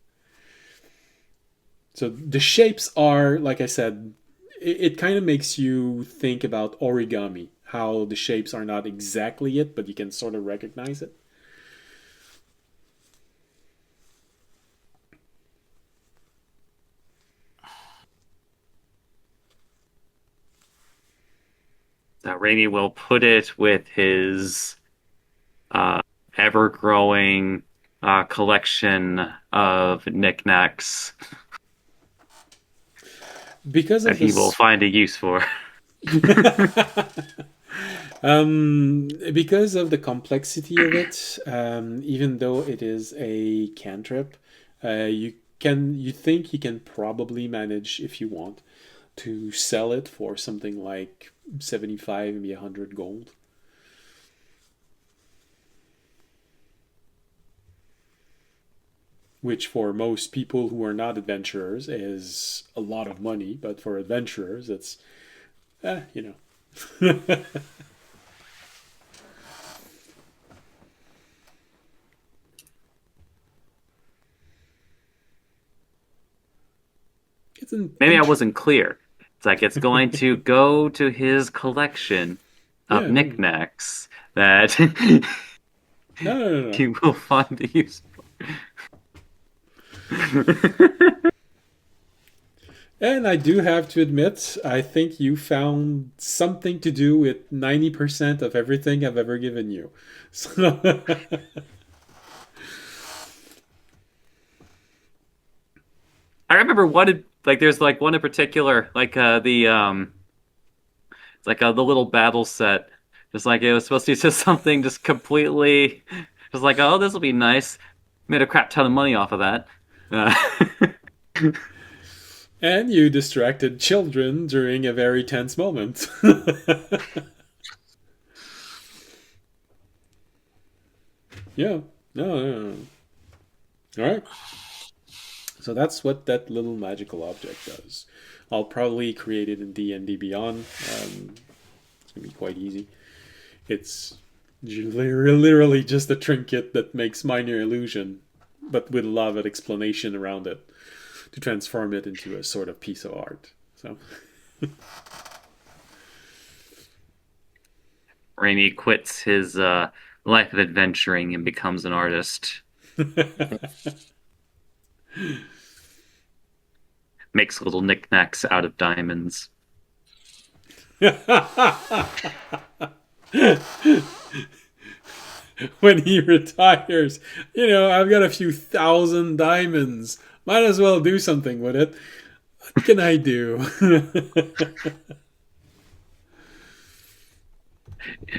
So the shapes are, like I said, it kind of makes you think about origami, how the shapes are not exactly it, but you can sort of recognize it. Raimi will put it with his ever-growing collection of knickknacks Because that of he will this, find a use for. because of the complexity of it, even though it is a cantrip, you think you can probably manage if you want to sell it for something like 75, maybe 100 gold. Which for most people who are not adventurers is a lot of money, but for adventurers it's, you know. It's an Maybe I wasn't clear. It's like it's going to go to his collection of yeah, no, knickknacks that no, no, no, no. he will find a use for. And I do have to admit, I think you found something to do with 90% of everything I've ever given you. So I remember there's like one in particular, like it's like the little battle set. Just like it was supposed to be just something just completely, just like, oh, this will be nice. Made a crap ton of money off of that. Uh, and you distracted children during a very tense moment. Yeah. No, no, no. All right. So that's what that little magical object does. I'll probably create it in D&D Beyond. It's gonna be quite easy. It's literally just a trinket that makes minor illusion, but with a lot of explanation around it to transform it into a sort of piece of art. So Raimi quits his life of adventuring and becomes an artist. Makes little knickknacks out of diamonds. When he retires, I've got a few thousand diamonds. Might as well do something with it. What can I do?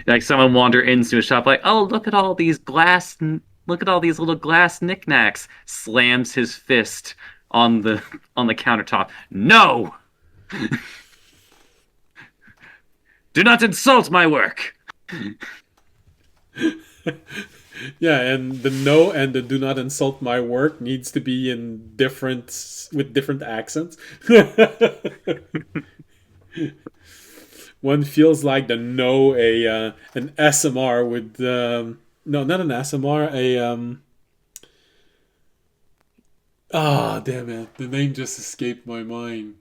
Like someone wander into a shop, like, oh, look at all these little glass knickknacks. Slams his fist on the countertop. No, do not insult my work. Yeah, and the no and the do not insult my work needs to be in with different accents. One feels like the no an SMR with no, not an SMR, damn it, the name just escaped my mind.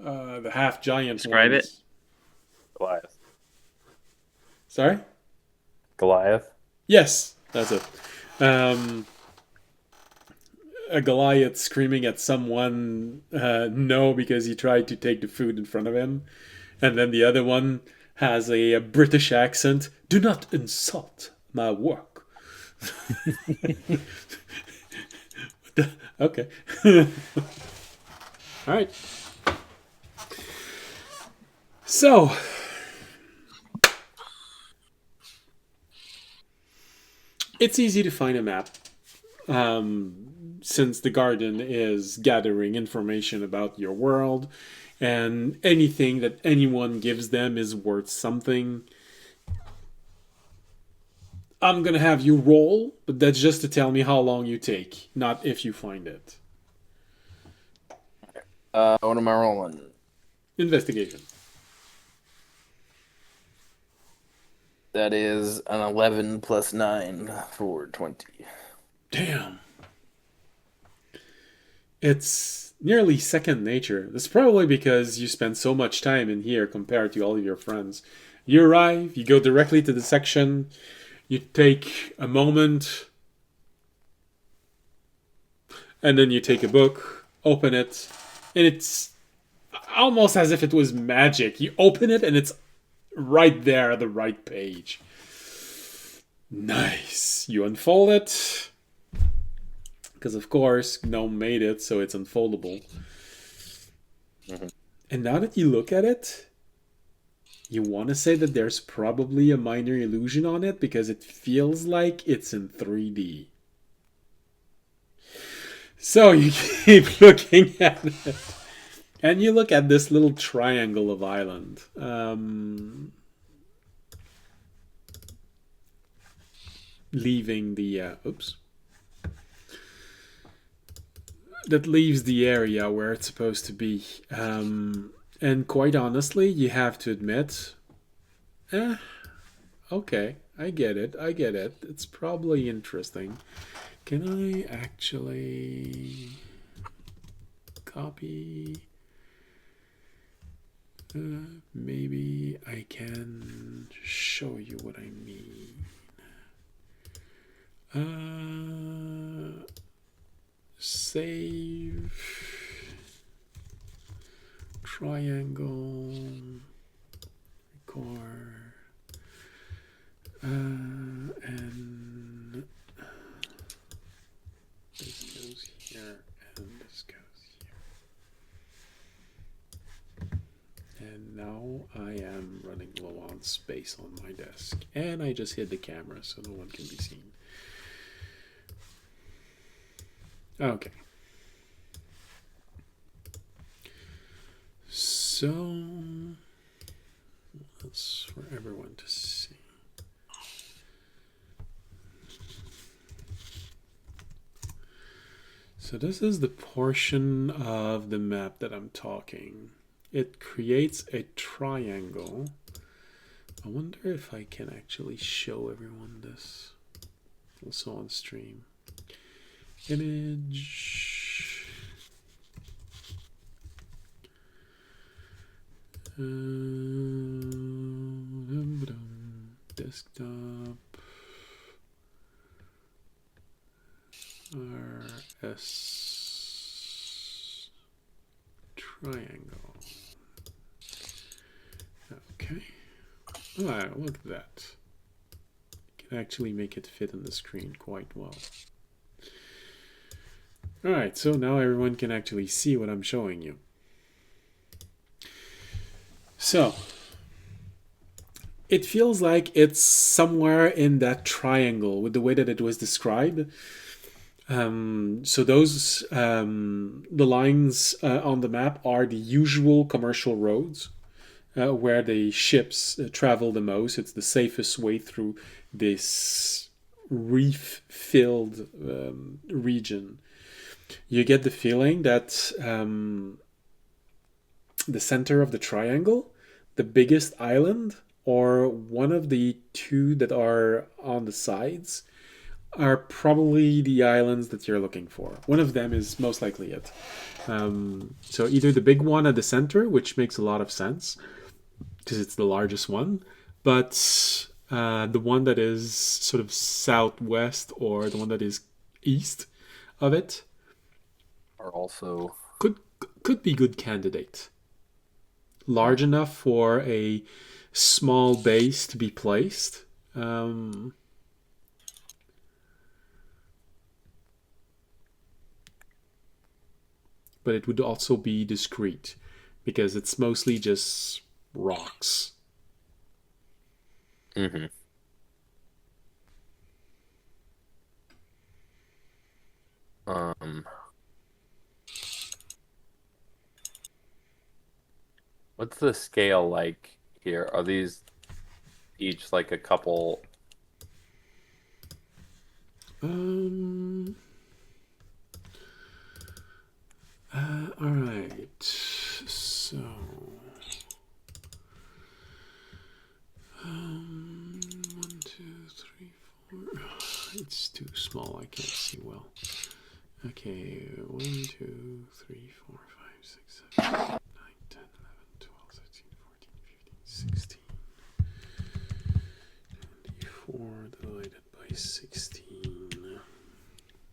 The half giant Describe ones. it. Goliath. Sorry? Goliath. Yes, that's it. A Goliath screaming at someone no because he tried to take the food in front of him, and then the other one has a British accent. Do not insult my work. Okay. All right. So, it's easy to find a map. Since the garden is gathering information about your world, and anything that anyone gives them is worth something. I'm gonna have you roll, but that's just to tell me how long you take, not if you find it. What am I rolling? Investigation. That is an 11 plus 9 for 20. Damn. It's nearly second nature. That's probably because you spend so much time in here compared to all of your friends. You arrive, you go directly to the section, you take a moment, and then you take a book, open it, and it's almost as if it was magic. You open it and it's right there, the right page. Nice. You unfold it, because of course GNOME made it so it's unfoldable. And now that you look at it, you want to say that there's probably a minor illusion on it because it feels like it's in 3D. So you keep looking at it. And you look at this little triangle of island. Leaving the... oops. That leaves the area where it's supposed to be. And quite honestly, you have to admit... okay, I get it. It's probably interesting. Can I actually... copy... maybe I can show you what I mean. Save triangle record and this goes here and this goes here. And now I am running low on space on my desk. And I just hid the camera so no one can be seen. Okay. So that's for everyone to see. So this is the portion of the map that I'm talking. It creates a triangle. I wonder if I can actually show everyone this. Also on stream. Image. Desktop. RS triangle. Okay. Ah, look at that. Can actually make it fit on the screen quite well. Alright, so now everyone can actually see what I'm showing you. So, it feels like it's somewhere in that triangle with the way that it was described. So those, the lines on the map are the usual commercial roads where the ships travel the most. It's the safest way through this reef-filled region. You get the feeling that the center of the triangle, the biggest island, or one of the two that are on the sides, are probably the islands that you're looking for. One of them is most likely it. So either the big one at the center, which makes a lot of sense, because it's the largest one, but the one that is sort of southwest or the one that is east of it Are also could be good candidate. Large enough for a small base to be placed. But it would also be discreet because it's mostly just rocks. Mm-hmm. What's the scale like here? Are these each like a couple? All right. So, 1, 2, 3, 4. It's too small. I can't see well. Okay, 1, 2, 3, 4, 5, 6, 7, 8, 9, 10, 11, 12, 13, 14, 15, 16. 24 divided by 16.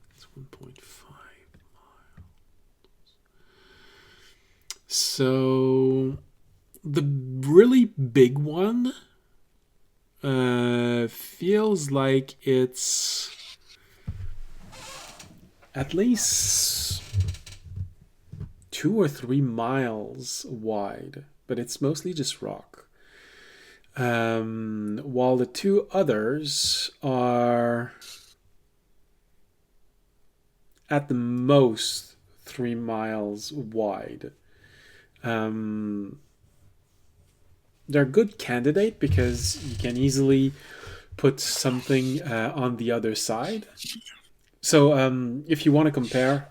That's 1.5 miles. So the really big one feels like it's at least 2 or 3 miles wide, but it's mostly just rock. While the two others are at the most 3 miles wide. They're a good candidate because you can easily put something on the other side. So if you want to compare,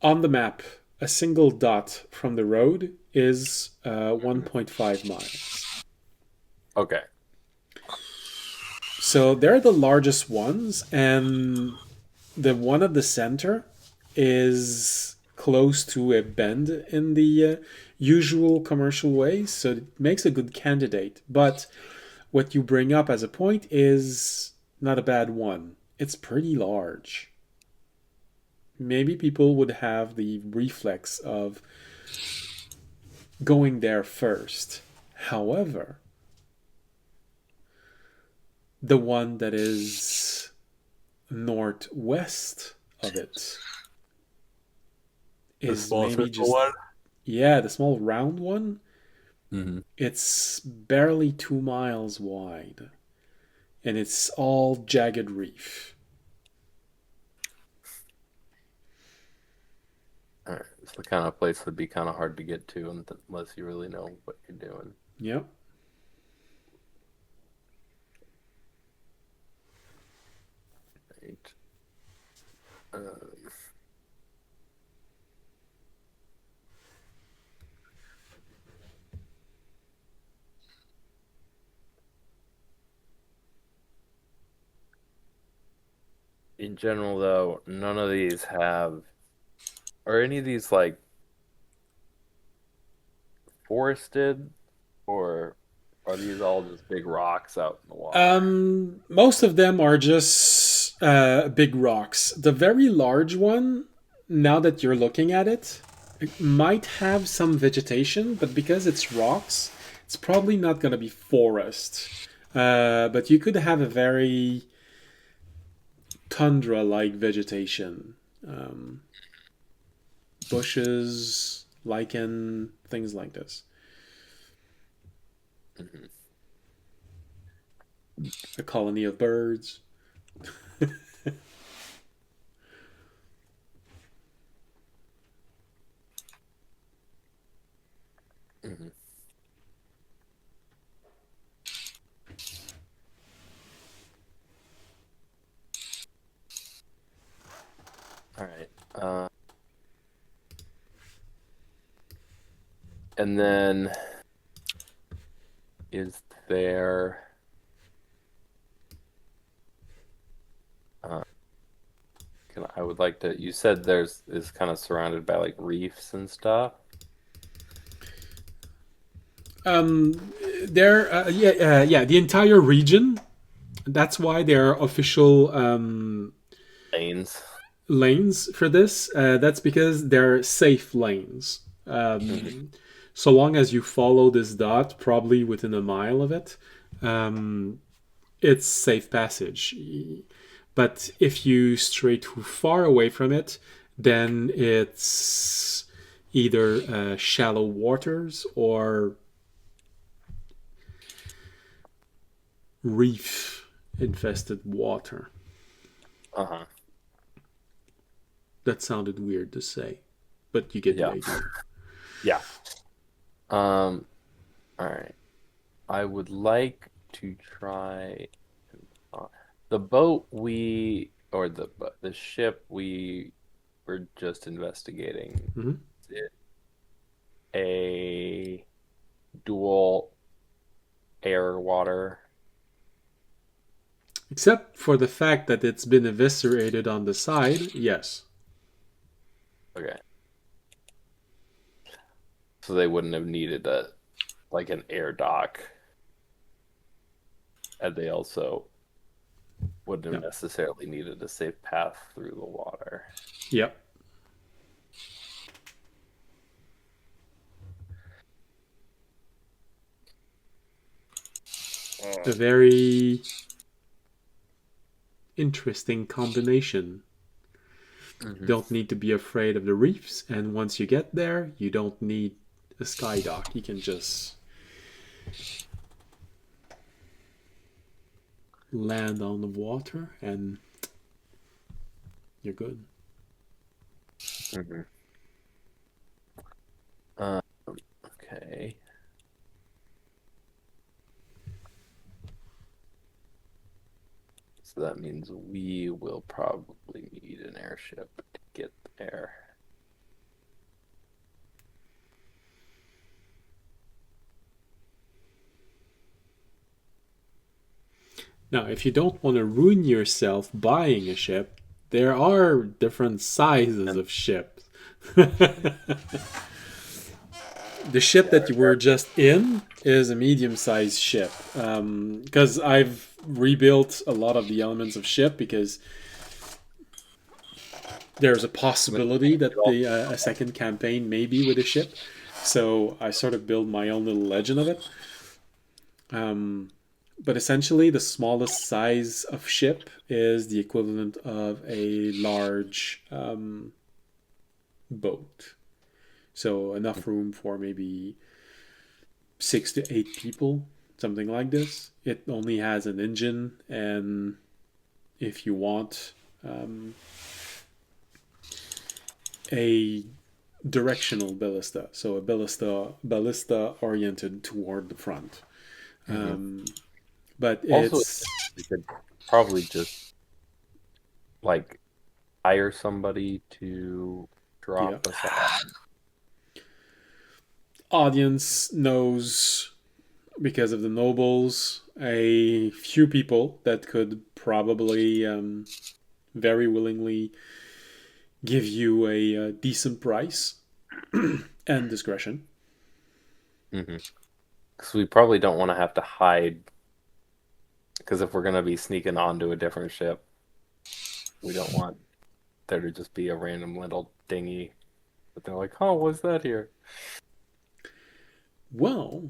on the map, a single dot from the road is 1.5 miles. Okay. So they're the largest ones, and the one at the center is close to a bend in the usual commercial way, so it makes a good candidate. But what you bring up as a point is not a bad one. It's pretty large. Maybe people would have the reflex of going there first. However, the one that is northwest of it is maybe just one? yeah, the small round one. Mm-hmm. It's barely 2 miles wide, and it's all jagged reef. All right. It's the kind of place that'd be kind of hard to get to unless you really know what you're doing. Yep. Right. Um, in general, though, none of these have, are any of these like forested, or are these all just big rocks out in the water? Most of them are just big rocks. The very large one, now that you're looking at it, it might have some vegetation, but because it's rocks, it's probably not going to be forest. But you could have a very tundra-like vegetation, bushes, lichen, things like this. Mhm. A colony of birds. Mhm. All right. And then is there uh I would like to, you said there's is kind of surrounded by like reefs and stuff. Um, yeah, the entire region. That's why there are official Lanes. lanes for this. That's because they're safe lanes. Mhm. So long as you follow this dot, probably within a mile of it, um, it's safe passage. But if you stray too far away from it, then it's either shallow waters or reef infested water. Uh-huh. That sounded weird to say, but you get the Yeah. idea. Yeah. Um, all right. I would like to try uh, the boat we or the ship we were just investigating. Hmm. Is it a dual air water? Except for the fact that it's been eviscerated on the side, yes. Okay. So they wouldn't have needed an air dock. And they also wouldn't have necessarily needed a safe path through the water. Yep. A very interesting combination. Mm-hmm. Don't need to be afraid of the reefs, and once you get there, you don't need a sky dock. You can just land on the water and you're good. Mm-hmm. Okay. So that means we will probably need an airship to get there. Now, if you don't want to ruin yourself buying a ship, there are different sizes of ships. The ship that you were just in is a medium-sized ship. Because I've rebuilt a lot of the elements of ship because there's a possibility that a second campaign may be with a ship. So I sort of build my own little legend of it. But essentially, the smallest size of ship is the equivalent of a large boat. So enough room for maybe 6 to 8 people, something like this. It only has an engine, and if you want a directional ballista, so a ballista oriented toward the front. But Also, it's we could probably just hire somebody to drop us off. Audience knows, because of the nobles, a few people that could probably very willingly give you a decent price and discretion. Because we probably don't want to have to hide. Because if we're going to be sneaking onto a different ship, we don't want there to just be a random little dinghy. But they're like, oh, what's that here? Well,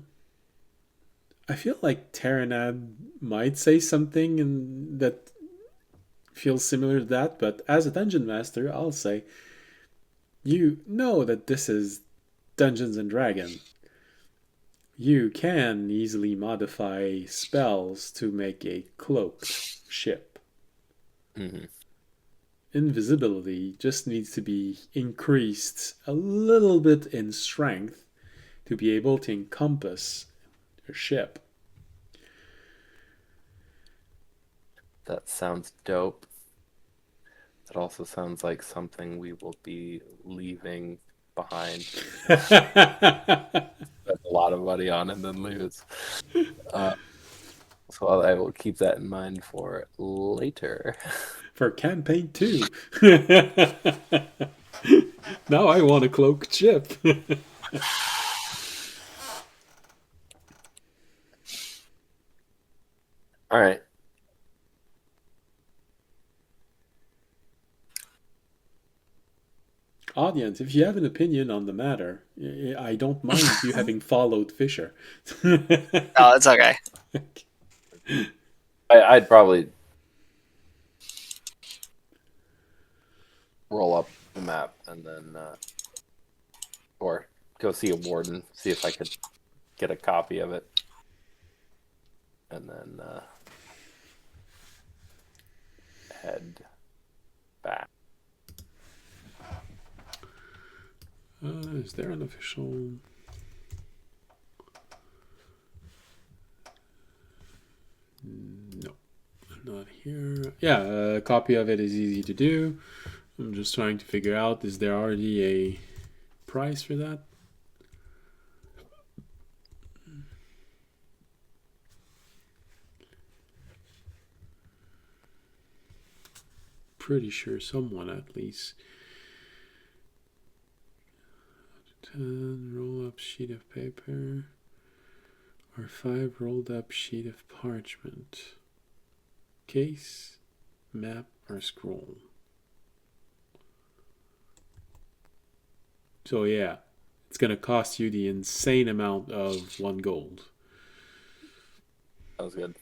I feel like Terranad might say something that feels similar to that, but as a dungeon master, I'll say, you know that this is Dungeons and Dragons. You can easily modify spells to make a cloaked ship. Invisibility just needs to be increased a little bit in strength to be able to encompass a ship. That sounds dope. That also sounds like something we will be leaving behind. Spend a lot of money on and then lose. So I will keep that in mind for later. For campaign 2. Now I want a cloaked ship. All right. Audience, if you have an opinion on the matter, I don't mind you having followed Fisher. No, it's okay. I'd probably roll up the map and then, or go see a warden, see if I could get a copy of it, and then head back. Is there an official? No, not here. Yeah, a copy of it is easy to do. I'm just trying to figure out, is there already a price for that? pretty sure someone at least. 10 roll up sheet of paper or 5 rolled up sheet of parchment. Case, map, or scroll. So yeah, it's gonna cost you the insane amount of 1 gold. That was good.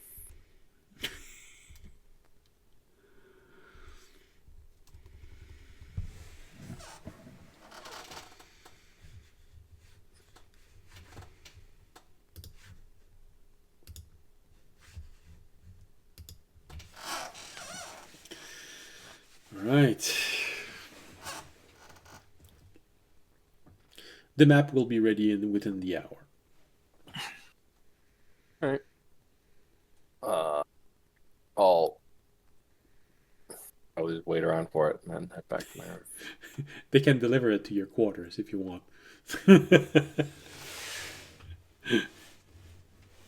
Alright. The map will be ready within the hour. All right. I'll just wait around for it and then head back to my room. They can deliver it to your quarters if you want.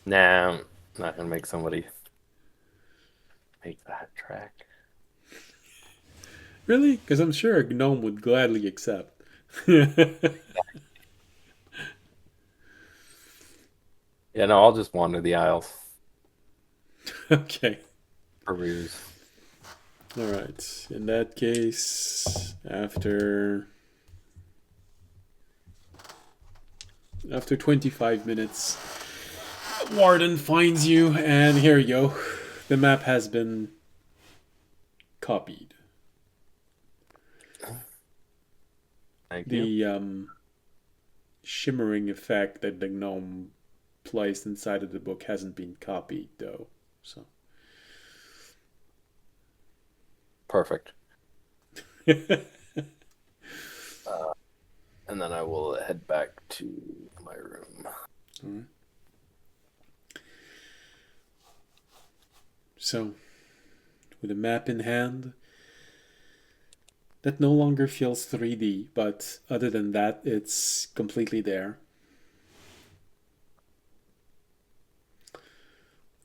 Nah, I'm not gonna make somebody make that track. Really? Because I'm sure a gnome would gladly accept. Yeah, no, I'll just wander the aisles. Okay. Peruse. All right. In that case, after 25 minutes, Warden finds you, and here you go. The map has been copied. Thank you. The shimmering effect that the gnome placed inside of the book hasn't been copied, though. So. Perfect. And then I will head back to my room. Alright. So, with a map in hand, that no longer feels 3D, but other than that, it's completely there.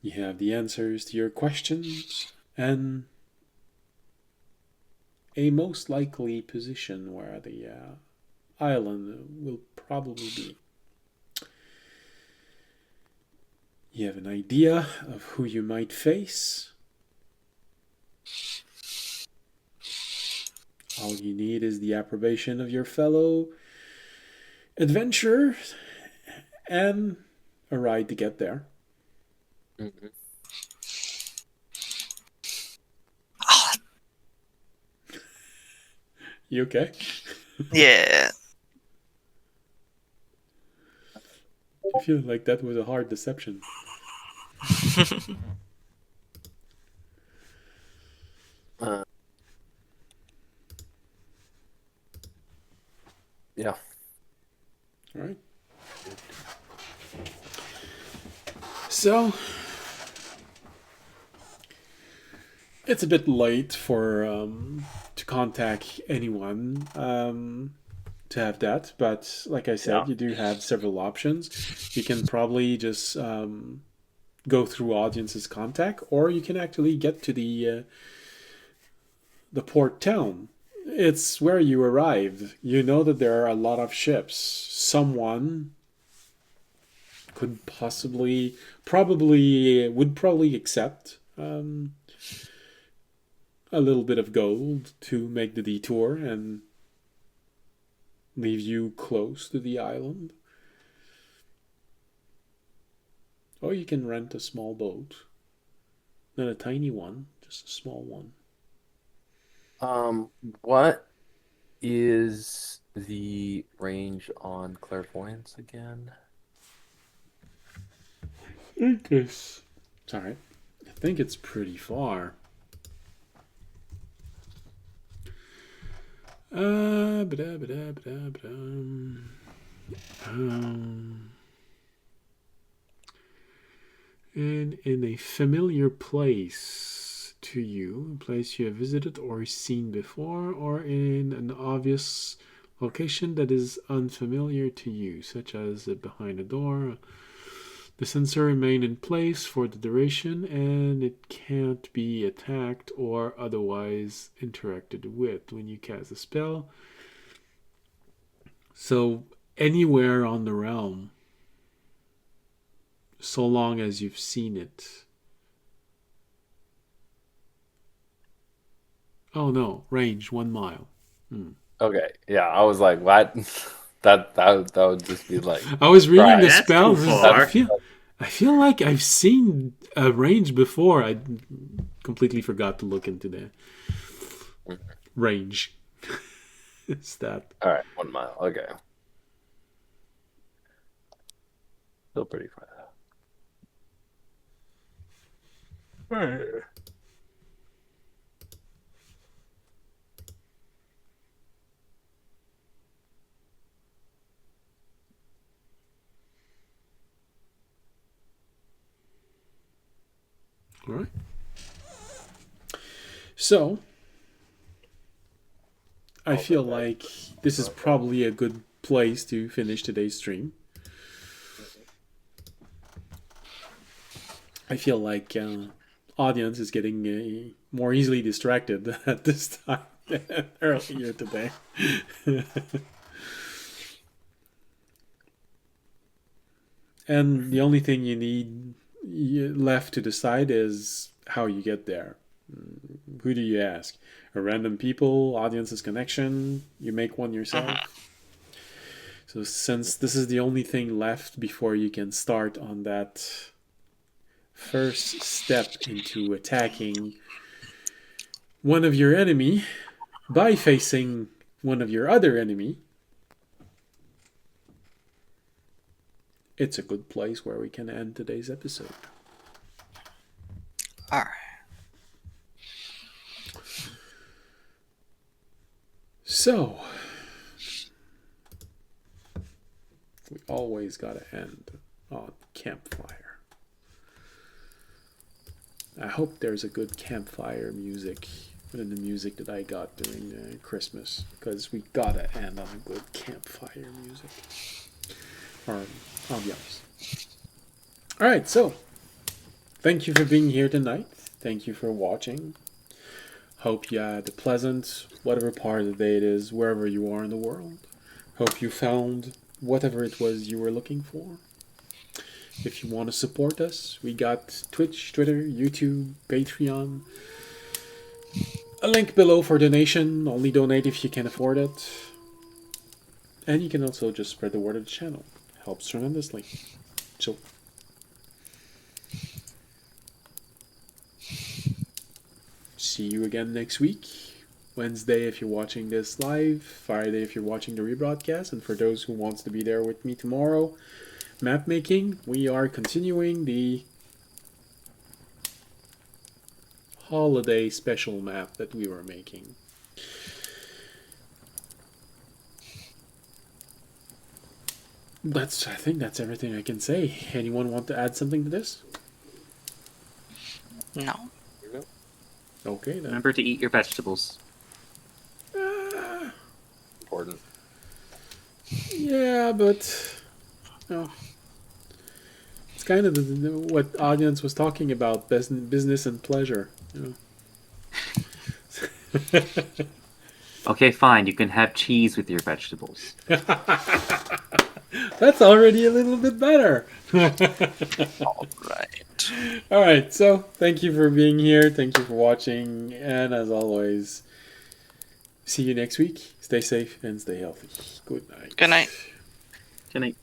You have the answers to your questions and a most likely position where the island will probably be. You have an idea of who you might face. All you need is the approbation of your fellow adventurer and a ride to get there. Mm-hmm. You okay? Yeah. I feel like that was a hard deception. Yeah. All right. So, it's a bit late for to contact anyone to have that, but like I said, you do have several options. You can probably just go through audience's contact, or you can actually get to the port town. It's where you arrived. You know that there are a lot of ships. Someone could would probably accept a little bit of gold to make the detour and leave you close to the island. Or you can rent a small boat. Not a tiny one, just a small one. What is the range on clairvoyance again? Sorry. I think it's pretty far. And in a familiar place to you, a place you have visited or seen before, or in an obvious location that is unfamiliar to you, such as behind a door, The sensor remains in place for the duration, and it can't be attacked or otherwise interacted with when you cast a spell. So anywhere on the realm, so long as you've seen it. Oh no, range 1 mile. Okay, yeah, I was like, what? that would just be like. I was reading Right. the That's spell. too far. I feel like I've seen a range before. I completely forgot to look into the range stat. All right, 1 mile. Okay, still pretty far. Right. All right. So, I feel like this is probably a good place to finish today's stream. I feel like audience is getting more easily distracted at this time than earlier today. And the only thing you need left to decide is how you get there. Who do you ask? A random people, audience's connection? You make one yourself? So since this is the only thing left before you can start on that first step into attacking one of your enemy by facing one of your other enemy, it's a good place where we can end today's episode. All right. So, we always gotta end on campfire. I hope there's a good campfire music than the music that I got during Christmas, because we gotta end on a good campfire music. Or ambiance. Alright, so thank you for being here tonight. Thank you for watching. Hope you had a pleasant, whatever part of the day it is, wherever you are in the world. Hope you found whatever it was you were looking for. If you want to support us, we got Twitch, Twitter, YouTube, Patreon. A link below for donation. Only donate if you can afford it. And you can also just spread the word of the channel. Helps tremendously. So, see you again next week. Wednesday if you're watching this live. Friday if you're watching the rebroadcast. And for those who wants to be there with me tomorrow, map making. We are continuing the holiday special map that we were making. I think that's everything I can say. Anyone want to add something to this? No. Okay then. Remember to eat your vegetables. Important. Yeah, but no. It's kind of what audience was talking about: business and pleasure. You know. Okay, fine. You can have cheese with your vegetables. That's already a little bit better. All right. All right. So thank you for being here. Thank you for watching, and as always, see you next week. Stay safe and stay healthy. Good night. Good night. Good night.